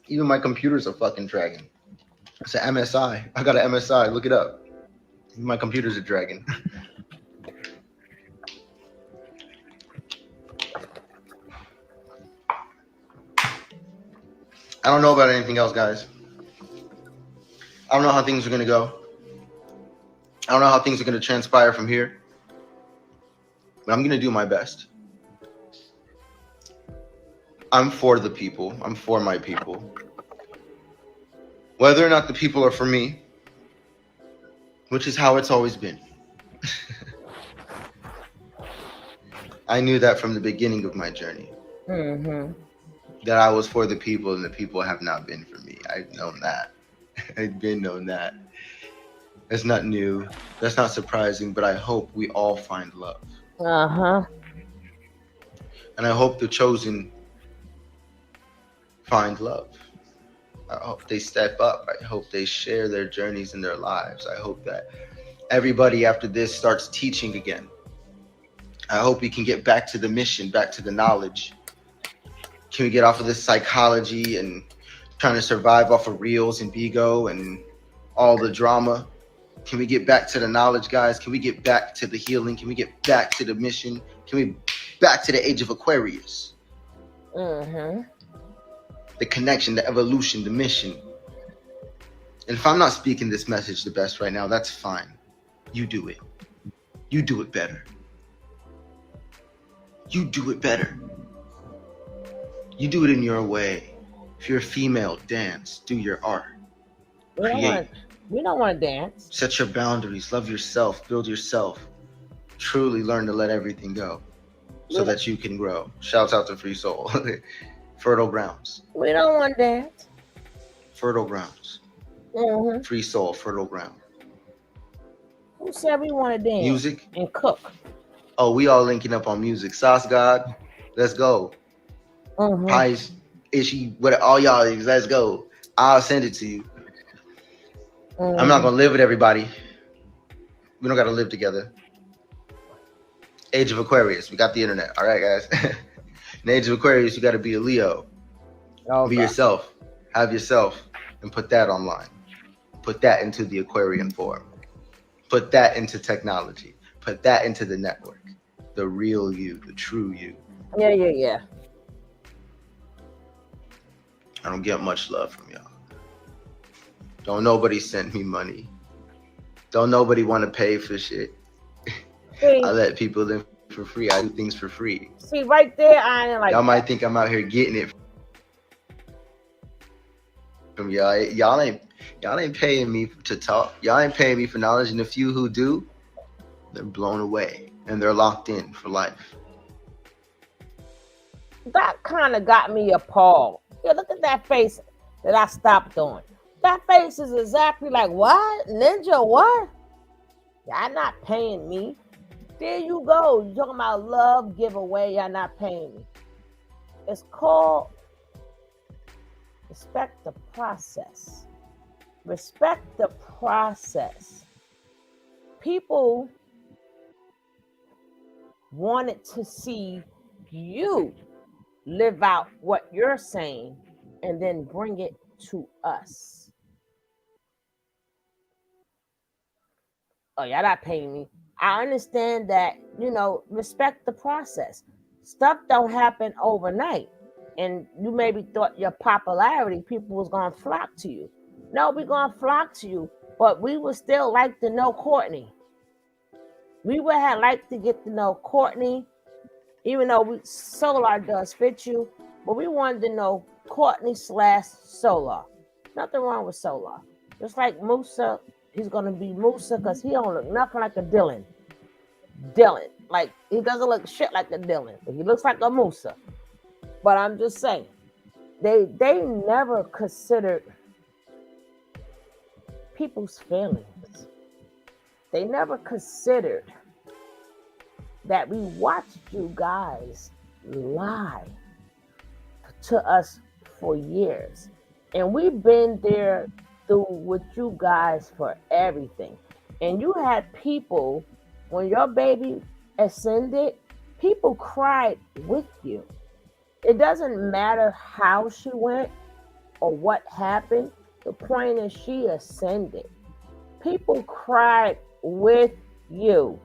S6: Even my computer's a fucking dragon. It's an MSI. I got an MSI. Look it up. My computer's a dragon. I don't know about anything else, guys. I don't know how things are going to go. I don't know how things are going to transpire from here, but I'm going to do my best. I'm for the people. I'm for my people. Whether or not the people are for me, which is how it's always been. I knew that from the beginning of my journey.
S1: Mm-hmm.
S6: That I was for the people and the people have not been for me. I've known that. I've been known that. That's not new. That's not surprising, but I hope we all find love.
S1: Uh-huh.
S6: And I hope the chosen find love. I hope they step up. I hope they share their journeys in their lives. I hope that everybody after this starts teaching again. I hope we can get back to the mission, back to the knowledge. Can we get off of this psychology and trying to survive off of reels and Bigo and all the drama? Can we get back to the knowledge, guys? Can we get back to the healing? Can we get back to the mission? Can we back to the age of Aquarius?
S1: Mm-hmm.
S6: The connection, the evolution, the mission. And if I'm not speaking this message the best right now, that's fine. You do it. You do it better. You do it better. You do it in your way. If you're a female, dance, do your art. Create.
S1: We don't want to dance.
S6: Set your boundaries, love yourself, build yourself. Truly learn to let everything go so that you can grow. Shouts out to Free Soul. Fertile grounds.
S1: We don't want to dance.
S6: Fertile grounds.
S1: Mm-hmm.
S6: Free Soul, fertile ground.
S1: Who said we want to dance?
S6: Music.
S1: And cook.
S6: Oh, we all linking up on music. Sauce God, let's go.
S1: Mm-hmm.
S6: Pies, Ishi, what all y'all, let's go. I'll send it to you.
S1: Mm-hmm.
S6: I'm not gonna live with everybody. We don't gotta live together. Age of Aquarius, we got the internet. All right, guys. In the Age of Aquarius, you gotta be a Leo.
S1: Okay.
S6: Be yourself. Have yourself, and put that online. Put that into the Aquarian form. Put that into technology. Put that into the network. The real you, the true you.
S1: Yeah.
S6: I don't get much love from y'all. Don't nobody send me money. Don't nobody want to pay for shit.
S1: See,
S6: I let people live for free. I do things for free.
S1: See, right there, I ain't like
S6: Y'all
S1: that.
S6: might think I'm out here getting it from y'all. Y'all ain't paying me to talk. Y'all ain't paying me for knowledge. And the few who do, they're blown away and they're locked in for life.
S1: That kind of got me appalled. Yeah, look at that face that I stopped doing. That face is exactly like, what? Ninja, what? Y'all not paying me. There you go. You talking about love giveaway, y'all not paying me. It's called respect the process. Respect the process. People wanted to see you live out what you're saying and then bring it to us. Oh, y'all not paying me. I understand that, respect the process. Stuff don't happen overnight. And you maybe thought your popularity, people was going to flock to you. No, we're going to flock to you, but we would still like to know Courtney. We would have liked to get to know Courtney, even though Solar does fit you, but we wanted to know Courtney / Solar. Nothing wrong with Solar. Just like Musa, he's going to be Musa because he don't look nothing like a Dylan. Like, he doesn't look shit like a Dylan, but he looks like a Musa. But I'm just saying, they never considered people's feelings. They never considered that we watched you guys lie to us for years. And we've been there through with you guys for everything. And you had people, when your baby ascended, people cried with you. It doesn't matter how she went or what happened. The point is she ascended. People cried with you.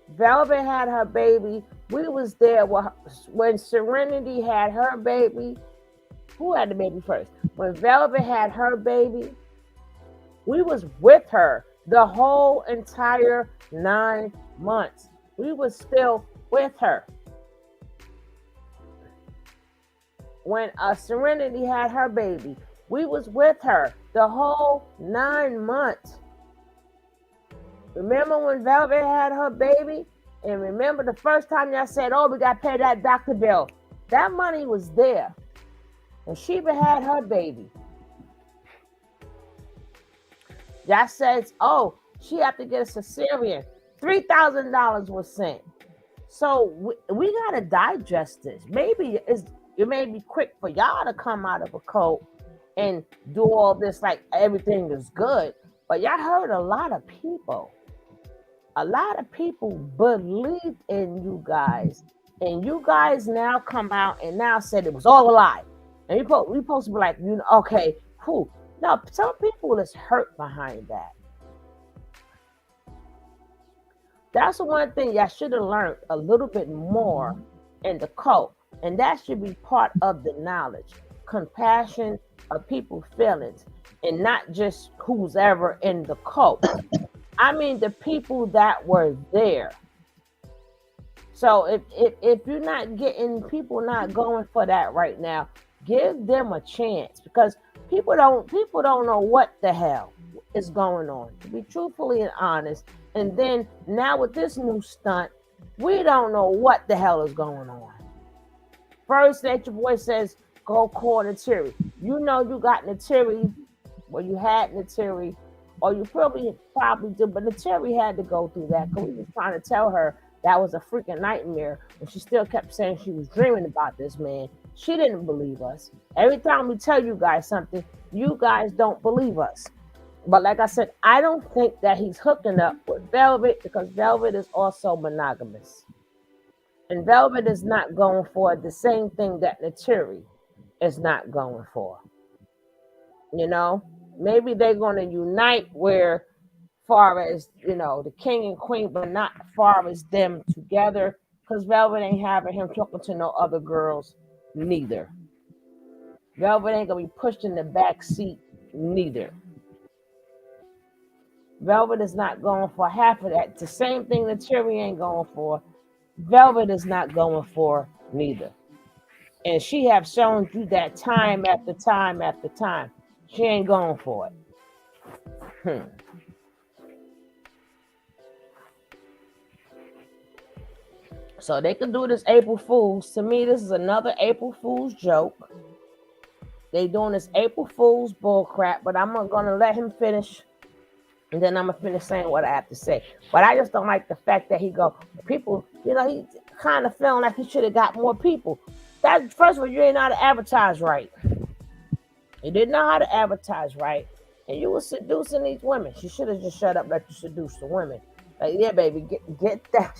S1: Velvet had her baby. We was there when Serenity had her baby. Who had the baby first? When Velvet had her baby, we was with her. The whole entire 9 months. We was still with her. When Serenity had her baby, we was with her the whole 9 months. Remember when Velvet had her baby? And remember the first time y'all said, oh, we got to pay that doctor bill. That money was there. When Sheba had her baby, y'all said, oh, she had to get a cesarean. $3,000 was sent. So we got to digest this. Maybe it may be quick for y'all to come out of a cult and do all this like everything is good. But y'all heard a lot of people. A lot of people believe in you guys. And you guys now come out and now said it was all a lie. And we supposed to be like, okay, cool. No, some people is hurt behind that. That's the one thing y'all should have learned a little bit more in the cult. And that should be part of the knowledge. Compassion of people's feelings. And not just who's ever in the cult. I mean the people that were there. So if you're not getting, people not going for that right now, give them a chance, because people don't know what the hell is going on, to be truthfully and honest. And then now with this new stunt, we don't know what the hell is going on. First, Nature Boy says, go call Nateri. You know you got Nateri, well, you had Nateri, or you probably did, but Nateri had to go through that because we was trying to tell her that was a freaking nightmare, and she still kept saying she was dreaming about this man. She didn't believe us. Every time we tell you guys something, you guys don't believe us. But like I said, I don't think that he's hooking up with Velvet, because Velvet is also monogamous. And Velvet is not going for the same thing that Nateri is not going for. You know? Maybe they're going to unite where far as, the king and queen, but not far as them together, because Velvet ain't having him talking to no other girls neither. Velvet ain't going to be pushed in the back seat neither. Velvet is not going for half of that. The same thing that Cherry ain't going for, Velvet is not going for neither. And she have shown you that time after time after time. She ain't going for it. So they can do this April Fool's. To me, this is another April Fool's joke. They doing this April Fool's bullcrap, but I'm going to let him finish. And then I'm going to finish saying what I have to say. But I just don't like the fact that people, he kind of feeling like he should have got more people. That, first of all, you ain't know how to advertise right. You didn't know how to advertise right. And you were seducing these women. She should have just shut up, let you seduce the women. Like, yeah, baby, get that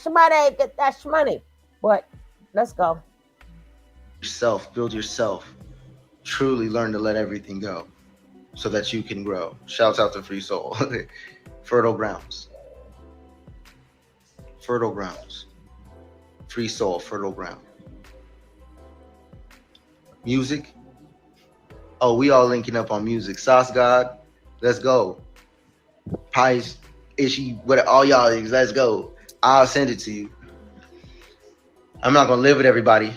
S1: shmoney. But let's go.
S6: Build yourself. Truly learn to let everything go so that you can grow. Shouts out to Free Soul. Fertile grounds. Free Soul, fertile ground. Music. Oh, we all linking up on music. Sauce God, let's go. Pies, Ishi, what all y'all is, let's go. I'll send it to you. I'm not gonna live with everybody.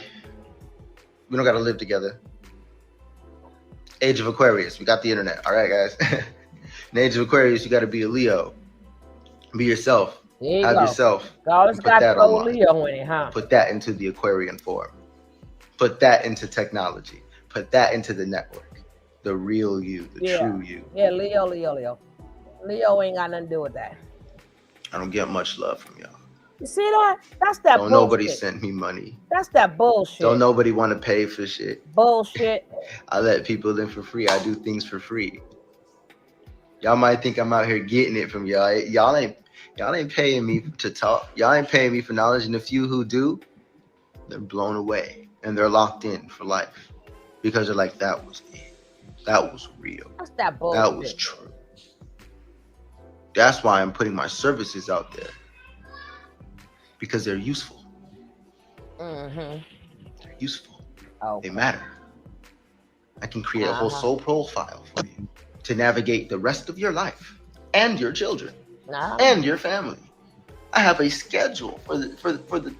S6: We don't gotta live together. Age of Aquarius, we got the internet. All right, guys. In Age of Aquarius, you gotta be a Leo. Be yourself. Have yourself.
S1: Always got to throw Leo in it, huh?
S6: Put that into the Aquarian form. Put that into technology. Put that into the network. The real you, the true you.
S1: Yeah, Leo. Leo ain't got nothing to do with that.
S6: I don't get much love from y'all.
S1: You see that? That's that
S6: bullshit. Nobody sent me money.
S1: That's that bullshit.
S6: Don't nobody want to pay for shit.
S1: Bullshit.
S6: I let people live for free. I do things for free. Y'all might think I'm out here getting it from y'all. Y'all ain't paying me to talk. Y'all ain't paying me for knowledge. And the few who do, they're blown away. And they're locked in for life. Because they're like, that was it. That was real.
S1: That's that bullshit.
S6: That was true. That's why I'm putting my services out there. Because they're useful.
S1: Mm-hmm.
S6: They're useful.
S1: Okay.
S6: They matter. I can create a whole soul profile for you to navigate the rest of your life and your children and your family. I have a schedule for the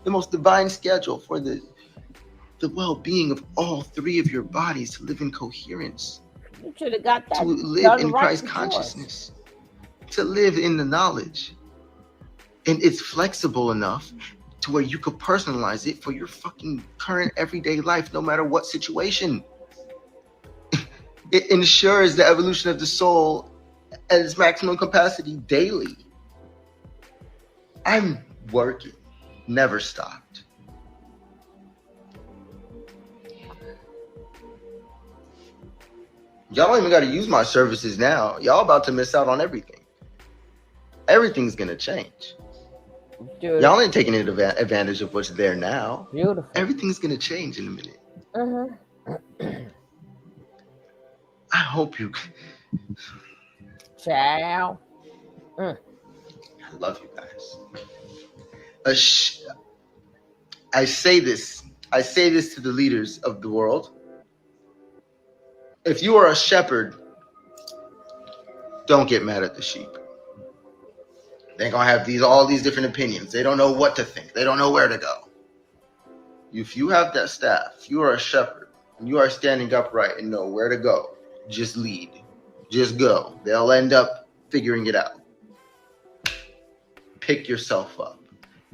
S6: most divine schedule for the well-being of all three of your bodies to live in coherence.
S1: You should have got that.
S6: To live in Christ consciousness. To live in the knowledge. And it's flexible enough to where you could personalize it for your fucking current everyday life, no matter what situation. It ensures the evolution of the soul at its maximum capacity daily. I'm working, never stopped. Y'all don't even got to use my services now. Y'all about to miss out on everything. Everything's gonna change. Dude. Y'all ain't taking advantage of what's there now.
S1: Beautiful.
S6: Everything's gonna change in a minute. I hope you.
S1: Ciao.
S6: I love you guys. I say this to the leaders of the world. If you are a shepherd, don't get mad at the sheep. They're gonna have all these different opinions. They don't know what to think. They don't know where to go. If you have that staff, if you are a shepherd, and you are standing upright and know where to go, just lead. Just go. They'll end up figuring it out. Pick yourself up.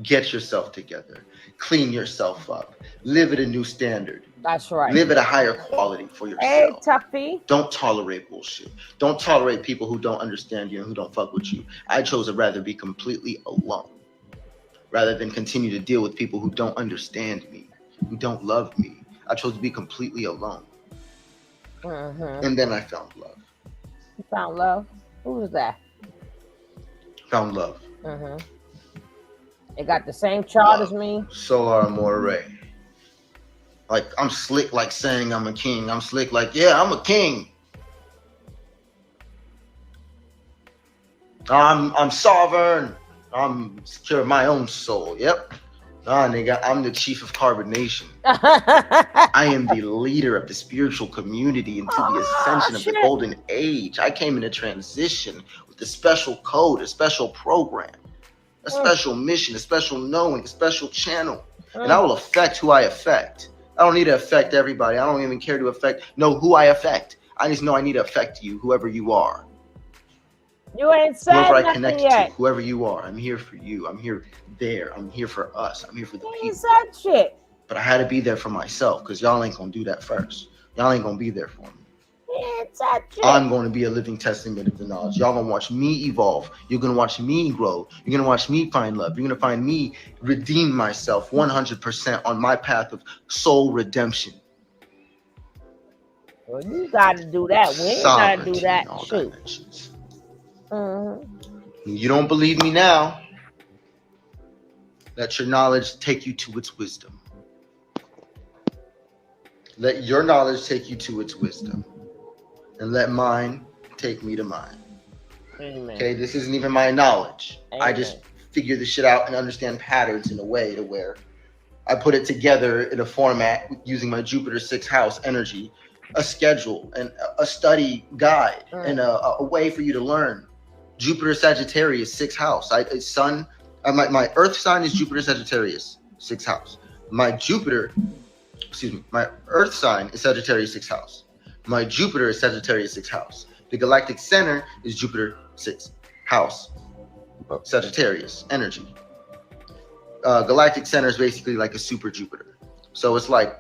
S6: Get yourself together. Clean yourself up. Live at a new standard.
S1: That's right.
S6: Live at a higher quality for yourself.
S1: Hey, Tuffy.
S6: Don't tolerate bullshit. Don't tolerate people who don't understand you and who don't fuck with you. I chose to rather be completely alone rather than continue to deal with people who don't understand me, who don't love me. I chose to be completely alone. And then I found love.
S1: You found love? Who was that?
S6: Found love.
S1: They got the same chart as me.
S6: Solar Amore. Like, I'm slick like saying I'm a king. I'm slick like, yeah, I'm a king. I'm sovereign. I'm secure of my own soul. Yep. Nah, nigga, I'm the chief of Carbonation. I am the leader of the spiritual community into the ascension of the golden age. I came in a transition with a special code, a special program, a special mission, a special knowing, a special channel. And I will affect who I affect. I don't need to affect everybody. I don't even care to know who I affect. I just know I need to affect you, whoever you are.
S1: You ain't said
S6: whoever
S1: nothing
S6: I connect
S1: yet.
S6: to, whoever you are. I'm here for you. I'm here there. I'm here for us. I'm here for the
S1: You
S6: people.
S1: ain't said shit.
S6: But I had to be there for myself because y'all ain't going to do that first. Y'all ain't going to be there for me.
S1: You ain't said shit.
S6: I'm going to be a living testament of the knowledge. Y'all going to watch me evolve. You're going to watch me grow. You're going to watch me find love. You're going to find me redeem myself 100% on my path of soul redemption.
S1: Well, you got to do that. We ain't got to do that. Shoot.
S6: You don't believe me now? Let your knowledge take you to its wisdom. Let your knowledge take you to its wisdom. And let mine take me to mine.
S1: Amen.
S6: Okay, this isn't even my knowledge.
S1: Amen.
S6: I just figure this shit out and understand patterns in a way to where I put it together in a format using my Jupiter 6th house energy, a schedule and a study guide and a way for you to learn. Jupiter Sagittarius 6th house. My Earth sign is Jupiter Sagittarius 6th house. My Earth sign is Sagittarius 6th house. My Jupiter is Sagittarius 6th house. The galactic center is Jupiter 6th house. Sagittarius energy. Galactic center is basically like a super Jupiter. So it's like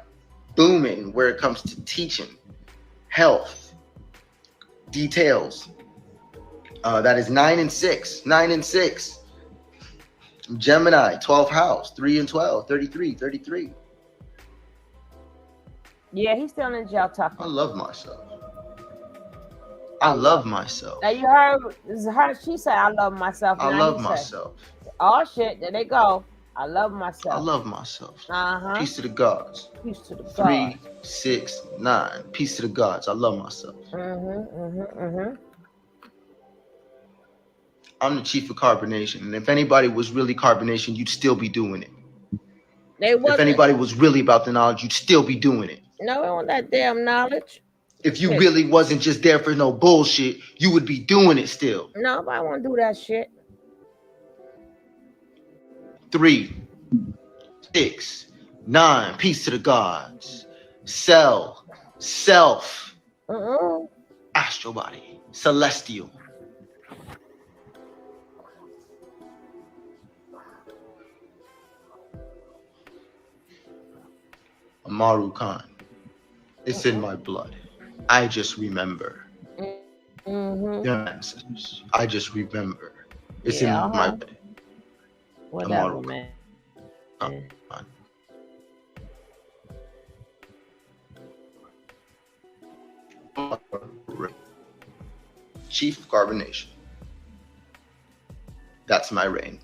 S6: booming where it comes to teaching, health, details. That is 9 and 6. 9 and 6. Gemini, 12th house, 3 and 12, 33.
S1: Yeah, he's still in jail, tough.
S6: I love myself. I love myself.
S1: Now you heard her. She said, "I love myself."
S6: I love myself.
S1: Oh shit! There they go. I love myself.
S6: I love myself.
S1: Uh-huh.
S6: Peace to the gods.
S1: Peace to the gods.
S6: 3, 6, 9. Peace to the gods. I love myself. I'm the chief of Carbonation, and if anybody was really Carbonation, you'd still be doing it.
S1: If
S6: anybody was really about the knowledge, you'd still be doing it.
S1: No, on that damn knowledge.
S6: If you really wasn't just there for no bullshit, you would be doing it still.
S1: Nobody want to do that shit.
S6: 3, 6, 9. Peace to the gods. Cell, self, astral body, celestial. Amaru Khan. It's in my blood. I just remember. Your ancestors. I just remember. It's in my blood.
S1: Whatever,
S6: Amaru
S1: man.
S6: Khan. Chief of Carbonation. That's my reign.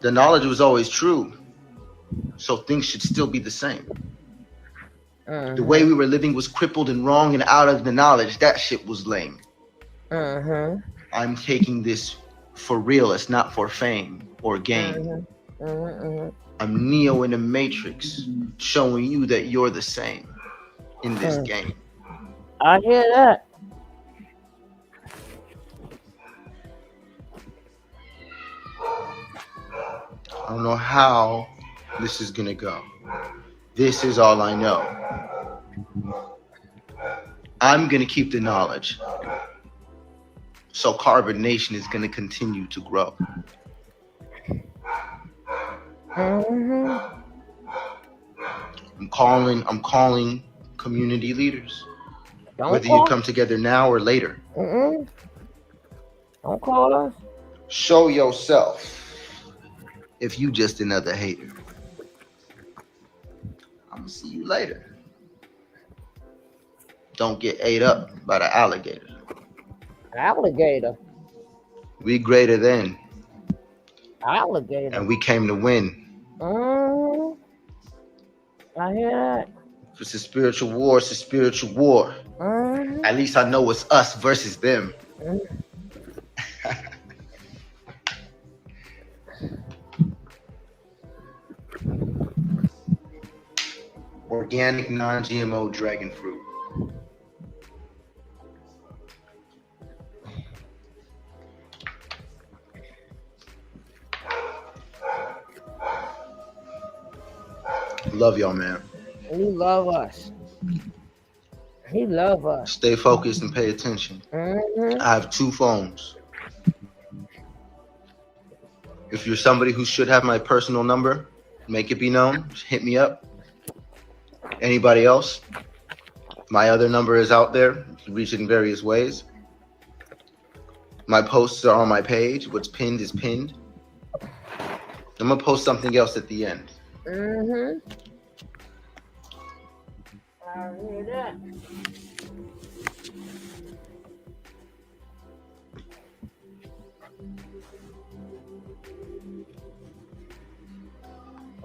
S6: The knowledge was always true, so things should still be the same. The way we were living was crippled and wrong and out of the knowledge. That shit was lame. I'm taking this for real. It's not for fame or gain. I'm Neo in the Matrix, showing you that you're the same in this game.
S1: I hear that.
S6: I don't know how this is gonna go. This is all I know. I'm gonna keep the knowledge. So Carbonation is gonna continue to grow. I'm calling community leaders. Whether you come together now or later.
S1: Don't call us.
S6: Show yourself. If you just another hater, I'm gonna see you later. Don't get ate up by the alligator.
S1: Alligator.
S6: We greater than.
S1: Alligator.
S6: And we came to win.
S1: I hear that.
S6: If it's a spiritual war, it's a spiritual war. At least I know it's us versus them. Organic, non-GMO dragon fruit. Love y'all, man.
S1: He love us. He love us.
S6: Stay focused and pay attention. I have 2 phones. If you're somebody who should have my personal number, make it be known. Just hit me up. Anybody else? My other number is out there. You can reach it in various ways. My posts are on my page. What's pinned is pinned. I'm gonna post something else at the end.
S1: I hear that.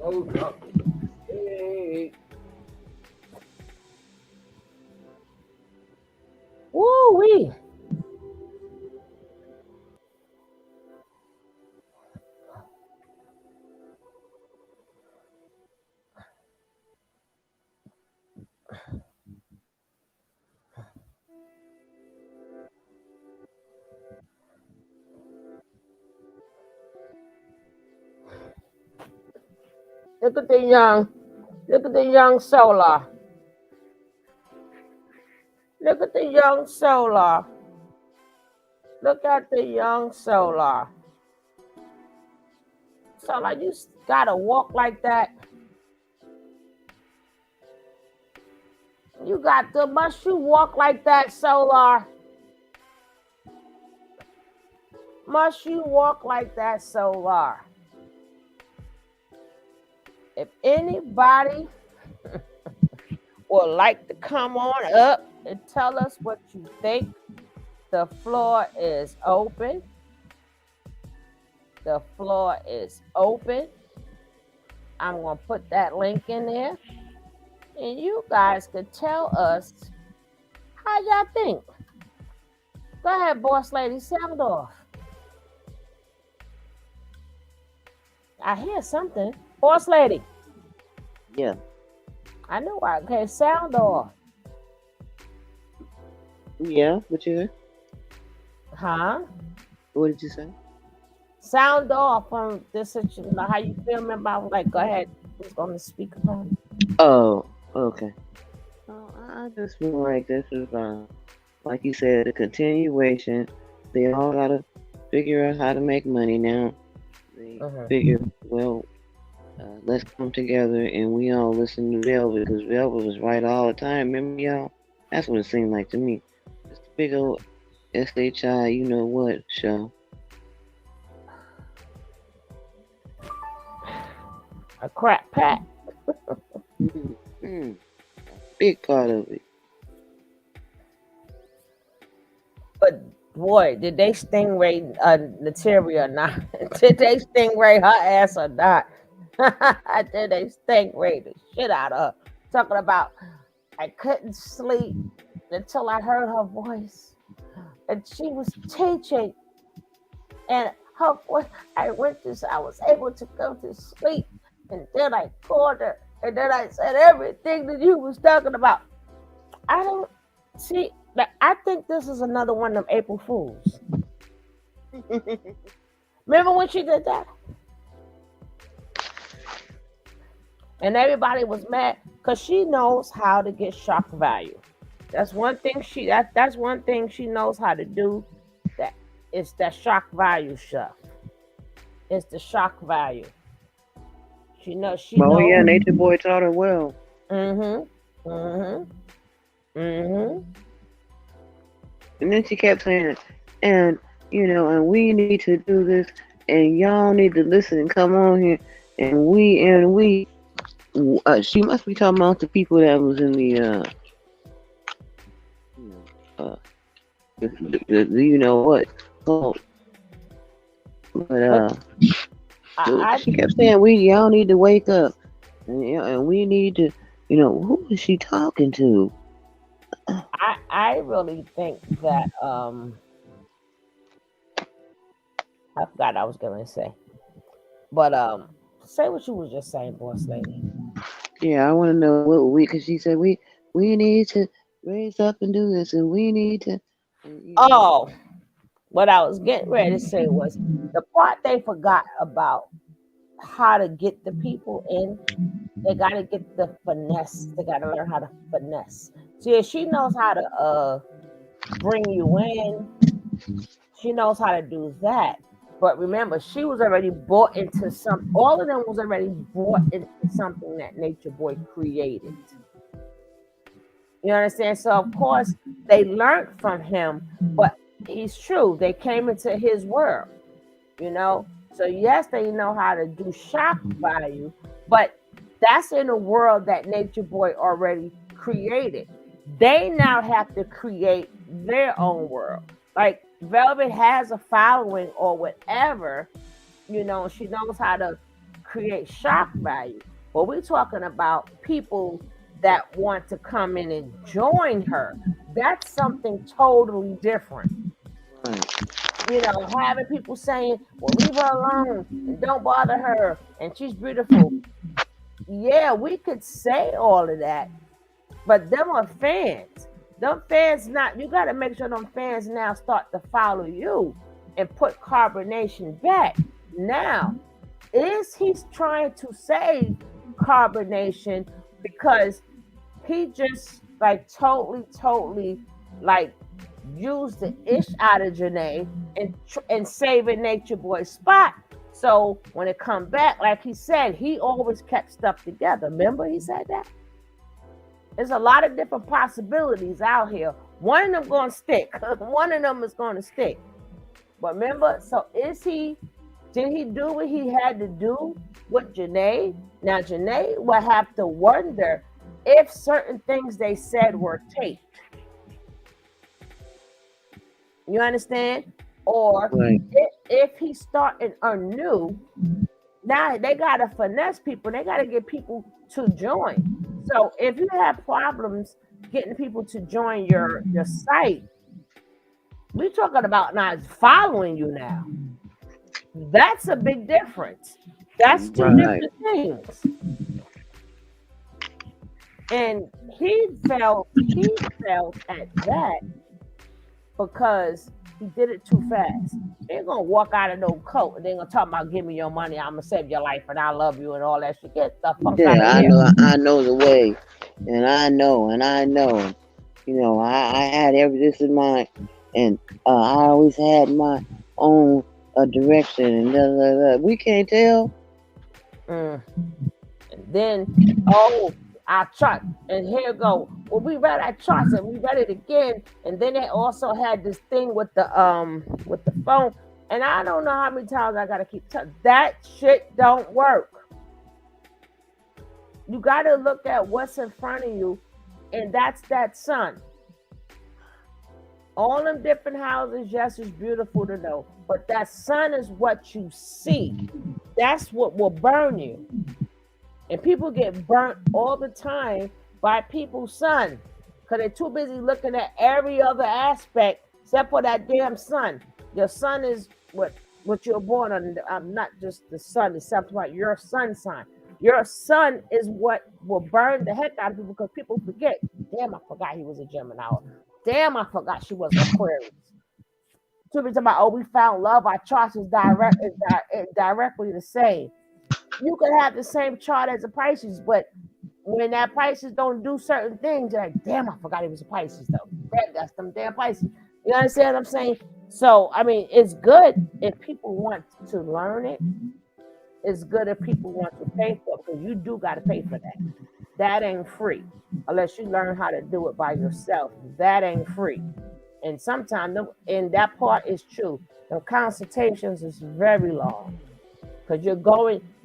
S1: Oh, no. Hey. Woo-wee. Look at the young solar. Look at the young solar. Look at the young solar. Solar, you gotta walk like that. Must you walk like that, Solar? Must you walk like that, Solar? If anybody would like to come on up and tell us what you think, the floor is open. The floor is open. I'm going to put that link in there. And you guys could tell us how y'all think. Go ahead, boss lady, sound off. I hear something. Boss lady.
S2: Yeah.
S1: I know. Okay, sound off.
S2: Yeah, what you said?
S1: Huh?
S2: What did you say?
S1: Sound off on this situation. How you feeling about? Like, go ahead. Who's on the speakerphone?
S2: Oh, okay. Oh, I just feel like this is, like you said, a continuation. They all gotta figure out how to make money now. They figure, well, let's come together and we all listen to Velvet because Velvet was right all the time. Remember, y'all? That's what it seemed like to me. Just a big old SHI, you know what, show.
S1: A crap pack.
S2: Big part of it.
S1: But boy, did they stingray Natalia or not? Did they stingray her ass or not? Did they stingray the shit out of her? Talking about, I couldn't sleep until I heard her voice. And she was teaching. And her voice, I was able to go to sleep. And then I called her. And then I said everything that you was talking about. I don't see. Like, I think this is another one of them April Fools. Remember when she did that? And everybody was mad because she knows how to get shock value. That's one thing that's one thing she knows how to do. That it's that shock value stuff. It's the shock value. She knows.
S2: Oh yeah, Nature Boy taught her well. And then she kept saying, and and we need to do this, and y'all need to listen and come on here, and we. She must be talking about the people that was in the you know what called. But she kept saying y'all need to wake up, and we need to, who is she talking to?
S1: I really think that I forgot I was gonna say, but say what you was just saying, boss lady.
S2: Yeah, I want to know what because she said we need to raise up and do this, and we need to.
S1: Oh, what I was getting ready to say was the part they forgot about how to get the people in. They got to get the finesse. They got to learn how to finesse. See, she knows how to bring you in. She knows how to do that. But remember, she was already bought into something. All of them was already bought into something that Nature Boy created. You understand? So, of course, they learned from him. But he's true. They came into his world. So, yes, they know how to do shock value. But that's in a world that Nature Boy already created. They now have to create their own world. Like Velvet has a following or whatever, she knows how to create shock value. But we're talking about people that want to come in and join her. That's something totally different. Having people saying, well, leave her alone and don't bother her and she's beautiful. Yeah, we could say all of that, but them are fans. Them fans you got to make sure them fans now start to follow you and put Carbonation back. Now, is he trying to save Carbonation because he just totally used the ish out of Janae and saving Nature Boy's spot? So when it come back, like he said, he always kept stuff together. Remember he said that? There's a lot of different possibilities out here. One of them going to stick. One of them is going to stick. But remember, so did he do what he had to do with Janae? Now, Janae will have to wonder if certain things they said were taped. You understand? Or if he's starting anew, now they got to finesse people. They got to get people to join. So if you have problems getting people to join your site, we're talking about not following you now. That's a big difference. That's two different things. And he felt at that because he did it too fast. They ain't gonna walk out of no coat and they gonna talk about give me your money, I'm gonna save your life and I love you and all that shit. Get the fuck out of
S2: Yeah,
S1: here.
S2: I know the way, and I know. You know, I had this in mind, and I always had my own direction, and we can't tell.
S1: And then, I chart, and here go. Well, we read our charts and we read it again, and then they also had this thing with the phone, and I don't know how many times I gotta keep telling that shit don't work. You gotta look at what's in front of you, and that's that sun. All them different houses, yes, it's beautiful to know, but that sun is what you see. That's what will burn you. And people get burnt all the time by people's sun because they're too busy looking at every other aspect except for that damn sun. Your sun is what you're born on. Not just the sun, it's something about your sun sign. Your sun is what will burn the heck out of people because people forget. Damn, I forgot he was a Gemini. Damn, I forgot she was Aquarius. Too busy talking about, we found love. Our charts is directly the same. You could have the same chart as a Pisces, but when that Pisces don't do certain things, you're like, damn, I forgot he was a Pisces, though. That's them damn Pisces. You understand what I'm saying? So, I mean, it's good if people want to learn it. It's good if people want to pay for it, because you do got to pay for that. That ain't free unless you learn how to do it by yourself. That ain't free. And sometimes, and that part is true. The consultations is very long. Because you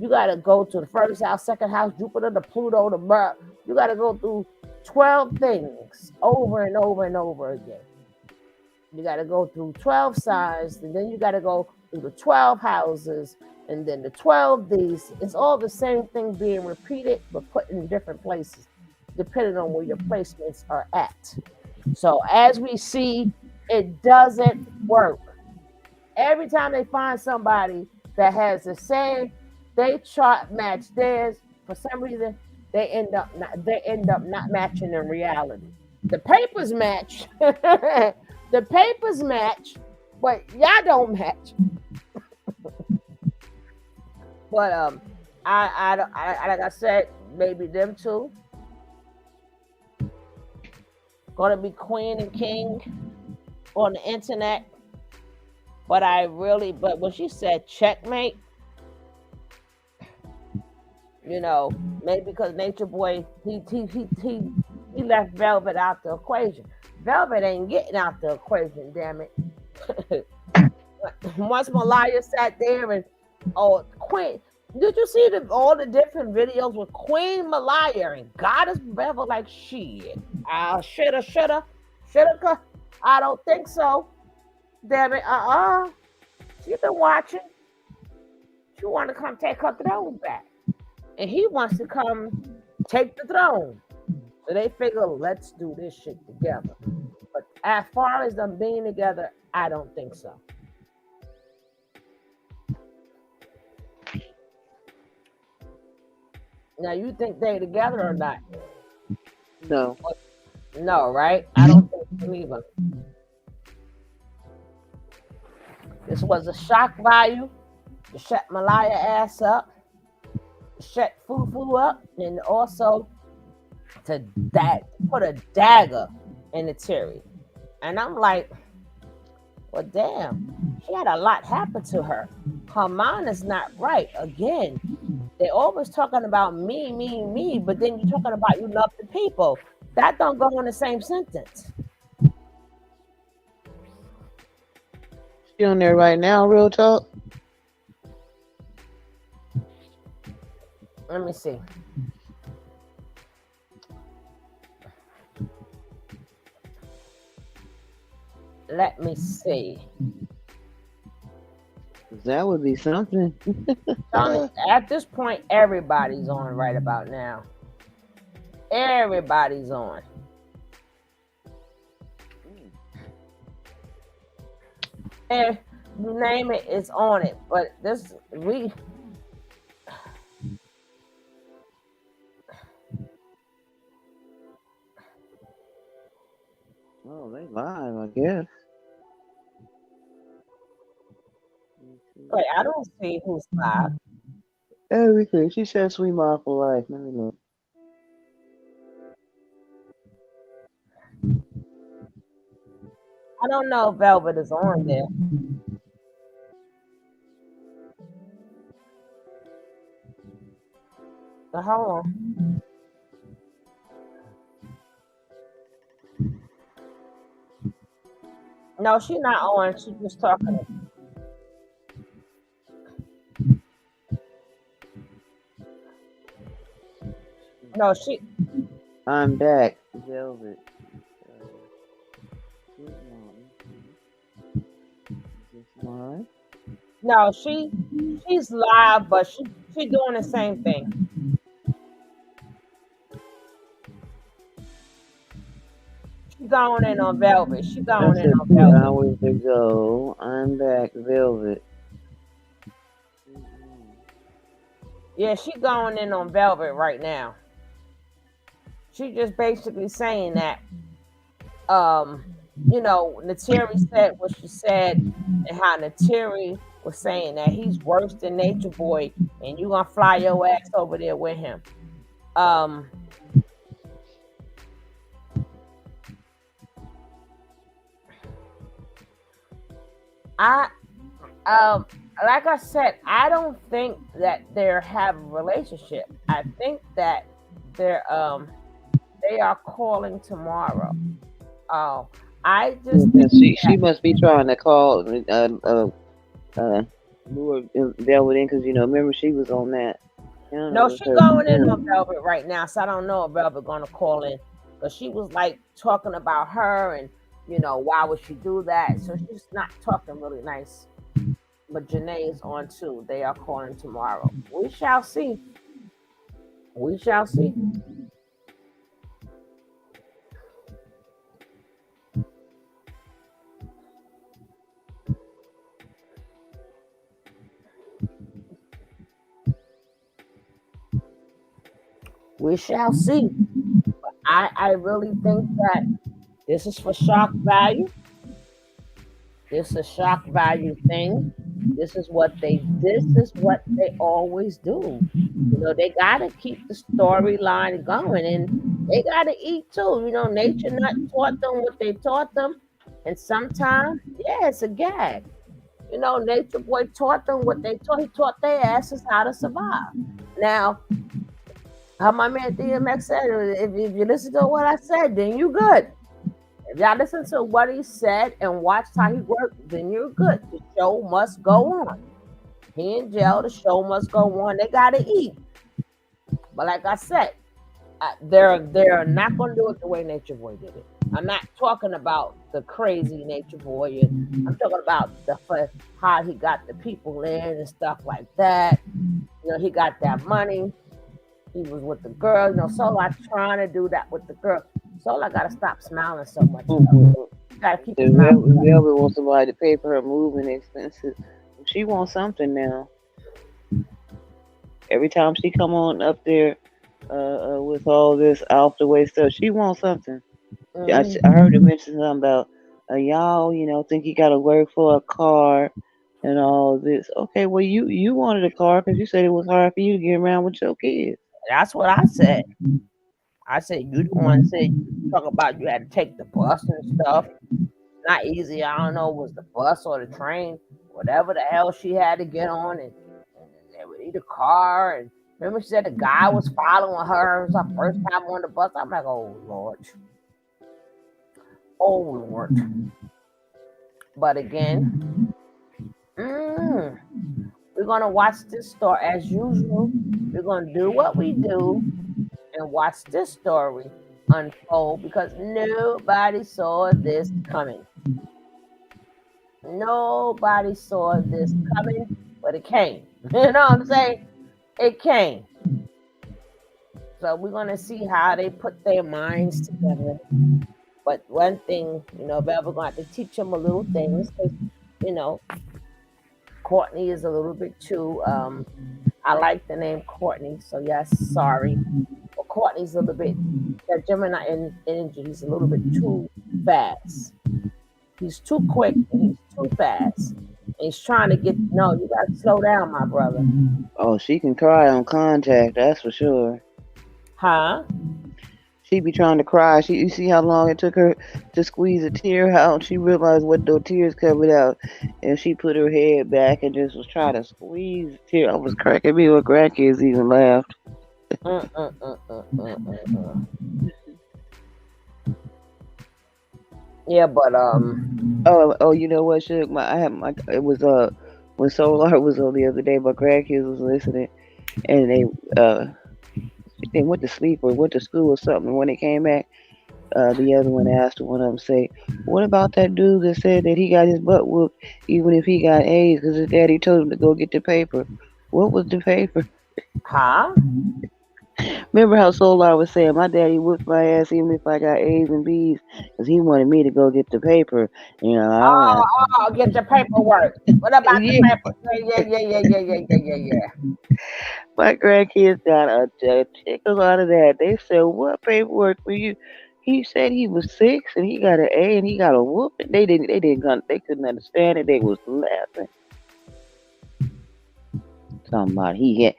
S1: got to go to the first house, second house, Jupiter, the Pluto, the Mars. You got to go through 12 things over and over and over again. You got to go through 12 signs, and then you got to go through the 12 houses, and then the 12 these. It's all the same thing being repeated, but put in different places, depending on where your placements are at. So as we see, it doesn't work. Every time they find somebody that has the same, they chart match theirs, for some reason they end up not matching in reality. The papers match. The papers match, but y'all don't match. But I like I said, maybe them two gonna be queen and king on the internet. But when she said checkmate, maybe because Nature Boy, he left Velvet out the equation. Velvet ain't getting out the equation, damn it. Once Malaya sat there and Queen, did you see all the different videos with Queen Malaya and Goddess Velvet? Like, shit, shoulda, I don't think so. Damn it, she's been watching. She want to come take her throne back. And he wants to come take the throne. So they figure, let's do this shit together. But as far as them being together, I don't think so. Now, you think they together or not?
S2: No.
S1: No, right? I don't think so either. This was a shock value to shut Malaya ass up, to shut Fufu up, and also to put a dagger in the Terry. And I'm like, well, damn, she had a lot happen to her. Her mind is not right. Again, they're always talking about me, but then you're talking about you love the people. That don't go in the same sentence.
S2: She on there right now, real talk?
S1: Let me see. Let me see.
S2: That would be something.
S1: At this point, everybody's on right about now. Everybody's on. And you name it, it's on it. But
S2: guess.
S1: Wait, I don't see who's live.
S2: Everything. She said sweet mom for life. Let me look.
S1: I don't know if Velvet is on there. So hold on. No, she's not on. She's just talking. No, she.
S2: I'm back. Velvet. Sweet mom. Is this mine?
S1: No, she's live, but she doing the same thing. She going in on Velvet. She going
S2: That's
S1: in
S2: a
S1: on
S2: 2
S1: Velvet.
S2: hours ago. I'm back. Velvet.
S1: Yeah, she going in on Velvet right now. She just basically saying that, Nateri said what she said, and how Nateri was saying that he's worse than Nature Boy, and you gonna fly your ass over there with him. Um, I like I said, I don't think that they're have a relationship. I think that they are calling tomorrow. Oh, I just think
S2: She
S1: that
S2: must be trying to call lure Velvet in because remember she was on that. I don't know
S1: no,
S2: it was
S1: she
S2: her
S1: going in on
S2: too.
S1: Velvet right now, so I don't know if Velvet gonna call in because she was like talking about her and why would she do that? So she's not talking really nice. But Janae is on too. They are calling tomorrow. We shall see. We shall see. We shall see. I really think that this is for shock value. This is shock value thing. This is what they always do. They gotta keep the storyline going and they gotta eat too. Nature Nut taught them what they taught them. And sometimes, yeah, it's a gag. Nature Boy taught them what they taught. He taught their asses how to survive. Now, how my man DMX said, if you listen to what I said, then you good. If y'all listen to what he said and watched how he worked, then you're good. The show must go on. He in jail. The show must go on. They gotta eat. But like I said, they're not gonna do it the way Nature Boy did it. I'm not talking about the crazy Nature Boy. I'm talking about how he got the people in and stuff like that. He got that money. He was with the girl. Solar trying to do that with the girl. Solar gotta stop smiling so much. You gotta keep
S2: The
S1: smiling.
S2: Velvet wants somebody to pay for her moving expenses. She wants something now. Every time she come on up there with all this off the way stuff, she wants something. I heard her mention something about y'all, think you got to work for a car and all this. Okay, well you wanted a car because you said it was hard for you to get around with your kids.
S1: That's what I said. I said you the one said you talk about you had to take the bus and stuff. Not easy. I don't know, was the bus or the train, whatever the hell she had to get on, and they would need a car. And remember, she said the guy was following her. It was her first time on the bus. I'm like, oh Lord, oh Lord. But again, we're gonna watch this story as usual. We're gonna do what we do and watch this story unfold because nobody saw this coming. Nobody saw this coming, but it came. You know what I'm saying? It came. So we're gonna see how they put their minds together. But one thing, Velvet gonna have to teach them a little things because, you know, Courtney is a little bit too. I like the name Courtney, so yes, sorry. But Courtney's a little bit that Gemini energy is a little bit too fast. He's too quick and he's too fast. He's trying to get. No, you got to slow down, my brother.
S2: Oh, she can cry on contact, that's for sure.
S1: Huh?
S2: She be trying to cry. You see how long it took her to squeeze a tear out? She realized what those tears coming out, and she put her head back and just was trying to squeeze a tear. I was cracking me. When grandkids even laughed.
S1: Mm, mm, mm, mm, mm, mm. Yeah, but
S2: Oh, you know what, Shook? It was when Solar was on the other day. My grandkids was listening, and they went to sleep or went to school or something. And when they came back, the other one asked one of them, say, "What about that dude that said that he got his butt whooped even if he got A's because his daddy told him to go get the paper? What was the paper?"
S1: huh?
S2: Remember how Solar was saying, "My daddy whooped my ass even if I got A's and B's because he wanted me to go get the paper." You know, I was like,
S1: Oh, get your paperwork. What about the
S2: yeah.
S1: paper? Yeah.
S2: My grandkids got a tickle out of that. They said, "What paperwork for you?" He said he was 6 and he got an A and he got a whooping. They couldn't understand it. They was laughing. Talking about he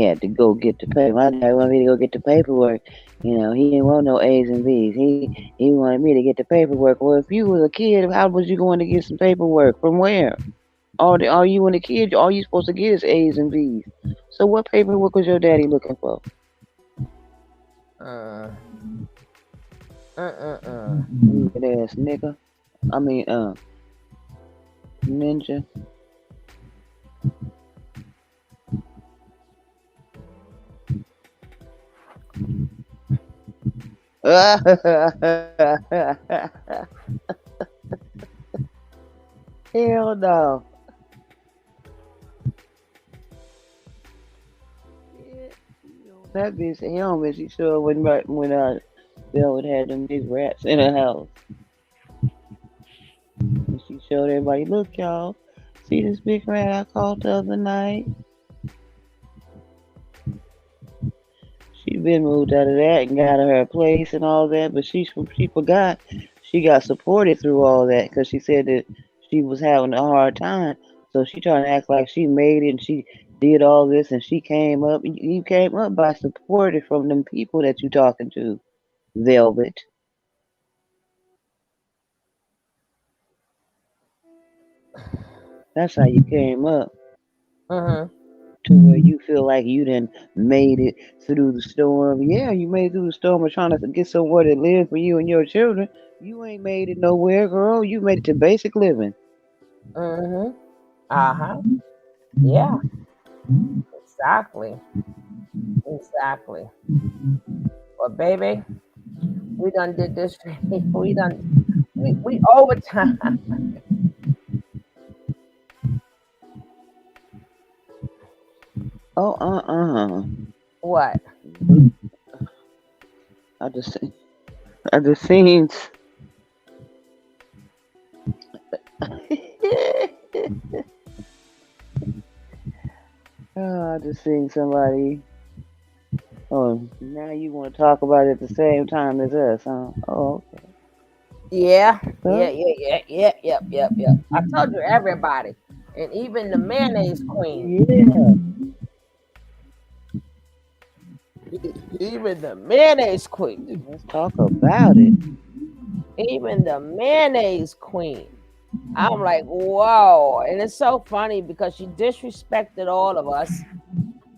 S2: had to go get the paper. My dad wanted me to go get the paperwork. You know, he didn't want no A's and B's. He wanted me to get the paperwork. Well, if you was a kid, how was you going to get some paperwork? From where? Are you and a kid? All you supposed to get is A's and B's. So what paperwork was your daddy looking for? Stupid ass nigga. I mean, ninja. Hell no. That bitch, hell, but she sure wasn't right when Velvet had them big rats in her house. And she showed everybody, look, y'all, see this big rat I caught the other night? She been moved out of that and got her a place and all that, but she forgot she got supported through all that because she said that she was having a hard time. So she trying to act like she made it and she did all this and she came up. You came up by supported from them people that you talking to, Velvet. That's how you came up. To where you feel like you done made it through the storm. Yeah, you made it through the storm of trying to get somewhere to live for you and your children. You ain't made it nowhere, girl. You made it to basic living.
S1: Yeah. Exactly. Well, baby, we done did this. We overtime.
S2: Oh,
S1: What?
S2: I just seen. Oh, I just seen somebody. Oh, now you want to talk about it at the same time as us, huh? Oh, okay.
S1: Yeah.
S2: Huh?
S1: Yep. I told you everybody, and even the mayonnaise queen.
S2: Yeah.
S1: Even the mayonnaise queen.
S2: Let's talk about it.
S1: Even the mayonnaise queen. I'm like, whoa. And it's so funny because she disrespected all of us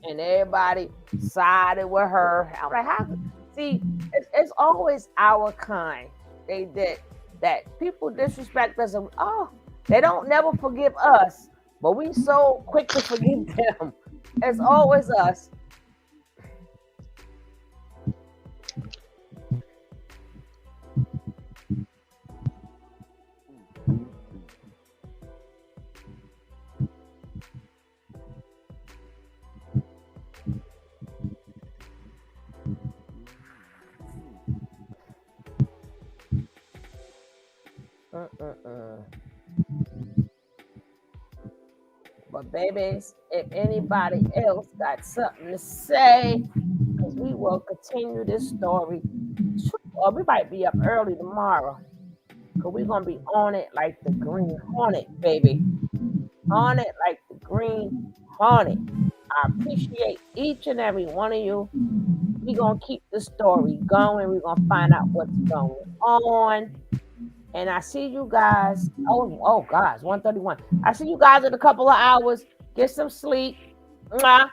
S1: and everybody sided with her. I'm like, how? See, it's always our kind. They did that. People disrespect us and they don't never forgive us, but we so quick to forgive them. It's always us. But babies, if anybody else got something to say, because we will continue this story. Or we might be up early tomorrow. because we're going to be on it like the Green Hornet, baby. On it like the Green Hornet. I appreciate each and every one of you. We're going to keep the story going. We're going to find out what's going on. And I see you guys. Oh, guys, 1:31. I see you guys in a couple of hours. Get some sleep. Mwah.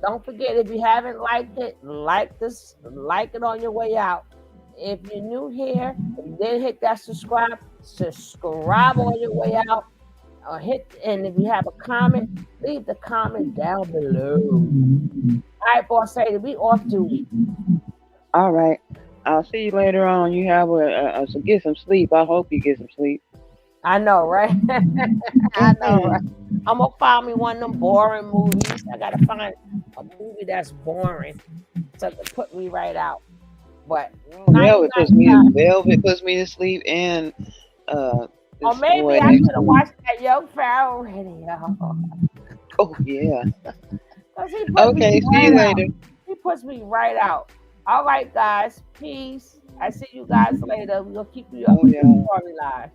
S1: Don't forget, if you haven't liked it, like it on your way out. If you're new here, if you didn't hit that subscribe on your way out. And if you have a comment, leave the comment down below. All right, Boss Lady, we off duty.
S2: All right. I'll see you later on. You have so get some sleep. I hope you get some sleep.
S1: I know, right? I know, right? I'm gonna find me one of them boring movies. I gotta find a movie that's boring to put me right out. But
S2: Velvet puts me to sleep, and
S1: or maybe I should have watched that Young Pharaoh video.
S2: Oh yeah.
S1: Okay,
S2: see you later.
S1: He puts me right out. All right, guys. Peace. I see you guys later. We'll keep you up with the storyline.